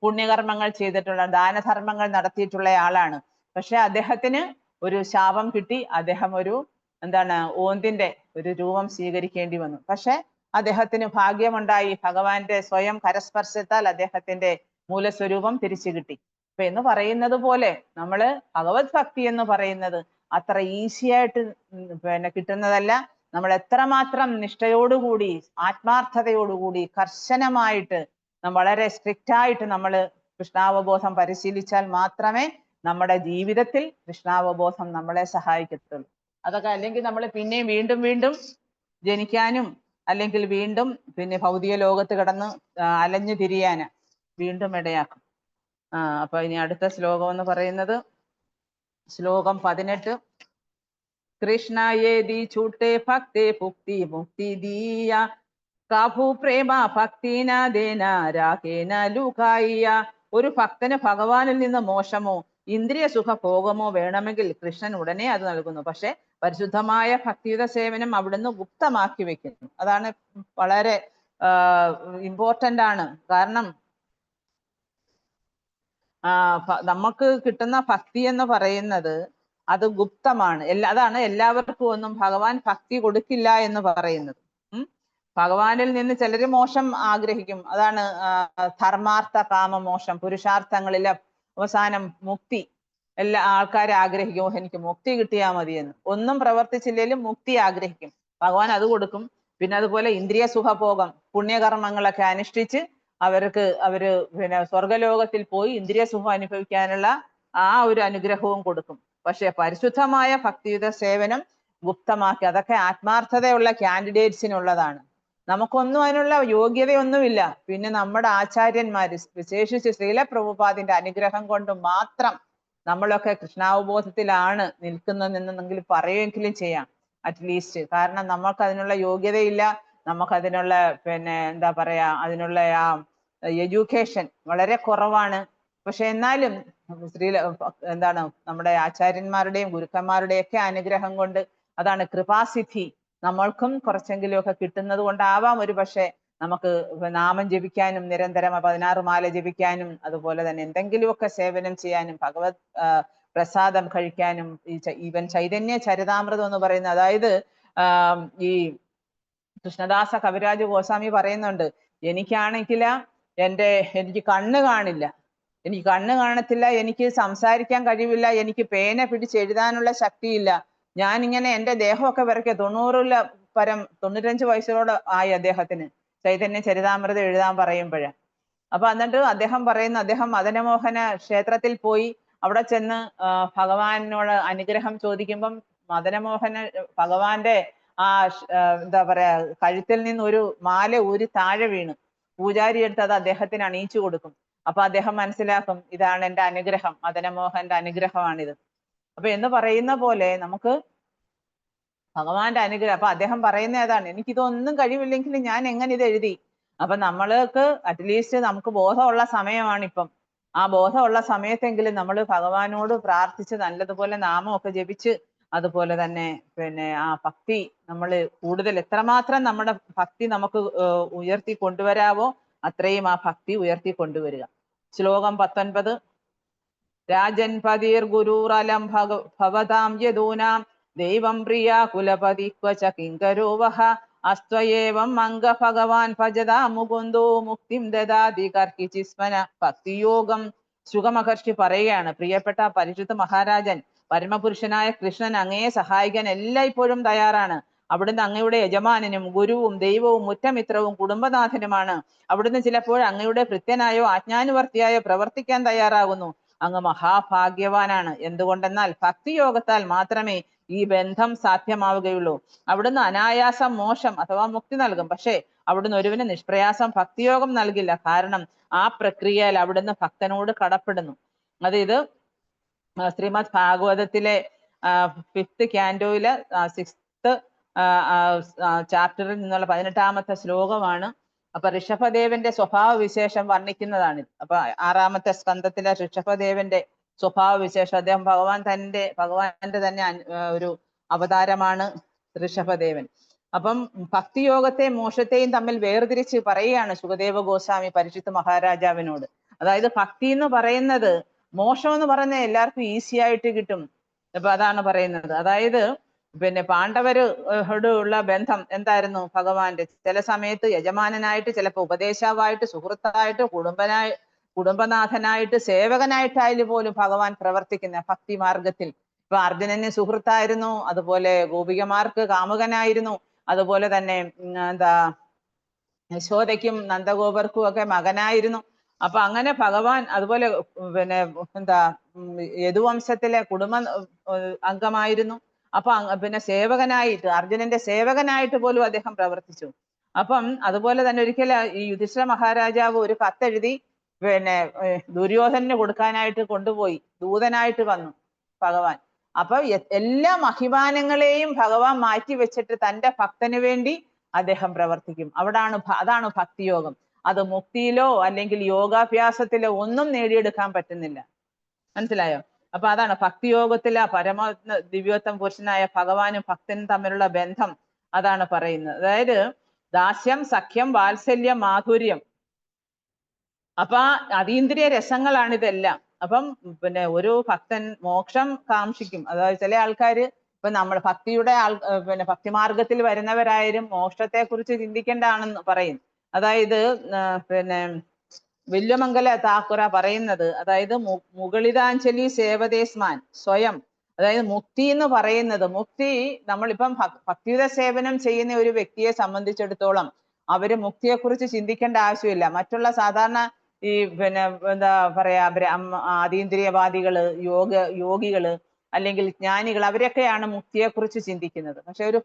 പുണ്യകർമ്മങ്ങൾ ചെയ്തിട്ടുള്ള, ദാനധർമ്മങ്ങൾ നടത്തിയിട്ടുള്ള ആളാണ്. പക്ഷെ അദ്ദേഹത്തിന് ഒരു ശാപം കിട്ടി. അദ്ദേഹം ഒരു ഓന്തിന്റെ ഒരു രൂപം സ്വീകരിക്കേണ്ടി വന്നു. പക്ഷെ അദ്ദേഹത്തിന് ഭാഗ്യമുണ്ടായി. ഭഗവാന്റെ സ്വയം കരസ്പർശത്താൽ അദ്ദേഹത്തിന്റെ മൂലസ്വരൂപം തിരിച്ചു കിട്ടി. അപ്പൊ എന്ന് പറയുന്നത് പോലെ നമ്മള് ഭഗവത് ഭക്തി എന്ന് പറയുന്നത് അത്ര ഈസി ആയിട്ട് പിന്നെ കിട്ടുന്നതല്ല. നമ്മൾ എത്രമാത്രം നിഷ്ഠയോടുകൂടി ആത്മാർത്ഥതയോടുകൂടി കർശനമായിട്ട് വളരെ സ്ട്രിക്റ്റ് ആയിട്ട് നമ്മൾ കൃഷ്ണാവബോധം പരിശീലിച്ചാൽ മാത്രമേ നമ്മുടെ ജീവിതത്തിൽ കൃഷ്ണാവബോധം നമ്മളെ സഹായിക്കത്തുള്ളൂ. അതൊക്കെ അല്ലെങ്കിൽ നമ്മൾ പിന്നെയും വീണ്ടും വീണ്ടും ജനിക്കാനും അല്ലെങ്കിൽ വീണ്ടും പിന്നെ ഭൗതിക ലോകത്ത് കിടന്ന് അലഞ്ഞു തിരിയാന് വീണ്ടും ഇടയാക്കും. അപ്പൊ ഇനി അടുത്ത ശ്ലോകം എന്ന് പറയുന്നത് ശ്ലോകം 18. കൃഷ്ണയേതി ചൂട്ടേ ഭക്തേ ഭുക്തി മുക്തി ദീയ കാഭു പ്രേമ ഭക്തിന ദേന രാഗേന ലുകായ. ഒരു ഭക്തന് ഭഗവാനിൽ നിന്ന് മോശമോ ഇന്ദ്രിയ സുഖ ഭോഗമോ വേണമെങ്കിൽ കൃഷ്ണൻ ഉടനെ അത് നൽകുന്നു. പക്ഷെ പരിശുദ്ധമായ ഭക്തിയുത സേവനം അവിടുന്ന് ഗുപ്തമാക്കി വെക്കുന്നു. അതാണ് വളരെ ഇമ്പോർട്ടന്റ് ആണ്. കാരണം നമുക്ക് കിട്ടുന്ന ഭക്തി എന്ന് പറയുന്നത് അത് ഗുപ്തമാണ്. അതാണ് എല്ലാവർക്കും ഒന്നും ഭഗവാൻ ഭക്തി കൊടുക്കില്ല എന്ന് പറയുന്നത്. ഭഗവാനിൽ നിന്ന് ചിലര് മോശം ആഗ്രഹിക്കും. അതാണ് ധർമാർത്ഥ കാമ മോശം. പുരുഷാർത്ഥങ്ങളിലെ അവസാനം മുക്തി എല്ലാ ആൾക്കാരും ആഗ്രഹിക്കും. എനിക്ക് മുക്തി കിട്ടിയാൽ മതിയെന്ന്. ഒന്നും പ്രവർത്തിച്ചില്ലെങ്കിലും മുക്തി ആഗ്രഹിക്കും. ഭഗവാൻ അത് കൊടുക്കും. പിന്നെ അതുപോലെ ഇന്ദ്രിയ സുഖഭോഗം പുണ്യകർമ്മങ്ങളൊക്കെ അനുഷ്ഠിച്ച് അവര് പിന്നെ സ്വർഗലോകത്തിൽ പോയി ഇന്ദ്രിയ സുഖം അനുഭവിക്കാനുള്ള ആ ഒരു അനുഗ്രഹവും കൊടുക്കും. പക്ഷെ പരിശുദ്ധമായ ഭക്തിയുത സേവനം ഗുപ്തമാക്കി അതൊക്കെ ആത്മാർത്ഥതയുള്ള കാൻഡിഡേറ്റ്സിനുള്ളതാണ്. നമുക്കൊന്നും അതിനുള്ള യോഗ്യതയൊന്നുമില്ല. പിന്നെ നമ്മുടെ ആചാര്യന്മാര് വിശേഷിച്ച് ശ്രീല പ്രഭുപാദിന്റെ അനുഗ്രഹം കൊണ്ട് മാത്രം നമ്മളൊക്കെ കൃഷ്ണാവബോധത്തിലാണ് നിൽക്കുന്നതെന്നെങ്കിലും പറയുമെങ്കിലും ചെയ്യാം അറ്റ്ലീസ്റ്റ്. കാരണം നമുക്ക് അതിനുള്ള യോഗ്യതയില്ല. നമുക്കതിനുള്ള പിന്നെ എന്താ പറയാ അതിനുള്ള ആ എഡ്യൂക്കേഷൻ വളരെ കുറവാണ്. പക്ഷെ എന്നാലും എന്താണ് നമ്മുടെ ആചാര്യന്മാരുടെയും ഗുരുക്കന്മാരുടെയും ഒക്കെ അനുഗ്രഹം കൊണ്ട് അതാണ് കൃപാസിദ്ധി നമ്മൾക്കും കുറച്ചെങ്കിലുമൊക്കെ കിട്ടുന്നത് കൊണ്ടാവാം ഒരു പക്ഷെ നമുക്ക് നാമം ജപിക്കാനും നിരന്തരം 16 മാല ജപിക്കാനും അതുപോലെ തന്നെ എന്തെങ്കിലുമൊക്കെ സേവനം ചെയ്യാനും ഭഗവത് പ്രസാദം കഴിക്കാനും ഈവൻ ചൈതന്യ ചരിതാമൃതം എന്ന് പറയുന്നത് അതായത് ഈ കൃഷ്ണദാസ കവിരാജ് ഗോസ്വാമി പറയുന്നുണ്ട്, എനിക്കാണെങ്കിൽ എനിക്ക് കണ്ണ് കാണില്ല, എനിക്ക് കണ്ണ് കാണത്തില്ല, എനിക്ക് സംസാരിക്കാൻ കഴിവില്ല, എനിക്ക് പേന പിടിച്ച് എഴുതാനുള്ള ശക്തിയില്ല, ഞാനിങ്ങനെ എൻ്റെ ദേഹമൊക്കെ വിറയ്ക്കുക. 95 വയസ്സോട് ആയി അദ്ദേഹത്തിന് ചൈതന്യ ചരിതാമൃതം എഴുതാൻ പറയുമ്പോഴേ. അപ്പൊ എന്നിട്ട് അദ്ദേഹം പറയുന്നു, അദ്ദേഹം മദനമോഹന ക്ഷേത്രത്തിൽ പോയി അവിടെ ചെന്ന് ഭഗവാനോട് അനുഗ്രഹം ചോദിക്കുമ്പം മദനമോഹന ഭഗവാന്റെ എന്താ പറയാ കഴുത്തിൽ നിന്ന് ഒരു മാല ഊരി താഴെ വീണു. പൂജാരി എടുത്ത് അത് അദ്ദേഹത്തിന് അണിയിച്ചു കൊടുക്കും. അപ്പൊ അദ്ദേഹം മനസ്സിലാക്കും, ഇതാണ് എൻ്റെ അനുഗ്രഹം, മദനമോഹന്റെ അനുഗ്രഹമാണിത്. അപ്പൊ എന്ന് പറയുന്ന പോലെ നമുക്ക് ഭഗവാന്റെ അനുഗ്രഹം. അപ്പൊ അദ്ദേഹം പറയുന്ന ഏതാണ്, എനിക്കിതൊന്നും കഴിവില്ലെങ്കിൽ ഞാൻ എങ്ങനെ ഇത് എഴുതി? അപ്പൊ നമ്മൾക്ക് അറ്റ്ലീസ്റ്റ് നമുക്ക് ബോധമുള്ള സമയമാണിപ്പം. ആ ബോധമുള്ള സമയത്തെങ്കിലും നമ്മൾ ഭഗവാനോട് പ്രാർത്ഥിച്ച് നല്ലതുപോലെ നാമമൊക്കെ ജപിച്ച് അതുപോലെ തന്നെ പിന്നെ ആ ഭക്തി നമ്മൾ കൂടുതൽ എത്രമാത്രം നമ്മുടെ ഭക്തി നമുക്ക് ഉയർത്തി കൊണ്ടുവരാവോ അത്രയും ആ ഭക്തി ഉയർത്തി കൊണ്ടുവരിക. ശ്ലോകം 19. രാജൻ പതിർ ഗുരുറലം ഭവതാം യദൂനാം ദൈവം പ്രിയ കുലപതി ക്വച കിങ്കരോവഹ അസ്ത്വയേവം അംഗ ഭഗവാൻ ഭജതാ മുകുന്ദോ മുക്തിം ദദാതി കർഹിചിസ്മന. ഭക്തിയോഗം ശുഖമഹർഷി പറയുകയാണ്, പ്രിയപ്പെട്ട പരിശുദ്ധ മഹാരാജൻ, പരമപുരുഷനായ കൃഷ്ണൻ അങ്ങയെ സഹായിക്കാൻ എല്ലായ്പ്പോഴും തയ്യാറാണ്. അവിടുന്ന് അങ്ങയുടെ യജമാനനും ഗുരുവും ദൈവവും ഉറ്റമിത്രവും കുടുംബനാഥനുമാണ്. അവിടുന്ന് ചിലപ്പോൾ അങ്ങയുടെ ഭൃത്യനായോ ആജ്ഞാനുവർത്തിയായോ പ്രവർത്തിക്കാൻ തയ്യാറാകുന്നു. അങ്ങ് മഹാഭാഗ്യവാനാണ്. എന്തുകൊണ്ടെന്നാൽ ഭക്തിയോഗത്താൽ മാത്രമേ ഈ ബന്ധം സാധ്യമാവുകയുള്ളൂ. അവിടുന്ന് അനായാസം മോക്ഷം അഥവാ മുക്തി നൽകും. പക്ഷേ അവിടുന്ന് ഒരുവിന് നിഷ്പ്രയാസം ഭക്തിയോഗം നൽകില്ല. കാരണം ആ പ്രക്രിയയിൽ അവിടുന്ന് ഭക്തനോട് കടപ്പെടുന്നു. ഇത് ശ്രീമദ് ഭാഗവതത്തിലെ 5th cantoയിലെ 6th ചാപ്റ്ററിൽ നിന്നുള്ള 18ാമത്തെ ശ്ലോകമാണ്. അപ്പൊ ഋഷഭദേവന്റെ സ്വഭാവ വിശേഷം വർണ്ണിക്കുന്നതാണ്. അപ്പൊ 6ാമത്തെ സ്കന്ധത്തിലെ ഋഷഭദേവന്റെ സ്വഭാവ വിശേഷം, അദ്ദേഹം ഭഗവാന്റെ തന്നെ ഒരു അവതാരമാണ് ഋഷഭദേവൻ. അപ്പം ഭക്തിയോഗത്തെ മോക്ഷത്തെയും തമ്മിൽ വേർതിരിച്ച് പറയുകയാണ് സുഖദേവ ഗോസ്വാമി പരിശുദ്ധ മഹാരാജാവിനോട്. അതായത് ഭക്തി എന്ന് പറയുന്നത്, മോക്ഷം എന്ന് പറയുന്നത് എല്ലാവർക്കും ഈസി ആയിട്ട് കിട്ടും. അപ്പൊ അതാണ് പറയുന്നത്. അതായത് പിന്നെ പാണ്ഡവരോടുള്ള ബന്ധം എന്തായിരുന്നു ഭഗവാന്റെ? ചില സമയത്ത് യജമാനനായിട്ട്, ചിലപ്പോൾ ഉപദേശാവായിട്ട്, സുഹൃത്തായിട്ട്, കുടുംബനാഥനായിട്ട് സേവകനായിട്ടായാലും പോലും ഭഗവാൻ പ്രവർത്തിക്കുന്ന ഭക്തി മാർഗത്തിൽ. ഇപ്പൊ അർജുനന് സുഹൃത്തായിരുന്നു, അതുപോലെ ഗോപികമാർക്ക് കാമുകനായിരുന്നു, അതുപോലെ തന്നെ എന്താ യശോദയ്ക്കും നന്ദഗോപർക്കും ഒക്കെ മകനായിരുന്നു. അപ്പൊ അങ്ങനെ ഭഗവാൻ അതുപോലെ പിന്നെ എന്താ യദുവംശത്തിലെ കുടുംബ അംഗമായിരുന്നു. അപ്പൊ പിന്നെ സേവകനായിട്ട്, അർജുനന്റെ സേവകനായിട്ട് പോലും അദ്ദേഹം പ്രവർത്തിച്ചു. അപ്പം അതുപോലെ തന്നെ ഒരിക്കൽ ഈ യുധിഷ്ഠിര മഹാരാജാവ് ഒരു കത്തെഴുതി പിന്നെ ദുര്യോധനന് കൊടുക്കാനായിട്ട് കൊണ്ടുപോയി. ദൂതനായിട്ട് വന്നു ഭഗവാൻ. അപ്പൊ എല്ലാ അഭിമാനങ്ങളെയും ഭഗവാൻ മാറ്റി വെച്ചിട്ട് തന്റെ ഭക്തന് വേണ്ടി അദ്ദേഹം പ്രവർത്തിക്കും. അതാണ് ഭക്തിയോഗം. അത് മുക്തിയിലോ അല്ലെങ്കിൽ യോഗാഭ്യാസത്തിലോ ഒന്നും നേടിയെടുക്കാൻ പറ്റുന്നില്ല. മനസ്സിലായോ? അപ്പൊ അതാണ് ഭക്തിയോഗത്തിലെ പരമ ദിവ്യോത്തമ പുരുഷനായ ഭഗവാനും ഭക്തനും തമ്മിലുള്ള ബന്ധം അതാണ് പറയുന്നത്. അതായത് ദാസ്യം, സഖ്യം, വാത്സല്യം, മാധുര്യം. അപ്പൊ അതീന്ദ്രിയ രസങ്ങളാണ് ഇതെല്ലാം. അപ്പം പിന്നെ ഒരു ഭക്തൻ മോക്ഷം കാക്ഷിക്കും. അതായത് ചില ആൾക്കാര് ഇപ്പൊ നമ്മുടെ ഭക്തിയുടെ പിന്നെ ഭക്തിമാർഗത്തിൽ വരുന്നവരായാലും മോക്ഷത്തെ കുറിച്ച് ചിന്തിക്കേണ്ടതാണെന്ന് പറയും. അതായത് പിന്നെ വില്യമംഗല താക്കുറ പറയുന്നത്, അതായത് മുകളിതാഞ്ജലി സേവതേസ്മാൻ സ്വയം, അതായത് മുക്തി എന്ന് പറയുന്നത്, മുക്തി നമ്മളിപ്പം ഭക്തിയുത സേവനം ചെയ്യുന്ന ഒരു വ്യക്തിയെ സംബന്ധിച്ചിടത്തോളം അവര് മുക്തിയെക്കുറിച്ച് ചിന്തിക്കേണ്ട ആവശ്യമില്ല. മറ്റുള്ള സാധാരണ ഈ പിന്നെ എന്താ പറയാ അതീന്ദ്രിയവാദികള്, യോഗികള് അല്ലെങ്കിൽ ജ്ഞാനികൾ, അവരൊക്കെയാണ് മുക്തിയെക്കുറിച്ച് ചിന്തിക്കുന്നത്. പക്ഷെ ഒരു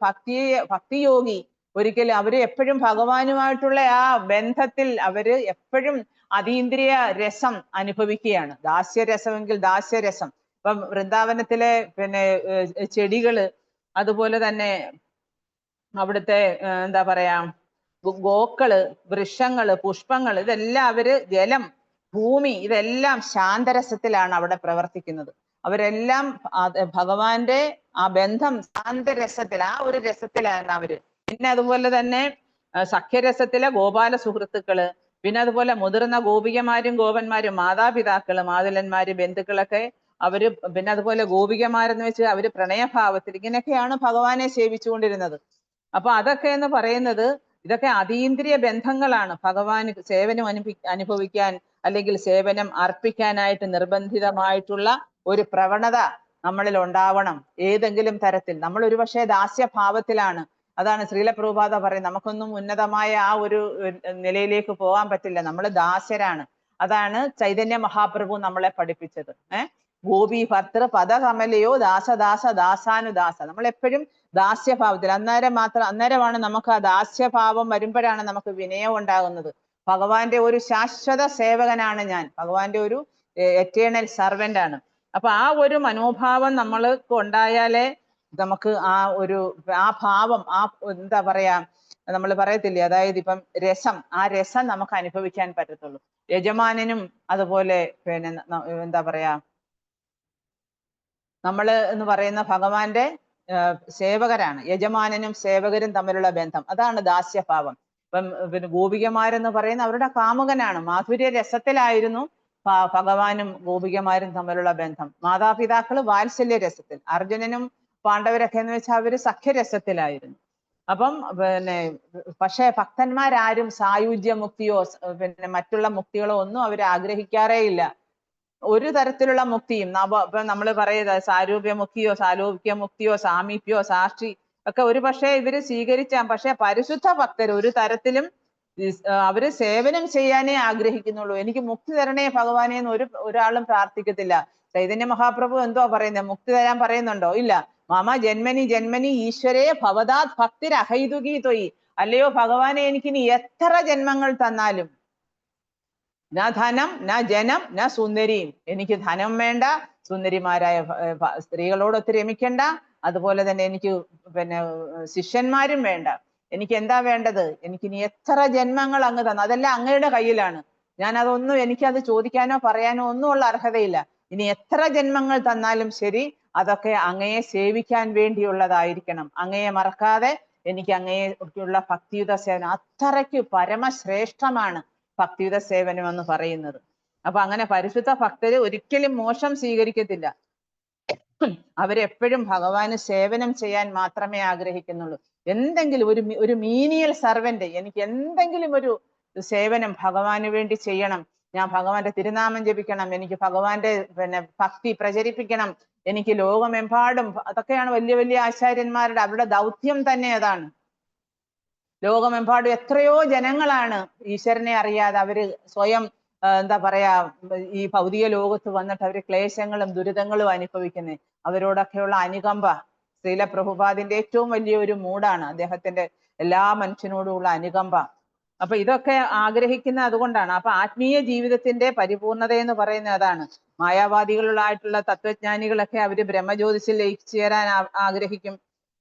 ഭക്തിയോഗി ഒരിക്കലും അവര് എപ്പോഴും ഭഗവാനുമായിട്ടുള്ള ആ ബന്ധത്തിൽ അവര് എപ്പോഴും അതീന്ദ്രിയ രസം അനുഭവിക്കുകയാണ്. ദാസ്യരസമെങ്കിൽ ദാസ്യരസം. ഇപ്പം വൃന്ദാവനത്തിലെ പിന്നെ ചെടികള്, അതുപോലെ തന്നെ അവിടുത്തെ എന്താ പറയാ ഗോക്കള്, വൃക്ഷങ്ങള്, പുഷ്പങ്ങള്, ഇതെല്ലാം അവര് ജലം, ഭൂമി, ഇതെല്ലാം ശാന്തരസത്തിലാണ് അവിടെ പ്രവർത്തിക്കുന്നത്. അവരെല്ലാം ഭഗവാന്റെ ആ ബന്ധം ശാന്തരസത്തിൽ, ആ ഒരു രസത്തിലാണ് അവര്. പിന്നെ അതുപോലെ തന്നെ സഖ്യരസത്തിലെ ഗോപാല സുഹൃത്തുക്കള്, പിന്നെ അതുപോലെ മുതിർന്ന ഗോപികമാരും ഗോപന്മാരും, മാതാപിതാക്കള്, മാതുലന്മാര്, ബന്ധുക്കളൊക്കെ അവര്, പിന്നെ അതുപോലെ ഗോപികമാരെന്ന് വെച്ചാൽ അവര് പ്രണയഭാവത്തിൽ, ഇങ്ങനെയൊക്കെയാണ് ഭഗവാനെ സേവിച്ചുകൊണ്ടിരുന്നത്. അപ്പൊ അതൊക്കെ എന്ന് പറയുന്നത് ഇതൊക്കെ അതീന്ദ്രിയ ബന്ധങ്ങളാണ്. ഭഗവാന് സേവനം അനുഭവിക്കാൻ അല്ലെങ്കിൽ സേവനം അർപ്പിക്കാനായിട്ട് നിർബന്ധിതമായിട്ടുള്ള ഒരു പ്രവണത നമ്മളിൽ ഉണ്ടാവണം. ഏതെങ്കിലും തരത്തിൽ നമ്മൾ ഒരുപക്ഷെ ദാസ്യഭാവത്തിലാണ്. അതാണ് ശ്രീല പ്രഭുപാദ പറയുന്നത്, നമുക്കൊന്നും ഉന്നതമായ ആ ഒരു നിലയിലേക്ക് പോകാൻ പറ്റില്ല, നമ്മൾ ദാസ്യരാണ്. അതാണ് ചൈതന്യ മഹാപ്രഭു നമ്മളെ പഠിപ്പിച്ചത്. ഗോപി ഭർത്തൃ പദകമലയോ ദാസദാസ ദാസാനുദാസ. നമ്മളെപ്പോഴും ദാസ്യഭാവത്തിൽ, അന്നേരമാണ് നമുക്ക് ആ ദാസ്യഭാവം വരുമ്പോഴാണ് നമുക്ക് വിനയം ഉണ്ടാകുന്നത്. ഭഗവാന്റെ ഒരു ശാശ്വത സേവകനാണ് ഞാൻ, ഭഗവാന്റെ ഒരു എറ്റേണൽ സർവന്റ് ആണ്. അപ്പൊ ആ ഒരു മനോഭാവം നമ്മൾക്ക് ഉണ്ടായാലേ നമുക്ക് ആ ഭാവം, ആ എന്താ പറയാ, നമ്മൾ പറയത്തില്ലേ, അതായത് ഇപ്പം രസം, ആ രസം നമുക്ക് അനുഭവിക്കാൻ പറ്റത്തുള്ളൂ. യജമാനനും അതുപോലെ പിന്നെ എന്താ പറയാ, നമ്മള് എന്ന് പറയുന്ന ഭഗവാന്റെ സേവകരാണ്. യജമാനനും സേവകരും തമ്മിലുള്ള ബന്ധം, അതാണ് ദാസ്യഭാവം. ഇപ്പം പിന്നെ ഗോപികമാരെന്ന് പറയുന്ന അവരുടെ കാമുകനാണ്. മാധുര്യ രസത്തിലായിരുന്നു ഭഗവാനും ഗോപികമാരും തമ്മിലുള്ള ബന്ധം. മാതാപിതാക്കള് വാത്സല്യ രസത്തിൽ. അർജുനനും പാണ്ഡവരൊക്കെ എന്ന് വെച്ചാൽ അവര് സഖ്യരസത്തിലായിരുന്നു. അപ്പം പിന്നെ പക്ഷെ ഭക്തന്മാരാരും സായുജ്യ മുക്തിയോ പിന്നെ മറ്റുള്ള മുക്തികളോ ഒന്നും അവർ ആഗ്രഹിക്കാറേ ഇല്ല. ഒരു തരത്തിലുള്ള മുക്തിയും ഇപ്പൊ നമ്മൾ പറയുന്നത് സാരൂപ്യ മുക്തിയോ സാലോക്യ മുക്തിയോ സാമീപ്യോ സാക്ഷി ഒക്കെ ഒരു പക്ഷേ ഇവര് സ്വീകരിച്ചാൽ, പക്ഷെ പരിശുദ്ധ ഭക്തർ ഒരു തരത്തിലും അവര് സേവനം ചെയ്യാനേ ആഗ്രഹിക്കുന്നുള്ളൂ. എനിക്ക് മുക്തി തരണേ ഭഗവാനെ എന്ന് ഒരാളും പ്രാർത്ഥിക്കത്തില്ല. ചൈതന്യ മഹാപ്രഭു എന്തോ പറയുന്നത്, മുക്തി തരാൻ പറയുന്നുണ്ടോ? ഇല്ല. മമ ജന്മനി ജന്മനി ഈശ്വരേ ഭവതാത് ഭക്തിരഹൈതുകീ ത്വയി. അല്ലയോ ഭഗവാനെ, എനിക്കിനി എത്ര ജന്മങ്ങൾ തന്നാലും ന ധനം ന ജനം ന സുന്ദരിയും, എനിക്ക് ധനം വേണ്ട, സുന്ദരിമാരായ സ്ത്രീകളോടൊത്ത് രമിക്കണ്ട, അതുപോലെ തന്നെ എനിക്ക് പിന്നെ ശിഷ്യന്മാരും വേണ്ട. എനിക്ക് എന്താ വേണ്ടത്? എനിക്കിനി എത്ര ജന്മങ്ങൾ അങ്ങ് തന്നു, അതെല്ലാം അങ്ങയുടെ കയ്യിലാണ്. ഞാൻ അതൊന്നും, എനിക്കത് ചോദിക്കാനോ പറയാനോ ഒന്നും ഉള്ള അർഹതയില്ല. ഇനി എത്ര ജന്മങ്ങൾ തന്നാലും ശരി, അതൊക്കെ അങ്ങയെ സേവിക്കാൻ വേണ്ടിയുള്ളതായിരിക്കണം. അങ്ങയെ മറക്കാതെ എനിക്ക് അങ്ങയെക്കുള്ള ഭക്തിയുത സേവനം, അത്രയ്ക്ക് പരമശ്രേഷ്ഠമാണ് ഭക്തിയുത സേവനം എന്ന് പറയുന്നത്. അപ്പൊ അങ്ങനെ പരിശുദ്ധ ഭക്തര് ഒരിക്കലും മോശം സ്വീകരിക്കത്തില്ല. അവരെപ്പോഴും ഭഗവാന് സേവനം ചെയ്യാൻ മാത്രമേ ആഗ്രഹിക്കുന്നുള്ളൂ. എന്തെങ്കിലും ഒരു മീനിയൽ സർവന്റ്, എനിക്ക് എന്തെങ്കിലും ഒരു സേവനം ഭഗവാന് വേണ്ടി ചെയ്യണം ഞാൻ ഭഗവാന്റെ തിരുനാമം ജപിക്കണം, എനിക്ക് ഭഗവാന്റെ ഭക്തി പ്രചരിപ്പിക്കണം, എനിക്ക് ലോകമെമ്പാടും, അതൊക്കെയാണ് വലിയ വലിയ ആചാര്യന്മാരുടെ അവരുടെ ദൗത്യം തന്നെ അതാണ്. ലോകമെമ്പാടും എത്രയോ ജനങ്ങളാണ് ഈശ്വരനെ അറിയാതെ അവര് സ്വയം എന്താ പറയാ ഈ ഭൗതിക ലോകത്ത് വന്നിട്ട് അവര് ക്ലേശങ്ങളും ദുരിതങ്ങളും അനുഭവിക്കുന്നത്. അവരോടൊക്കെയുള്ള അനുകമ്പ ശ്രീല പ്രഭുപാദിന്റെ ഏറ്റവും വലിയ ഒരു മൂടാണ് അദ്ദേഹത്തിന്റെ എല്ലാ മനുഷ്യനോടുമുള്ള അനുകമ്പ. അപ്പൊ ഇതൊക്കെ ആഗ്രഹിക്കുന്ന അതുകൊണ്ടാണ്. അപ്പൊ ആത്മീയ ജീവിതത്തിന്റെ പരിപൂർണത എന്ന് പറയുന്നത് അതാണ്. മായാവാദികളായിട്ടുള്ള തത്വജ്ഞാനികളൊക്കെ അവര് ബ്രഹ്മജ്യോതിസിൽ ലയിച്ചു ചേരാൻ ആഗ്രഹിക്കും.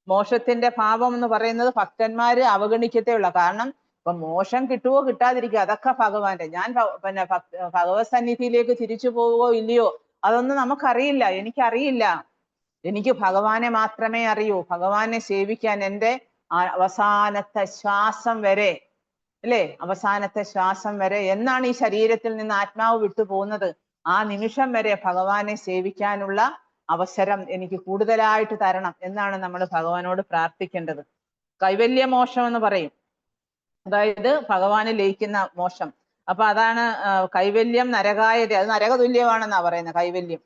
മോക്ഷത്തിന്റെ ഭാവം എന്ന് പറയുന്നത് ഭക്തന്മാര് അവഗണിക്കത്തേ ഉള്ളൂ. കാരണം ഇപ്പൊ മോക്ഷം കിട്ടുവോ കിട്ടാതിരിക്കുക അതൊക്കെ ഭഗവാന്റെ. ഞാൻ ഭഗവത് സന്നിധിയിലേക്ക് തിരിച്ചു പോവുകയോ ഇല്ലയോ അതൊന്നും നമുക്കറിയില്ല, എനിക്കറിയില്ല. എനിക്ക് ഭഗവാനെ മാത്രമേ അറിയൂ. ഭഗവാനെ സേവിക്കാൻ എൻ്റെ അവസാനത്തെ ശ്വാസം വരെ, അല്ലേ, അവസാനത്തെ ശ്വാസം വരെ, എന്നാണ് ഈ ശരീരത്തിൽ നിന്ന് ആത്മാവ് വിട്ടു പോകുന്നത് ആ നിമിഷം വരെ ഭഗവാനെ സേവിക്കാനുള്ള അവസരം എനിക്ക് കൂടുതലായിട്ട് തരണം എന്നാണ് നമ്മൾ ഭഗവാനോട് പ്രാർത്ഥിക്കേണ്ടത്. കൈവല്യ മോക്ഷം എന്ന് പറയും, അതായത് ഭഗവാന് ലയിക്കുന്ന മോക്ഷം. അപ്പൊ അതാണ് കൈവല്യം നരകായത, അത് നരകതുല്യമാണെന്നാ പറയുന്നത് കൈവല്യം.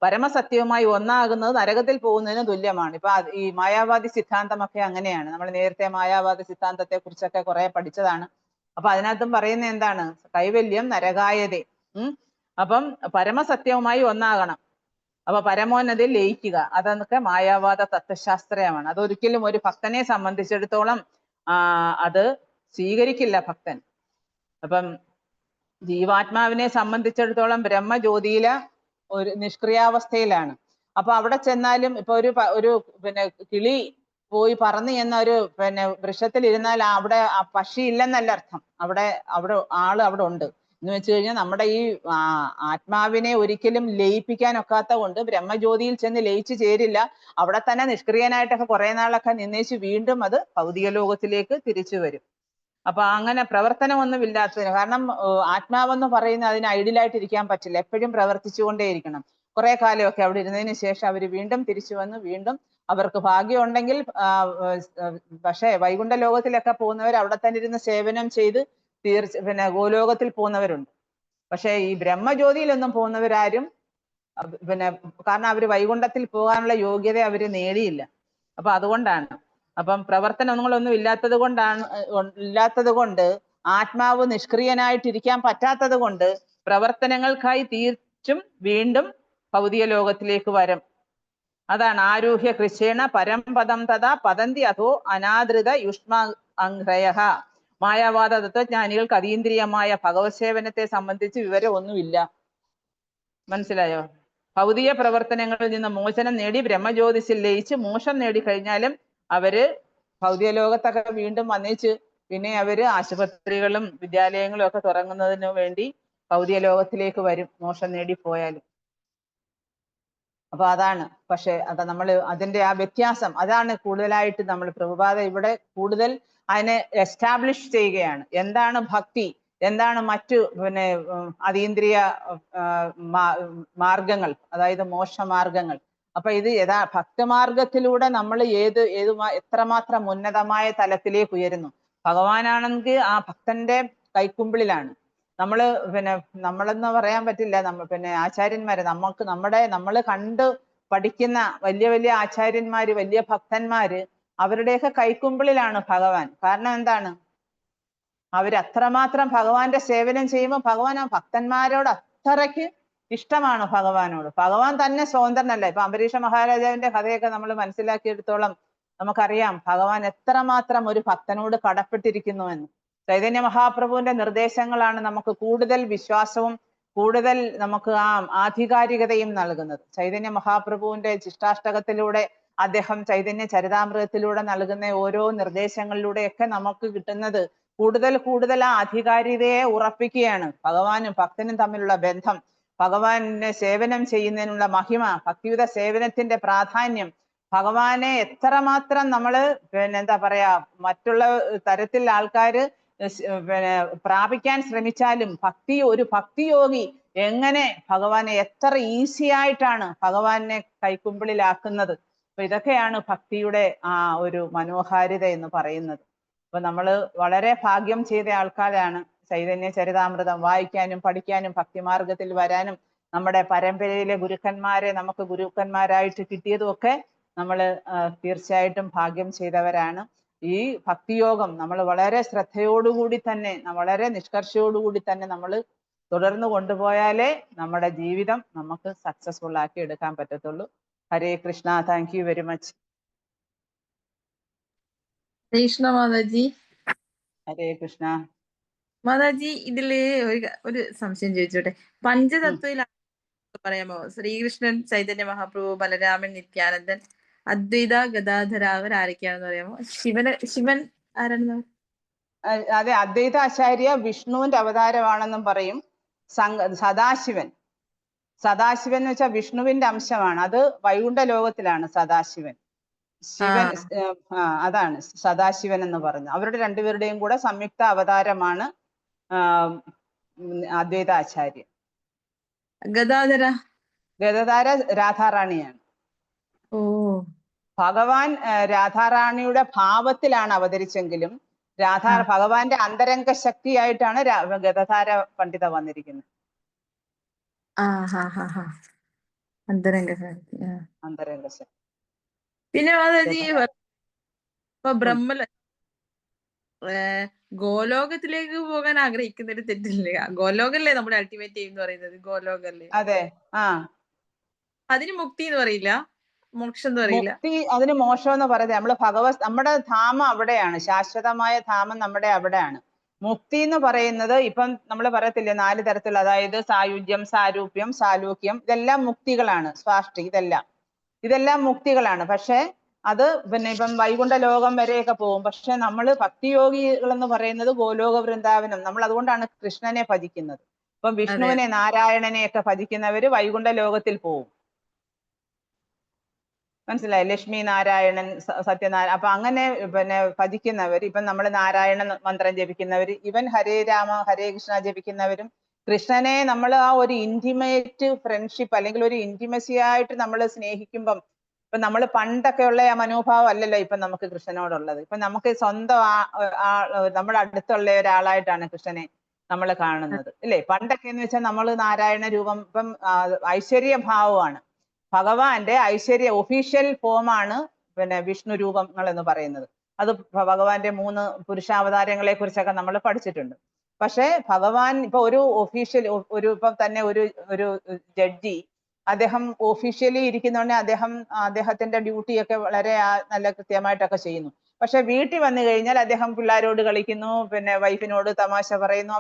പരമസത്യവുമായി ഒന്നാകുന്നത് നരകത്തിൽ പോകുന്നതിന് തുല്യമാണ്. ഇപ്പൊ ഈ മായാവാദി സിദ്ധാന്തമൊക്കെ അങ്ങനെയാണ്. നമ്മൾ നേരത്തെ മായാവാദി സിദ്ധാന്തത്തെ കുറിച്ചൊക്കെ കുറെ പഠിച്ചതാണ്. അപ്പൊ അതിനകത്തും പറയുന്ന എന്താണ്, കൈവല്യം നരകായത. അപ്പം പരമസത്യവുമായി ഒന്നാകണം. അപ്പൊ പരമോന്നതിൽ ലയിക്കുക, അതൊക്കെ മായാവാദ തത്വശാസ്ത്രമാണ്. അതൊരിക്കലും ഒരു ഭക്തനെ സംബന്ധിച്ചിടത്തോളം അത് സ്വീകരിക്കില്ല ഭക്തൻ. അപ്പം ജീവാത്മാവിനെ സംബന്ധിച്ചിടത്തോളം ബ്രഹ്മജ്യോതിയിലെ ഒരു നിഷ്ക്രിയാവസ്ഥയിലാണ്. അപ്പൊ അവിടെ ചെന്നാലും ഇപ്പൊ ഒരു കിളി പോയി പറന്ന് എന്ന ഒരു വൃക്ഷത്തിൽ ഇരുന്നാൽ അവിടെ പക്ഷി ഇല്ലെന്നല്ല അർത്ഥം. അവിടെ ആള് അവിടെ ഉണ്ട് എന്ന് വെച്ച് കഴിഞ്ഞാൽ നമ്മുടെ ഈ ആത്മാവിനെ ഒരിക്കലും ലയിപ്പിക്കാൻ ഒക്കാത്ത കൊണ്ട് ബ്രഹ്മജ്യോതിയിൽ ചെന്ന് ലയിച്ചു ചേരില്ല. അവിടെ തന്നെ നിഷ്ക്രിയനായിട്ടൊക്കെ കുറെ നാളൊക്കെ നിന്നേച്ച് വീണ്ടും അത് ഭൗതിക ലോകത്തിലേക്ക് തിരിച്ചു വരും. അപ്പൊ അങ്ങനെ പ്രവർത്തനമൊന്നും ഇല്ലാത്തതിന്, കാരണം ആത്മാവെന്ന് പറയുന്നത് അതിന് ഐഡിയലായിട്ട് ഇരിക്കാൻ പറ്റില്ല, എപ്പോഴും പ്രവർത്തിച്ചുകൊണ്ടേയിരിക്കണം. കുറെ കാലമൊക്കെ അവിടെ ഇരുന്നതിന് ശേഷം അവർ വീണ്ടും തിരിച്ചു വന്ന് വീണ്ടും അവർക്ക് ഭാഗ്യം ഉണ്ടെങ്കിൽ പക്ഷേ വൈകുണ്ഠ ലോകത്തിലൊക്കെ പോകുന്നവർ അവിടെ തന്നെ ഇരുന്ന് സേവനം ചെയ്ത് ഗോലോകത്തിൽ പോകുന്നവരുണ്ട്. പക്ഷേ ഈ ബ്രഹ്മജ്യോതിയിലൊന്നും പോകുന്നവരാരും കാരണം അവര് വൈകുണ്ഠത്തിൽ പോകാനുള്ള യോഗ്യത അവര് നേടിയില്ല. അപ്പൊ അതുകൊണ്ടാണ്. അപ്പം പ്രവർത്തനങ്ങളൊന്നും ഇല്ലാത്തത് കൊണ്ട് ആത്മാവ് നിഷ്ക്രിയനായിട്ടിരിക്കാൻ പറ്റാത്തത് കൊണ്ട് പ്രവർത്തനങ്ങൾക്കായി തീർച്ചും വീണ്ടും ഭൗതിക ലോകത്തിലേക്ക് വരും. അതാണ് ആരൂഹ്യ കൃഷേണ പരംപദം തഥാ പതന്തി അധോ അനാദൃത യുഷ്മ അംഗ്രയ. മായാവാദ തത്വജ്ഞാനികൾക്ക് അതീന്ദ്രിയമായ ഭഗവത് സേവനത്തെ സംബന്ധിച്ച് വിവരം ഒന്നുമില്ല. മനസ്സിലായോ? ഭൗതിക പ്രവർത്തനങ്ങളിൽ നിന്ന് മോചനം നേടി ബ്രഹ്മജ്യോതിസിൽ ലയിച്ച് മോക്ഷം നേടിക്കഴിഞ്ഞാലും അവര് ഭൗതിക ലോകത്തൊക്കെ വീണ്ടും വന്നേച്ച് പിന്നെ അവര് ആശുപത്രികളും വിദ്യാലയങ്ങളും ഒക്കെ തുടങ്ങുന്നതിന് വേണ്ടി ഭൗതിക ലോകത്തിലേക്ക് വരും മോക്ഷം നേടിപ്പോയാലും. അപ്പൊ അതാണ്. പക്ഷെ അത് നമ്മൾ അതിന്റെ ആ വ്യത്യാസം അതാണ് കൂടുതലായിട്ട് നമ്മൾ പ്രഭുപാദ ഇവിടെ കൂടുതൽ അതിനെ എസ്റ്റാബ്ലിഷ് ചെയ്യുകയാണ്. എന്താണ് ഭക്തി, എന്താണ് മറ്റു അതീന്ദ്രിയ മാർഗങ്ങൾ, അതായത് മോക്ഷമാർഗങ്ങൾ. അപ്പൊ ഇത് ഭക്തമാർഗത്തിലൂടെ നമ്മൾ എത്രമാത്രം ഉന്നതമായ തലത്തിലേക്ക് ഉയരുന്നു. ഭഗവാനാണെങ്കിൽ ആ ഭക്തന്റെ കൈക്കുമ്പിളിലാണ്. നമ്മളെന്ന് പറയാൻ പറ്റില്ല. ആചാര്യന്മാര് നമ്മൾ കണ്ട് പഠിക്കുന്ന വലിയ വലിയ ആചാര്യന്മാര്, വലിയ ഭക്തന്മാര്, അവരുടെയൊക്കെ കൈക്കുമ്പിളിലാണ് ഭഗവാൻ. കാരണം എന്താണ്, അവരത്രമാത്രം ഭഗവാന്റെ സേവനം ചെയ്യുമ്പോൾ ഭഗവാൻ ആ ഭക്തന്മാരോട് അത്രയ്ക്ക് ഇഷ്ടമാണ്. ഭഗവാൻ തന്നെ സ്വതന്ത്രനല്ല. ഇപ്പൊ അംബരീഷ മഹാരാജാവിന്റെ കഥയൊക്കെ നമ്മൾ മനസ്സിലാക്കിയെടുത്തോളം നമുക്കറിയാം ഭഗവാൻ എത്രമാത്രം ഒരു ഭക്തനോട് കടപ്പെട്ടിരിക്കുന്നു എന്ന്. ചൈതന്യ മഹാപ്രഭുവിന്റെ നിർദ്ദേശങ്ങളാണ് നമുക്ക് കൂടുതൽ വിശ്വാസവും കൂടുതൽ നമുക്ക് ആ ആധികാരികതയും നൽകുന്നത്. ചൈതന്യ മഹാപ്രഭുവിന്റെ ശിഷ്ടാഷ്ടകത്തിലൂടെ അദ്ദേഹം ചൈതന്യ ചരിതാമൃതത്തിലൂടെ നൽകുന്ന ഓരോ നിർദ്ദേശങ്ങളിലൂടെയൊക്കെ നമുക്ക് കിട്ടുന്നത് കൂടുതൽ ആ ആധികാരികതയെ ഉറപ്പിക്കുകയാണ്. ഭഗവാനും ഭക്തനും തമ്മിലുള്ള ബന്ധം, ഭഗവാനെ സേവനം ചെയ്യുന്നതിനുള്ള മഹിമ, ഭക്തിയുത സേവനത്തിന്റെ പ്രാധാന്യം, ഭഗവാനെ എത്രമാത്രം നമ്മള് എന്താ പറയാ മറ്റുള്ള തരത്തിൽ ആൾക്കാര് പ്രാപിക്കാൻ ശ്രമിച്ചാലും ഒരു ഭക്തിയോഗി എങ്ങനെ ഭഗവാനെ എത്ര ഈസി ആയിട്ടാണ് ഭഗവാനെ കൈക്കുമ്പിളിലാക്കുന്നത്. അപ്പൊ ഇതൊക്കെയാണ് ഭക്തിയുടെ ആ ഒരു മനോഹാരിത എന്ന് പറയുന്നത്. അപ്പൊ നമ്മൾ വളരെ ഭാഗ്യം ചെയ്ത ആൾക്കാരാണ്. ചൈതന്യ ചരിതാമൃതം വായിക്കാനും പഠിക്കാനും ഭക്തിമാർഗത്തിൽ വരാനും നമ്മുടെ പരമ്പരയിലെ ഗുരുക്കന്മാരെ നമുക്ക് ഗുരുക്കന്മാരായിട്ട് കിട്ടിയതും ഒക്കെ നമ്മൾ തീർച്ചയായിട്ടും ഭാഗ്യം ചെയ്തവരാണ്. ഈ ഭക്തിയോഗം നമ്മൾ വളരെ ശ്രദ്ധയോടുകൂടി തന്നെ വളരെ നിഷ്കർഷയോടുകൂടി തന്നെ നമ്മൾ തുടർന്ന് കൊണ്ടുപോയാലേ നമ്മുടെ ജീവിതം നമുക്ക് സക്സസ്ഫുൾ ആക്കി എടുക്കാൻ പറ്റത്തുള്ളൂ. Hare Krishna. Thank you very much. Hare Krishna Mataji. Hare Krishna. Mataji, ഇതില് ഒരു സംശയം ചോദിച്ചോട്ടെ. പഞ്ചതത്വയിൽ പറയാമോ? ശ്രീകൃഷ്ണൻ, ചൈതന്യ മഹാപ്രഭു, ബലരാമൻ, നിത്യാനന്ദൻ, അദ്വൈത, ഗദാധര, അവരാരൊക്കെയാണെന്ന് പറയാമോ? ശിവൻ ആരാണെന്ന്? അതെ, അദ്വൈതാചാര്യ വിഷ്ണുവിന്റെ അവതാരമാണെന്നും പറയും. സദാശിവൻ എന്ന് വെച്ചാൽ വിഷ്ണുവിന്റെ അംശമാണ്. അത് വൈകുണ്ഠ ലോകത്തിലാണ് സദാശിവൻ. ശിവൻ അതാണ് സദാശിവൻ എന്ന് പറഞ്ഞു. അവരുടെ രണ്ടുപേരുടെയും കൂടെ സംയുക്ത അവതാരമാണ് അദ്വൈതാചാര്യ. ഗദാധര രാധാറാണിയാണ്. ഓ, ഭഗവാൻ രാധാറാണിയുടെ ഭാവത്തിലാണ് അവതരിച്ചെങ്കിലും ഭഗവാന്റെ അന്തരംഗ ശക്തിയായിട്ടാണ് ഗദാധാര പണ്ഡിത വന്നിരിക്കുന്നത്. അന്തരംഗ ശക്തി. പിന്നെ മാതാജി, ഇപ്പൊ ഗോലോകത്തിലേക്ക് പോകാൻ ആഗ്രഹിക്കുന്നതിന് തെറ്റില്ലേ? ഗോലോകല്ലേ നമ്മുടെ അൾട്ടിമേറ്റ് എയിം എന്ന് പറയുന്നത്? ഗോലോകല്ലേ? അതെ. അതിന് മുക്തി എന്ന് പറയില്ല, മോക്ഷം എന്ന് പറയില്ല. മുക്തി, അതിന് മോക്ഷം എന്ന് പറയുന്നത് നമ്മുടെ ധാമം അവിടെയാണ്. ശാശ്വതമായ ധാമം നമ്മുടെ അവിടെയാണ്. മുക്തി എന്ന് പറയുന്നത് ഇപ്പം നമ്മൾ പറയത്തില്ലേ 4 തരത്തിലുള്ള, അതായത് സായുജ്യം, സാരൂപ്യം, സാലൂക്യം, ഇതെല്ലാം മുക്തികളാണ്. സ്വാഷ്ടി, ഇതെല്ലാം മുക്തികളാണ്. പക്ഷെ അത് പിന്നെ ഇപ്പം വൈകുണ്ഠ ലോകം വരെയൊക്കെ പോകും. പക്ഷെ നമ്മൾ ഭക്തിയോഗികൾ എന്ന് പറയുന്നത് ഗോലോക വൃന്ദാവനം. നമ്മൾ അതുകൊണ്ടാണ് കൃഷ്ണനെ ഭജിക്കുന്നത്. ഇപ്പം വിഷ്ണുവിനെ, നാരായണനെ ഒക്കെ ഭജിക്കുന്നവര് വൈകുണ്ഠ ലോകത്തിൽ പോകും. മനസ്സിലായി? ലക്ഷ്മി നാരായണൻ, സത്യനാരായണൻ. അപ്പൊ അങ്ങനെ പിന്നെ ഭജിക്കുന്നവർ, ഇപ്പം നമ്മൾ നാരായണ മന്ത്രം ജപിക്കുന്നവർ, ഇവൻ ഹരേ രാമ ഹരേ കൃഷ്ണ ജപിക്കുന്നവരും കൃഷ്ണനെ നമ്മൾ ആ ഒരു ഇന്റിമേറ്റ് ഫ്രണ്ട്ഷിപ്പ് അല്ലെങ്കിൽ ഒരു ഇന്റിമസി ആയിട്ട് നമ്മൾ സ്നേഹിക്കുമ്പം, ഇപ്പൊ നമ്മൾ പണ്ടൊക്കെ ഉള്ള ആ മനോഭാവം അല്ലല്ലോ ഇപ്പൊ നമുക്ക് കൃഷ്ണനോടുള്ളത്. ഇപ്പൊ നമുക്ക് സ്വന്തം നമ്മുടെ അടുത്തുള്ള ഒരാളായിട്ടാണ് കൃഷ്ണനെ നമ്മൾ കാണുന്നത്, അല്ലേ? പണ്ടൊക്കെ എന്ന് വെച്ചാൽ നമ്മൾ നാരായണ രൂപം, ഇപ്പം ഐശ്വര്യഭാവമാണ്. ഭഗവാന്റെ ഒഫീഷ്യൽ ഫോമാണ് പിന്നെ വിഷ്ണു രൂപങ്ങൾ എന്ന് പറയുന്നത്. അത് ഭഗവാന്റെ 3 പുരുഷാവതാരങ്ങളെ കുറിച്ചൊക്കെ നമ്മൾ പഠിച്ചിട്ടുണ്ട്. പക്ഷെ ഭഗവാൻ ഇപ്പൊ ഒരു ഒഫീഷ്യൽ ഇപ്പം തന്നെ ഒരു ജഡ്ജി, അദ്ദേഹം ഒഫീഷ്യലി ഇരിക്കുന്നതുകൊണ്ട് അദ്ദേഹത്തിന്റെ ഡ്യൂട്ടിയൊക്കെ വളരെ നല്ല കൃത്യമായിട്ടൊക്കെ ചെയ്യുന്നു. പക്ഷെ വീട്ടിൽ വന്നു കഴിഞ്ഞാൽ അദ്ദേഹം പിള്ളേരോട് കളിക്കുന്നു, പിന്നെ വൈഫിനോട് തമാശ പറയുന്നു.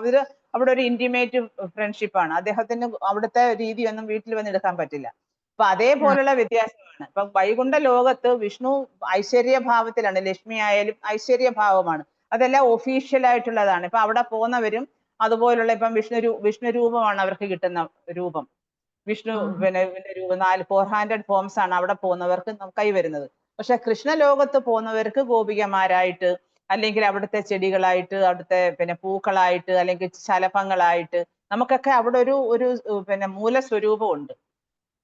അവിടെ ഒരു ഇന്റിമേറ്റ് ഫ്രണ്ട്ഷിപ്പാണ്. അദ്ദേഹത്തിന് അവിടുത്തെ രീതിയൊന്നും വീട്ടിൽ വന്ന് എടുക്കാൻ പറ്റില്ല. അപ്പൊ അതേപോലുള്ള വ്യത്യാസമാണ്. ഇപ്പൊ വൈകുണ്ഠ ലോകത്ത് വിഷ്ണു ഐശ്വര്യഭാവത്തിലാണ്. ലക്ഷ്മി ആയാലും ഐശ്വര്യഭാവമാണ്. അതെല്ലാം ഒഫീഷ്യൽ ആയിട്ടുള്ളതാണ്. ഇപ്പൊ അവിടെ പോകുന്നവരും അതുപോലുള്ള, ഇപ്പം വിഷ്ണു രൂപമാണ് അവർക്ക് കിട്ടുന്ന രൂപം. വിഷ്ണു പിന്നെ രൂപം 400 ഫോംസ് ആണ് അവിടെ പോകുന്നവർക്ക് കൈവരുന്നത്. പക്ഷെ കൃഷ്ണ ലോകത്ത് പോകുന്നവർക്ക് ഗോപികമാരായിട്ട്, അല്ലെങ്കിൽ അവിടുത്തെ ചെടികളായിട്ട്, അവിടുത്തെ പിന്നെ പൂക്കളായിട്ട്, അല്ലെങ്കിൽ ശലഭങ്ങളായിട്ട്, നമുക്കൊക്കെ അവിടെ ഒരു പിന്നെ മൂലസ്വരൂപമുണ്ട്.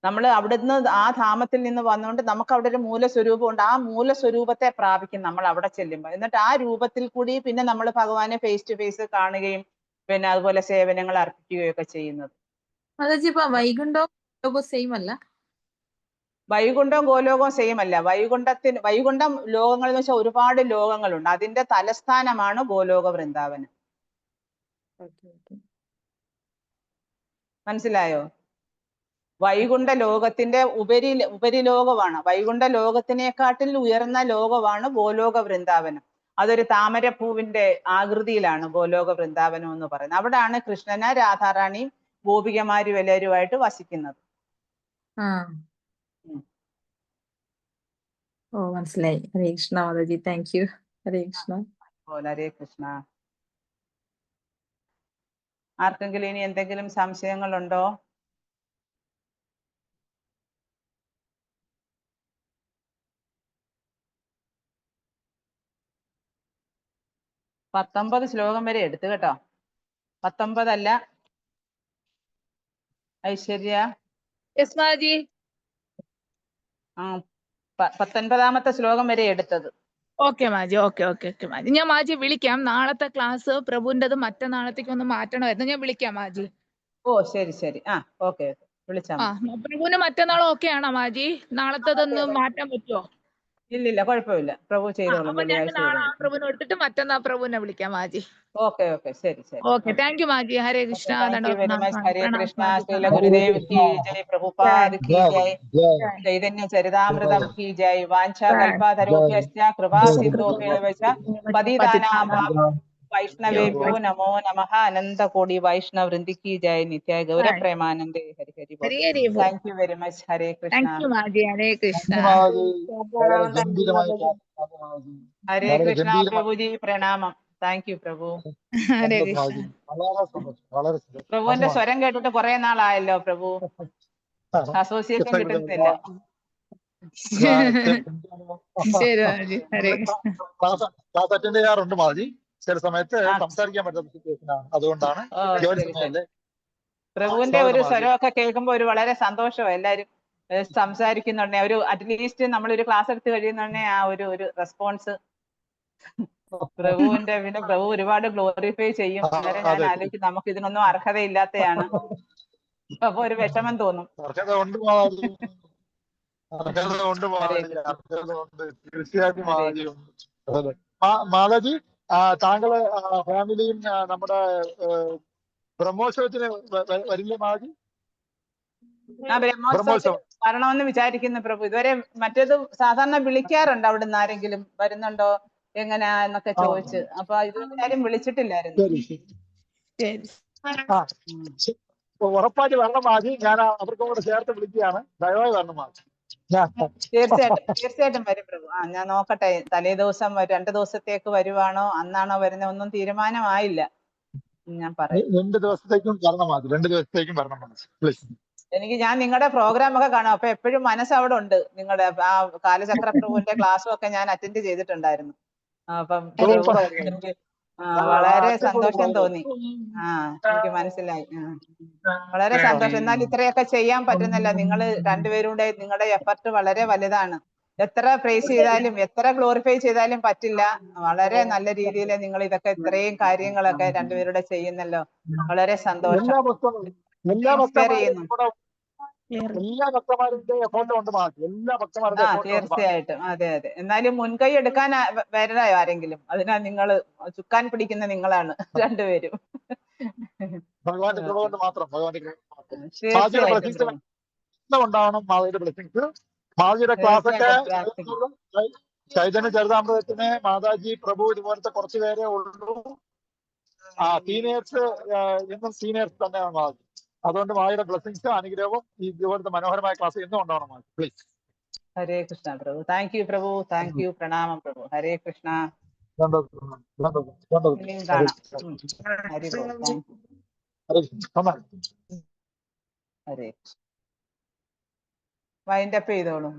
നമ്മൾ അവിടുന്ന് ആ ധാമത്തിൽ നിന്ന് വന്നുകൊണ്ട് നമുക്ക് അവിടെ ഒരു മൂലസ്വരൂപമുണ്ട്. ആ മൂലസ്വരൂപത്തെ പ്രാപിക്കും നമ്മൾ അവിടെ ചെല്ലുമ്പോൾ. എന്നിട്ട് ആ രൂപത്തിൽ കൂടി പിന്നെ നമ്മൾ ഭഗവാനെ ഫേസ് ടു ഫേസ് കാണുകയും പിന്നെ അതുപോലെ സേവനങ്ങൾ അർപ്പിക്കുകയും ഒക്കെ ചെയ്യുന്നത്. വൈകുണ്ഠവും ഗോലോകവും സെയിം അല്ല. വൈകുണ്ഠം ലോകങ്ങൾ എന്ന് വെച്ചാൽ ഒരുപാട് ലോകങ്ങളുണ്ട്. അതിന്റെ തലസ്ഥാനമാണ് ഗോലോക വൃന്ദാവനം. മനസ്സിലായോ? വൈകുണ്ഠ ലോകത്തിന്റെ ഉപരിലോകമാണ്. വൈകുണ്ഠ ലോകത്തിനെക്കാട്ടിൽ ഉയർന്ന ലോകമാണ് ഗോലോക വൃന്ദാവനം. അതൊരു താമരപ്പൂവിന്റെ ആകൃതിയിലാണ് ഗോലോക വൃന്ദാവനം എന്ന് പറയുന്നത്. അവിടാണ് കൃഷ്ണന, രാധാറാണിയും ഗോപികമാരും എല്ലാവരുമായിട്ട് വസിക്കുന്നത്. മനസ്സിലായി. ഹരേ കൃഷ്ണ മാതാജി, താങ്ക് യു. ഹരേ കൃഷ്ണ. ഹരേ കൃഷ്ണ. ആർക്കെങ്കിലും ഇനി എന്തെങ്കിലും സംശയങ്ങളുണ്ടോ? പത്തൊമ്പത് ശ്ലോകം വരെ എടുത്തു കേട്ടോ. 19 അല്ല ഐശ്വര്യ? 19ാമത്തെ ശ്ലോകം വരെ എടുത്തത്. ഓക്കെ മാജി, ഓക്കെ മാജി. ഞാൻ മാജി വിളിക്കാം. നാളത്തെ ക്ലാസ് പ്രഭുവിൻ്റെത് മറ്റന്നാളത്തേക്ക് ഒന്ന് മാറ്റണമായിരുന്നു. ഞാൻ വിളിക്കാം മാജി. ഓ ശരി ശരി. ആ ഓക്കെ ഓക്കെ, വിളിച്ചാൽ ആ മതി. പ്രഭുവിന് മറ്റന്നാൾ ഓക്കെ ആണോ മാജി? നാളത്തേതൊന്ന് മാറ്റാൻ പറ്റുമോ? ഇല്ലില്ല, കുഴപ്പമില്ല. പ്രഭു ചെയ്തോളും, അപ്പൊ ഞാൻ വെള്ളിയാഴ്ച നാളെ ആ ചെയ്തോളും. പ്രഭുവിനെ എടുത്തിട്ട് മറ്റന്നാ പ്രഭുവിനെ വിളിക്കാം മാജി. ഓക്കെ ഓക്കെ, ശരി ശരി. Okay, thank you Maji. Hare Krishna. Thank you very much. Hare Krishna. Srila പ്രണാം. ഗുരുദേവ് की जय, प्रभुपाद की जय, चैतन्य चरितामृतम की जय। वांछा कल्पतरुभ्यश्च कृपा सिन्धुभ्यैव च पतितानां वैष्णवेभ्यो नमो नमः। अनंत कोटि वैष्णव वृंद की जय। नित्याय गौर प्रेमानंदे हरि हरि बोल। ഹരി ഹരി ബോൾ. Thank you very much. Hare Krishna. Thank you Maji. Hare Krishna. വളരെ ഗംഭീരമായ हरे വളരെ कृष्णा ഗംഭീരമായ प्रभु जी, प्रणामം. Thank you Prabhu. ഹരേ കൃഷ്ണ. വളരെ സന്തോഷം, വളരെ പ്രഭുവിന്റെ സ്വരം കേട്ടിട്ട് കുറെ നാളായല്ലോ പ്രഭു. അസോസിയേഷൻ കിട്ടുന്നില്ല. ശരി മാജി. ഹരേ കൃഷ്ണ. ക്ലാസ് അറ്റൻഡ് ചെയ്യാറുണ്ട് മാജി. ചില സമയത്ത് ആ. സംസാരിക്കാൻ പറ്റാത്ത സിറ്റുവേഷനാണ്, അതുകൊണ്ടാണ് ഓ ജോലി ശരി ശരി. സമയത്ത് പ്രഭുവിന്റെ ഒരു സ്വാഗതം മാജി. സ്വരമൊക്കെ കേൾക്കുമ്പോൾ ഒരു വളരെ സന്തോഷം. എല്ലാരും സംസാരിക്കുന്നുണ്ടെ ഒരു അറ്റ്ലീസ്റ്റ് നമ്മളൊരു ക്ലാസ് എടുത്ത് കഴിയുന്നുണ്ടെ ആ ഒരു റെസ്പോൺസ് പ്രഭുവിന്റെ, പിന്നെ പ്രഭു ഒരുപാട് ഗ്ലോറിഫൈ ചെയ്യും. അന്നേരം ഞാൻ അതെ, ആലോചിക്കും നമുക്ക് ഇതിനൊന്നും അർഹതയില്ലാത്തതാണ്. അപ്പൊ ഒരു വിഷമം തോന്നും. അർഹത ഉണ്ട് മാജി, അർഹത ഉണ്ട് ഹരേ മാജി, കൃഷ്ണ. അർഹത ഉണ്ട്, തീർച്ചയായിട്ടും ഹരേ മാജി ഉണ്ട്. അതെ. മാതാജി, താങ്കള് ഫാമിലിയും നമ്മുടെ ബ്രഹ്മോത്സവത്തിന് വരില്ലേ മാജി? ആ ബ്രഹ്മോത്സവത്തിൽ ബ്രഹ്മോത്സവം വരണമെന്ന് വിചാരിക്കുന്നു പ്രഭു. ഇതുവരെ മറ്റേത് സാധാരണ വിളിക്കാറുണ്ട്, അവിടുന്ന് ആരെങ്കിലും വരുന്നുണ്ടോ എങ്ങനെയാ എന്നൊക്കെ ചോദിച്ച്. അപ്പൊ ഇതുവരെ ആരും വിളിച്ചിട്ടില്ലായിരുന്നു. ശരി ശരി. ശരി. ആ ഉറപ്പായിട്ട് വരണം മാജി. ഞാൻ അവർക്കും കൂടെ ചേർത്ത് വിളിക്കുകയാണ്, ദയവായി വരണം മാജി. തീർച്ചയായിട്ടും വരും പ്രഭു. ആ ഞാൻ നോക്കട്ടെ, തലേ ദിവസം 2 ദിവസത്തേക്ക് വരുവാണോ അന്നാണോ വരുന്നത് ഒന്നും തീരുമാനമായില്ല. ഞാൻ പറയാം. 2 ദിവസത്തേക്കും വരണം മാജി, 2 ദിവസത്തേക്കും വരണം മാജി, പ്ലീസ്. ഞാൻ നിങ്ങളുടെ പ്രോഗ്രാം ഒക്കെ കാണാം. അപ്പൊ എപ്പോഴും മനസ്സ് അവിടെ ഉണ്ട്. നിങ്ങളുടെ ആ കാലചക്ര പ്രഭുവിന്റെ ക്ലാസ്സും ഒക്കെ ഞാൻ അറ്റൻഡ് ചെയ്തിട്ടുണ്ടായിരുന്നു. അപ്പം പ്രഭു എനിക്ക് വളരെ സന്തോഷം തോന്നി. എനിക്ക് മനസ്സിലായി. വളരെ സന്തോഷം. എന്നാൽ ഇത്രയൊക്കെ ചെയ്യാൻ പറ്റുന്നില്ല. നിങ്ങൾ രണ്ടുപേരുടെ നിങ്ങളുടെ എഫർട്ട് വളരെ വലുതാണ്. എത്ര പ്രൈസ് ചെയ്താലും എത്ര ഗ്ലോറിഫൈ ചെയ്താലും പറ്റില്ല. വളരെ നല്ല രീതിയിൽ നിങ്ങൾ ഇതൊക്കെ ഇത്രയും കാര്യങ്ങളൊക്കെ രണ്ടുപേരുടെ ചെയ്യുന്നല്ലോ. വളരെ സന്തോഷം. ഇൻസ്പയർ ചെയ്യുന്നു. എല്ലാ ഭക്തന്മാരുടെ എഫോർട്ടും ഉണ്ട് മാജി, എല്ലാ ഭക്തന്മാരുടെ എഫോർട്ടും ഉണ്ട് മാജി. തീർച്ചയായിട്ടും. അതെ അതെ. എന്നാലും മുൻകൈ എടുക്കാൻ വരണോ ആരെങ്കിലും? അതിനാൽ നിങ്ങൾ ചുക്കാൻ പിടിക്കുന്ന നിങ്ങളാണ് രണ്ടുപേരും. ഭഗവാന്റെ കൃപ കൊണ്ട് മാത്രം, ഭഗവാന്റെ കൃപ കൊണ്ട് മാത്രം. മാജിയുടെ തീർച്ചയായിട്ടും ബ്ലെസ്സിങ്സ് പ്രഭു. ഉണ്ടാവണം, മാജിയുടെ ബ്ലെസ്സിങ്സ്. മാജിയുടെ ക്ലാസ് ഒക്കെ തീർച്ചയായിട്ടും പ്രാർത്ഥിക്കും. ചൈതന്യ ചരിതാമൃതത്തിന് മാതാജി, പ്രഭു ഇതുപോലത്തെ കുറച്ച് പേരെ ഉള്ളൂ. സീനിയേഴ്സ് എന്നും സീനിയേഴ്സ് തന്നെയാണ് മാജി. അതുകൊണ്ട് മാജിയുടെ ബ്ലെസ്സിങ്സ്, അനുഗ്രഹവും ഈ ഇതുപോലത്തെ മനോഹരമായ ക്ലാസ് എന്നും ഉണ്ടാവണം Maji, please. Hare Krishna Prabhu. Thank you Prabhu. Thank you. പ്രണാമം പ്രഭു. ഹരേ കൃഷ്ണ. ഇനിയും കാണാം. ഹരി ബോൾ. Thank you. Hare Krishna. Wind up ചെയ്തോളൂ.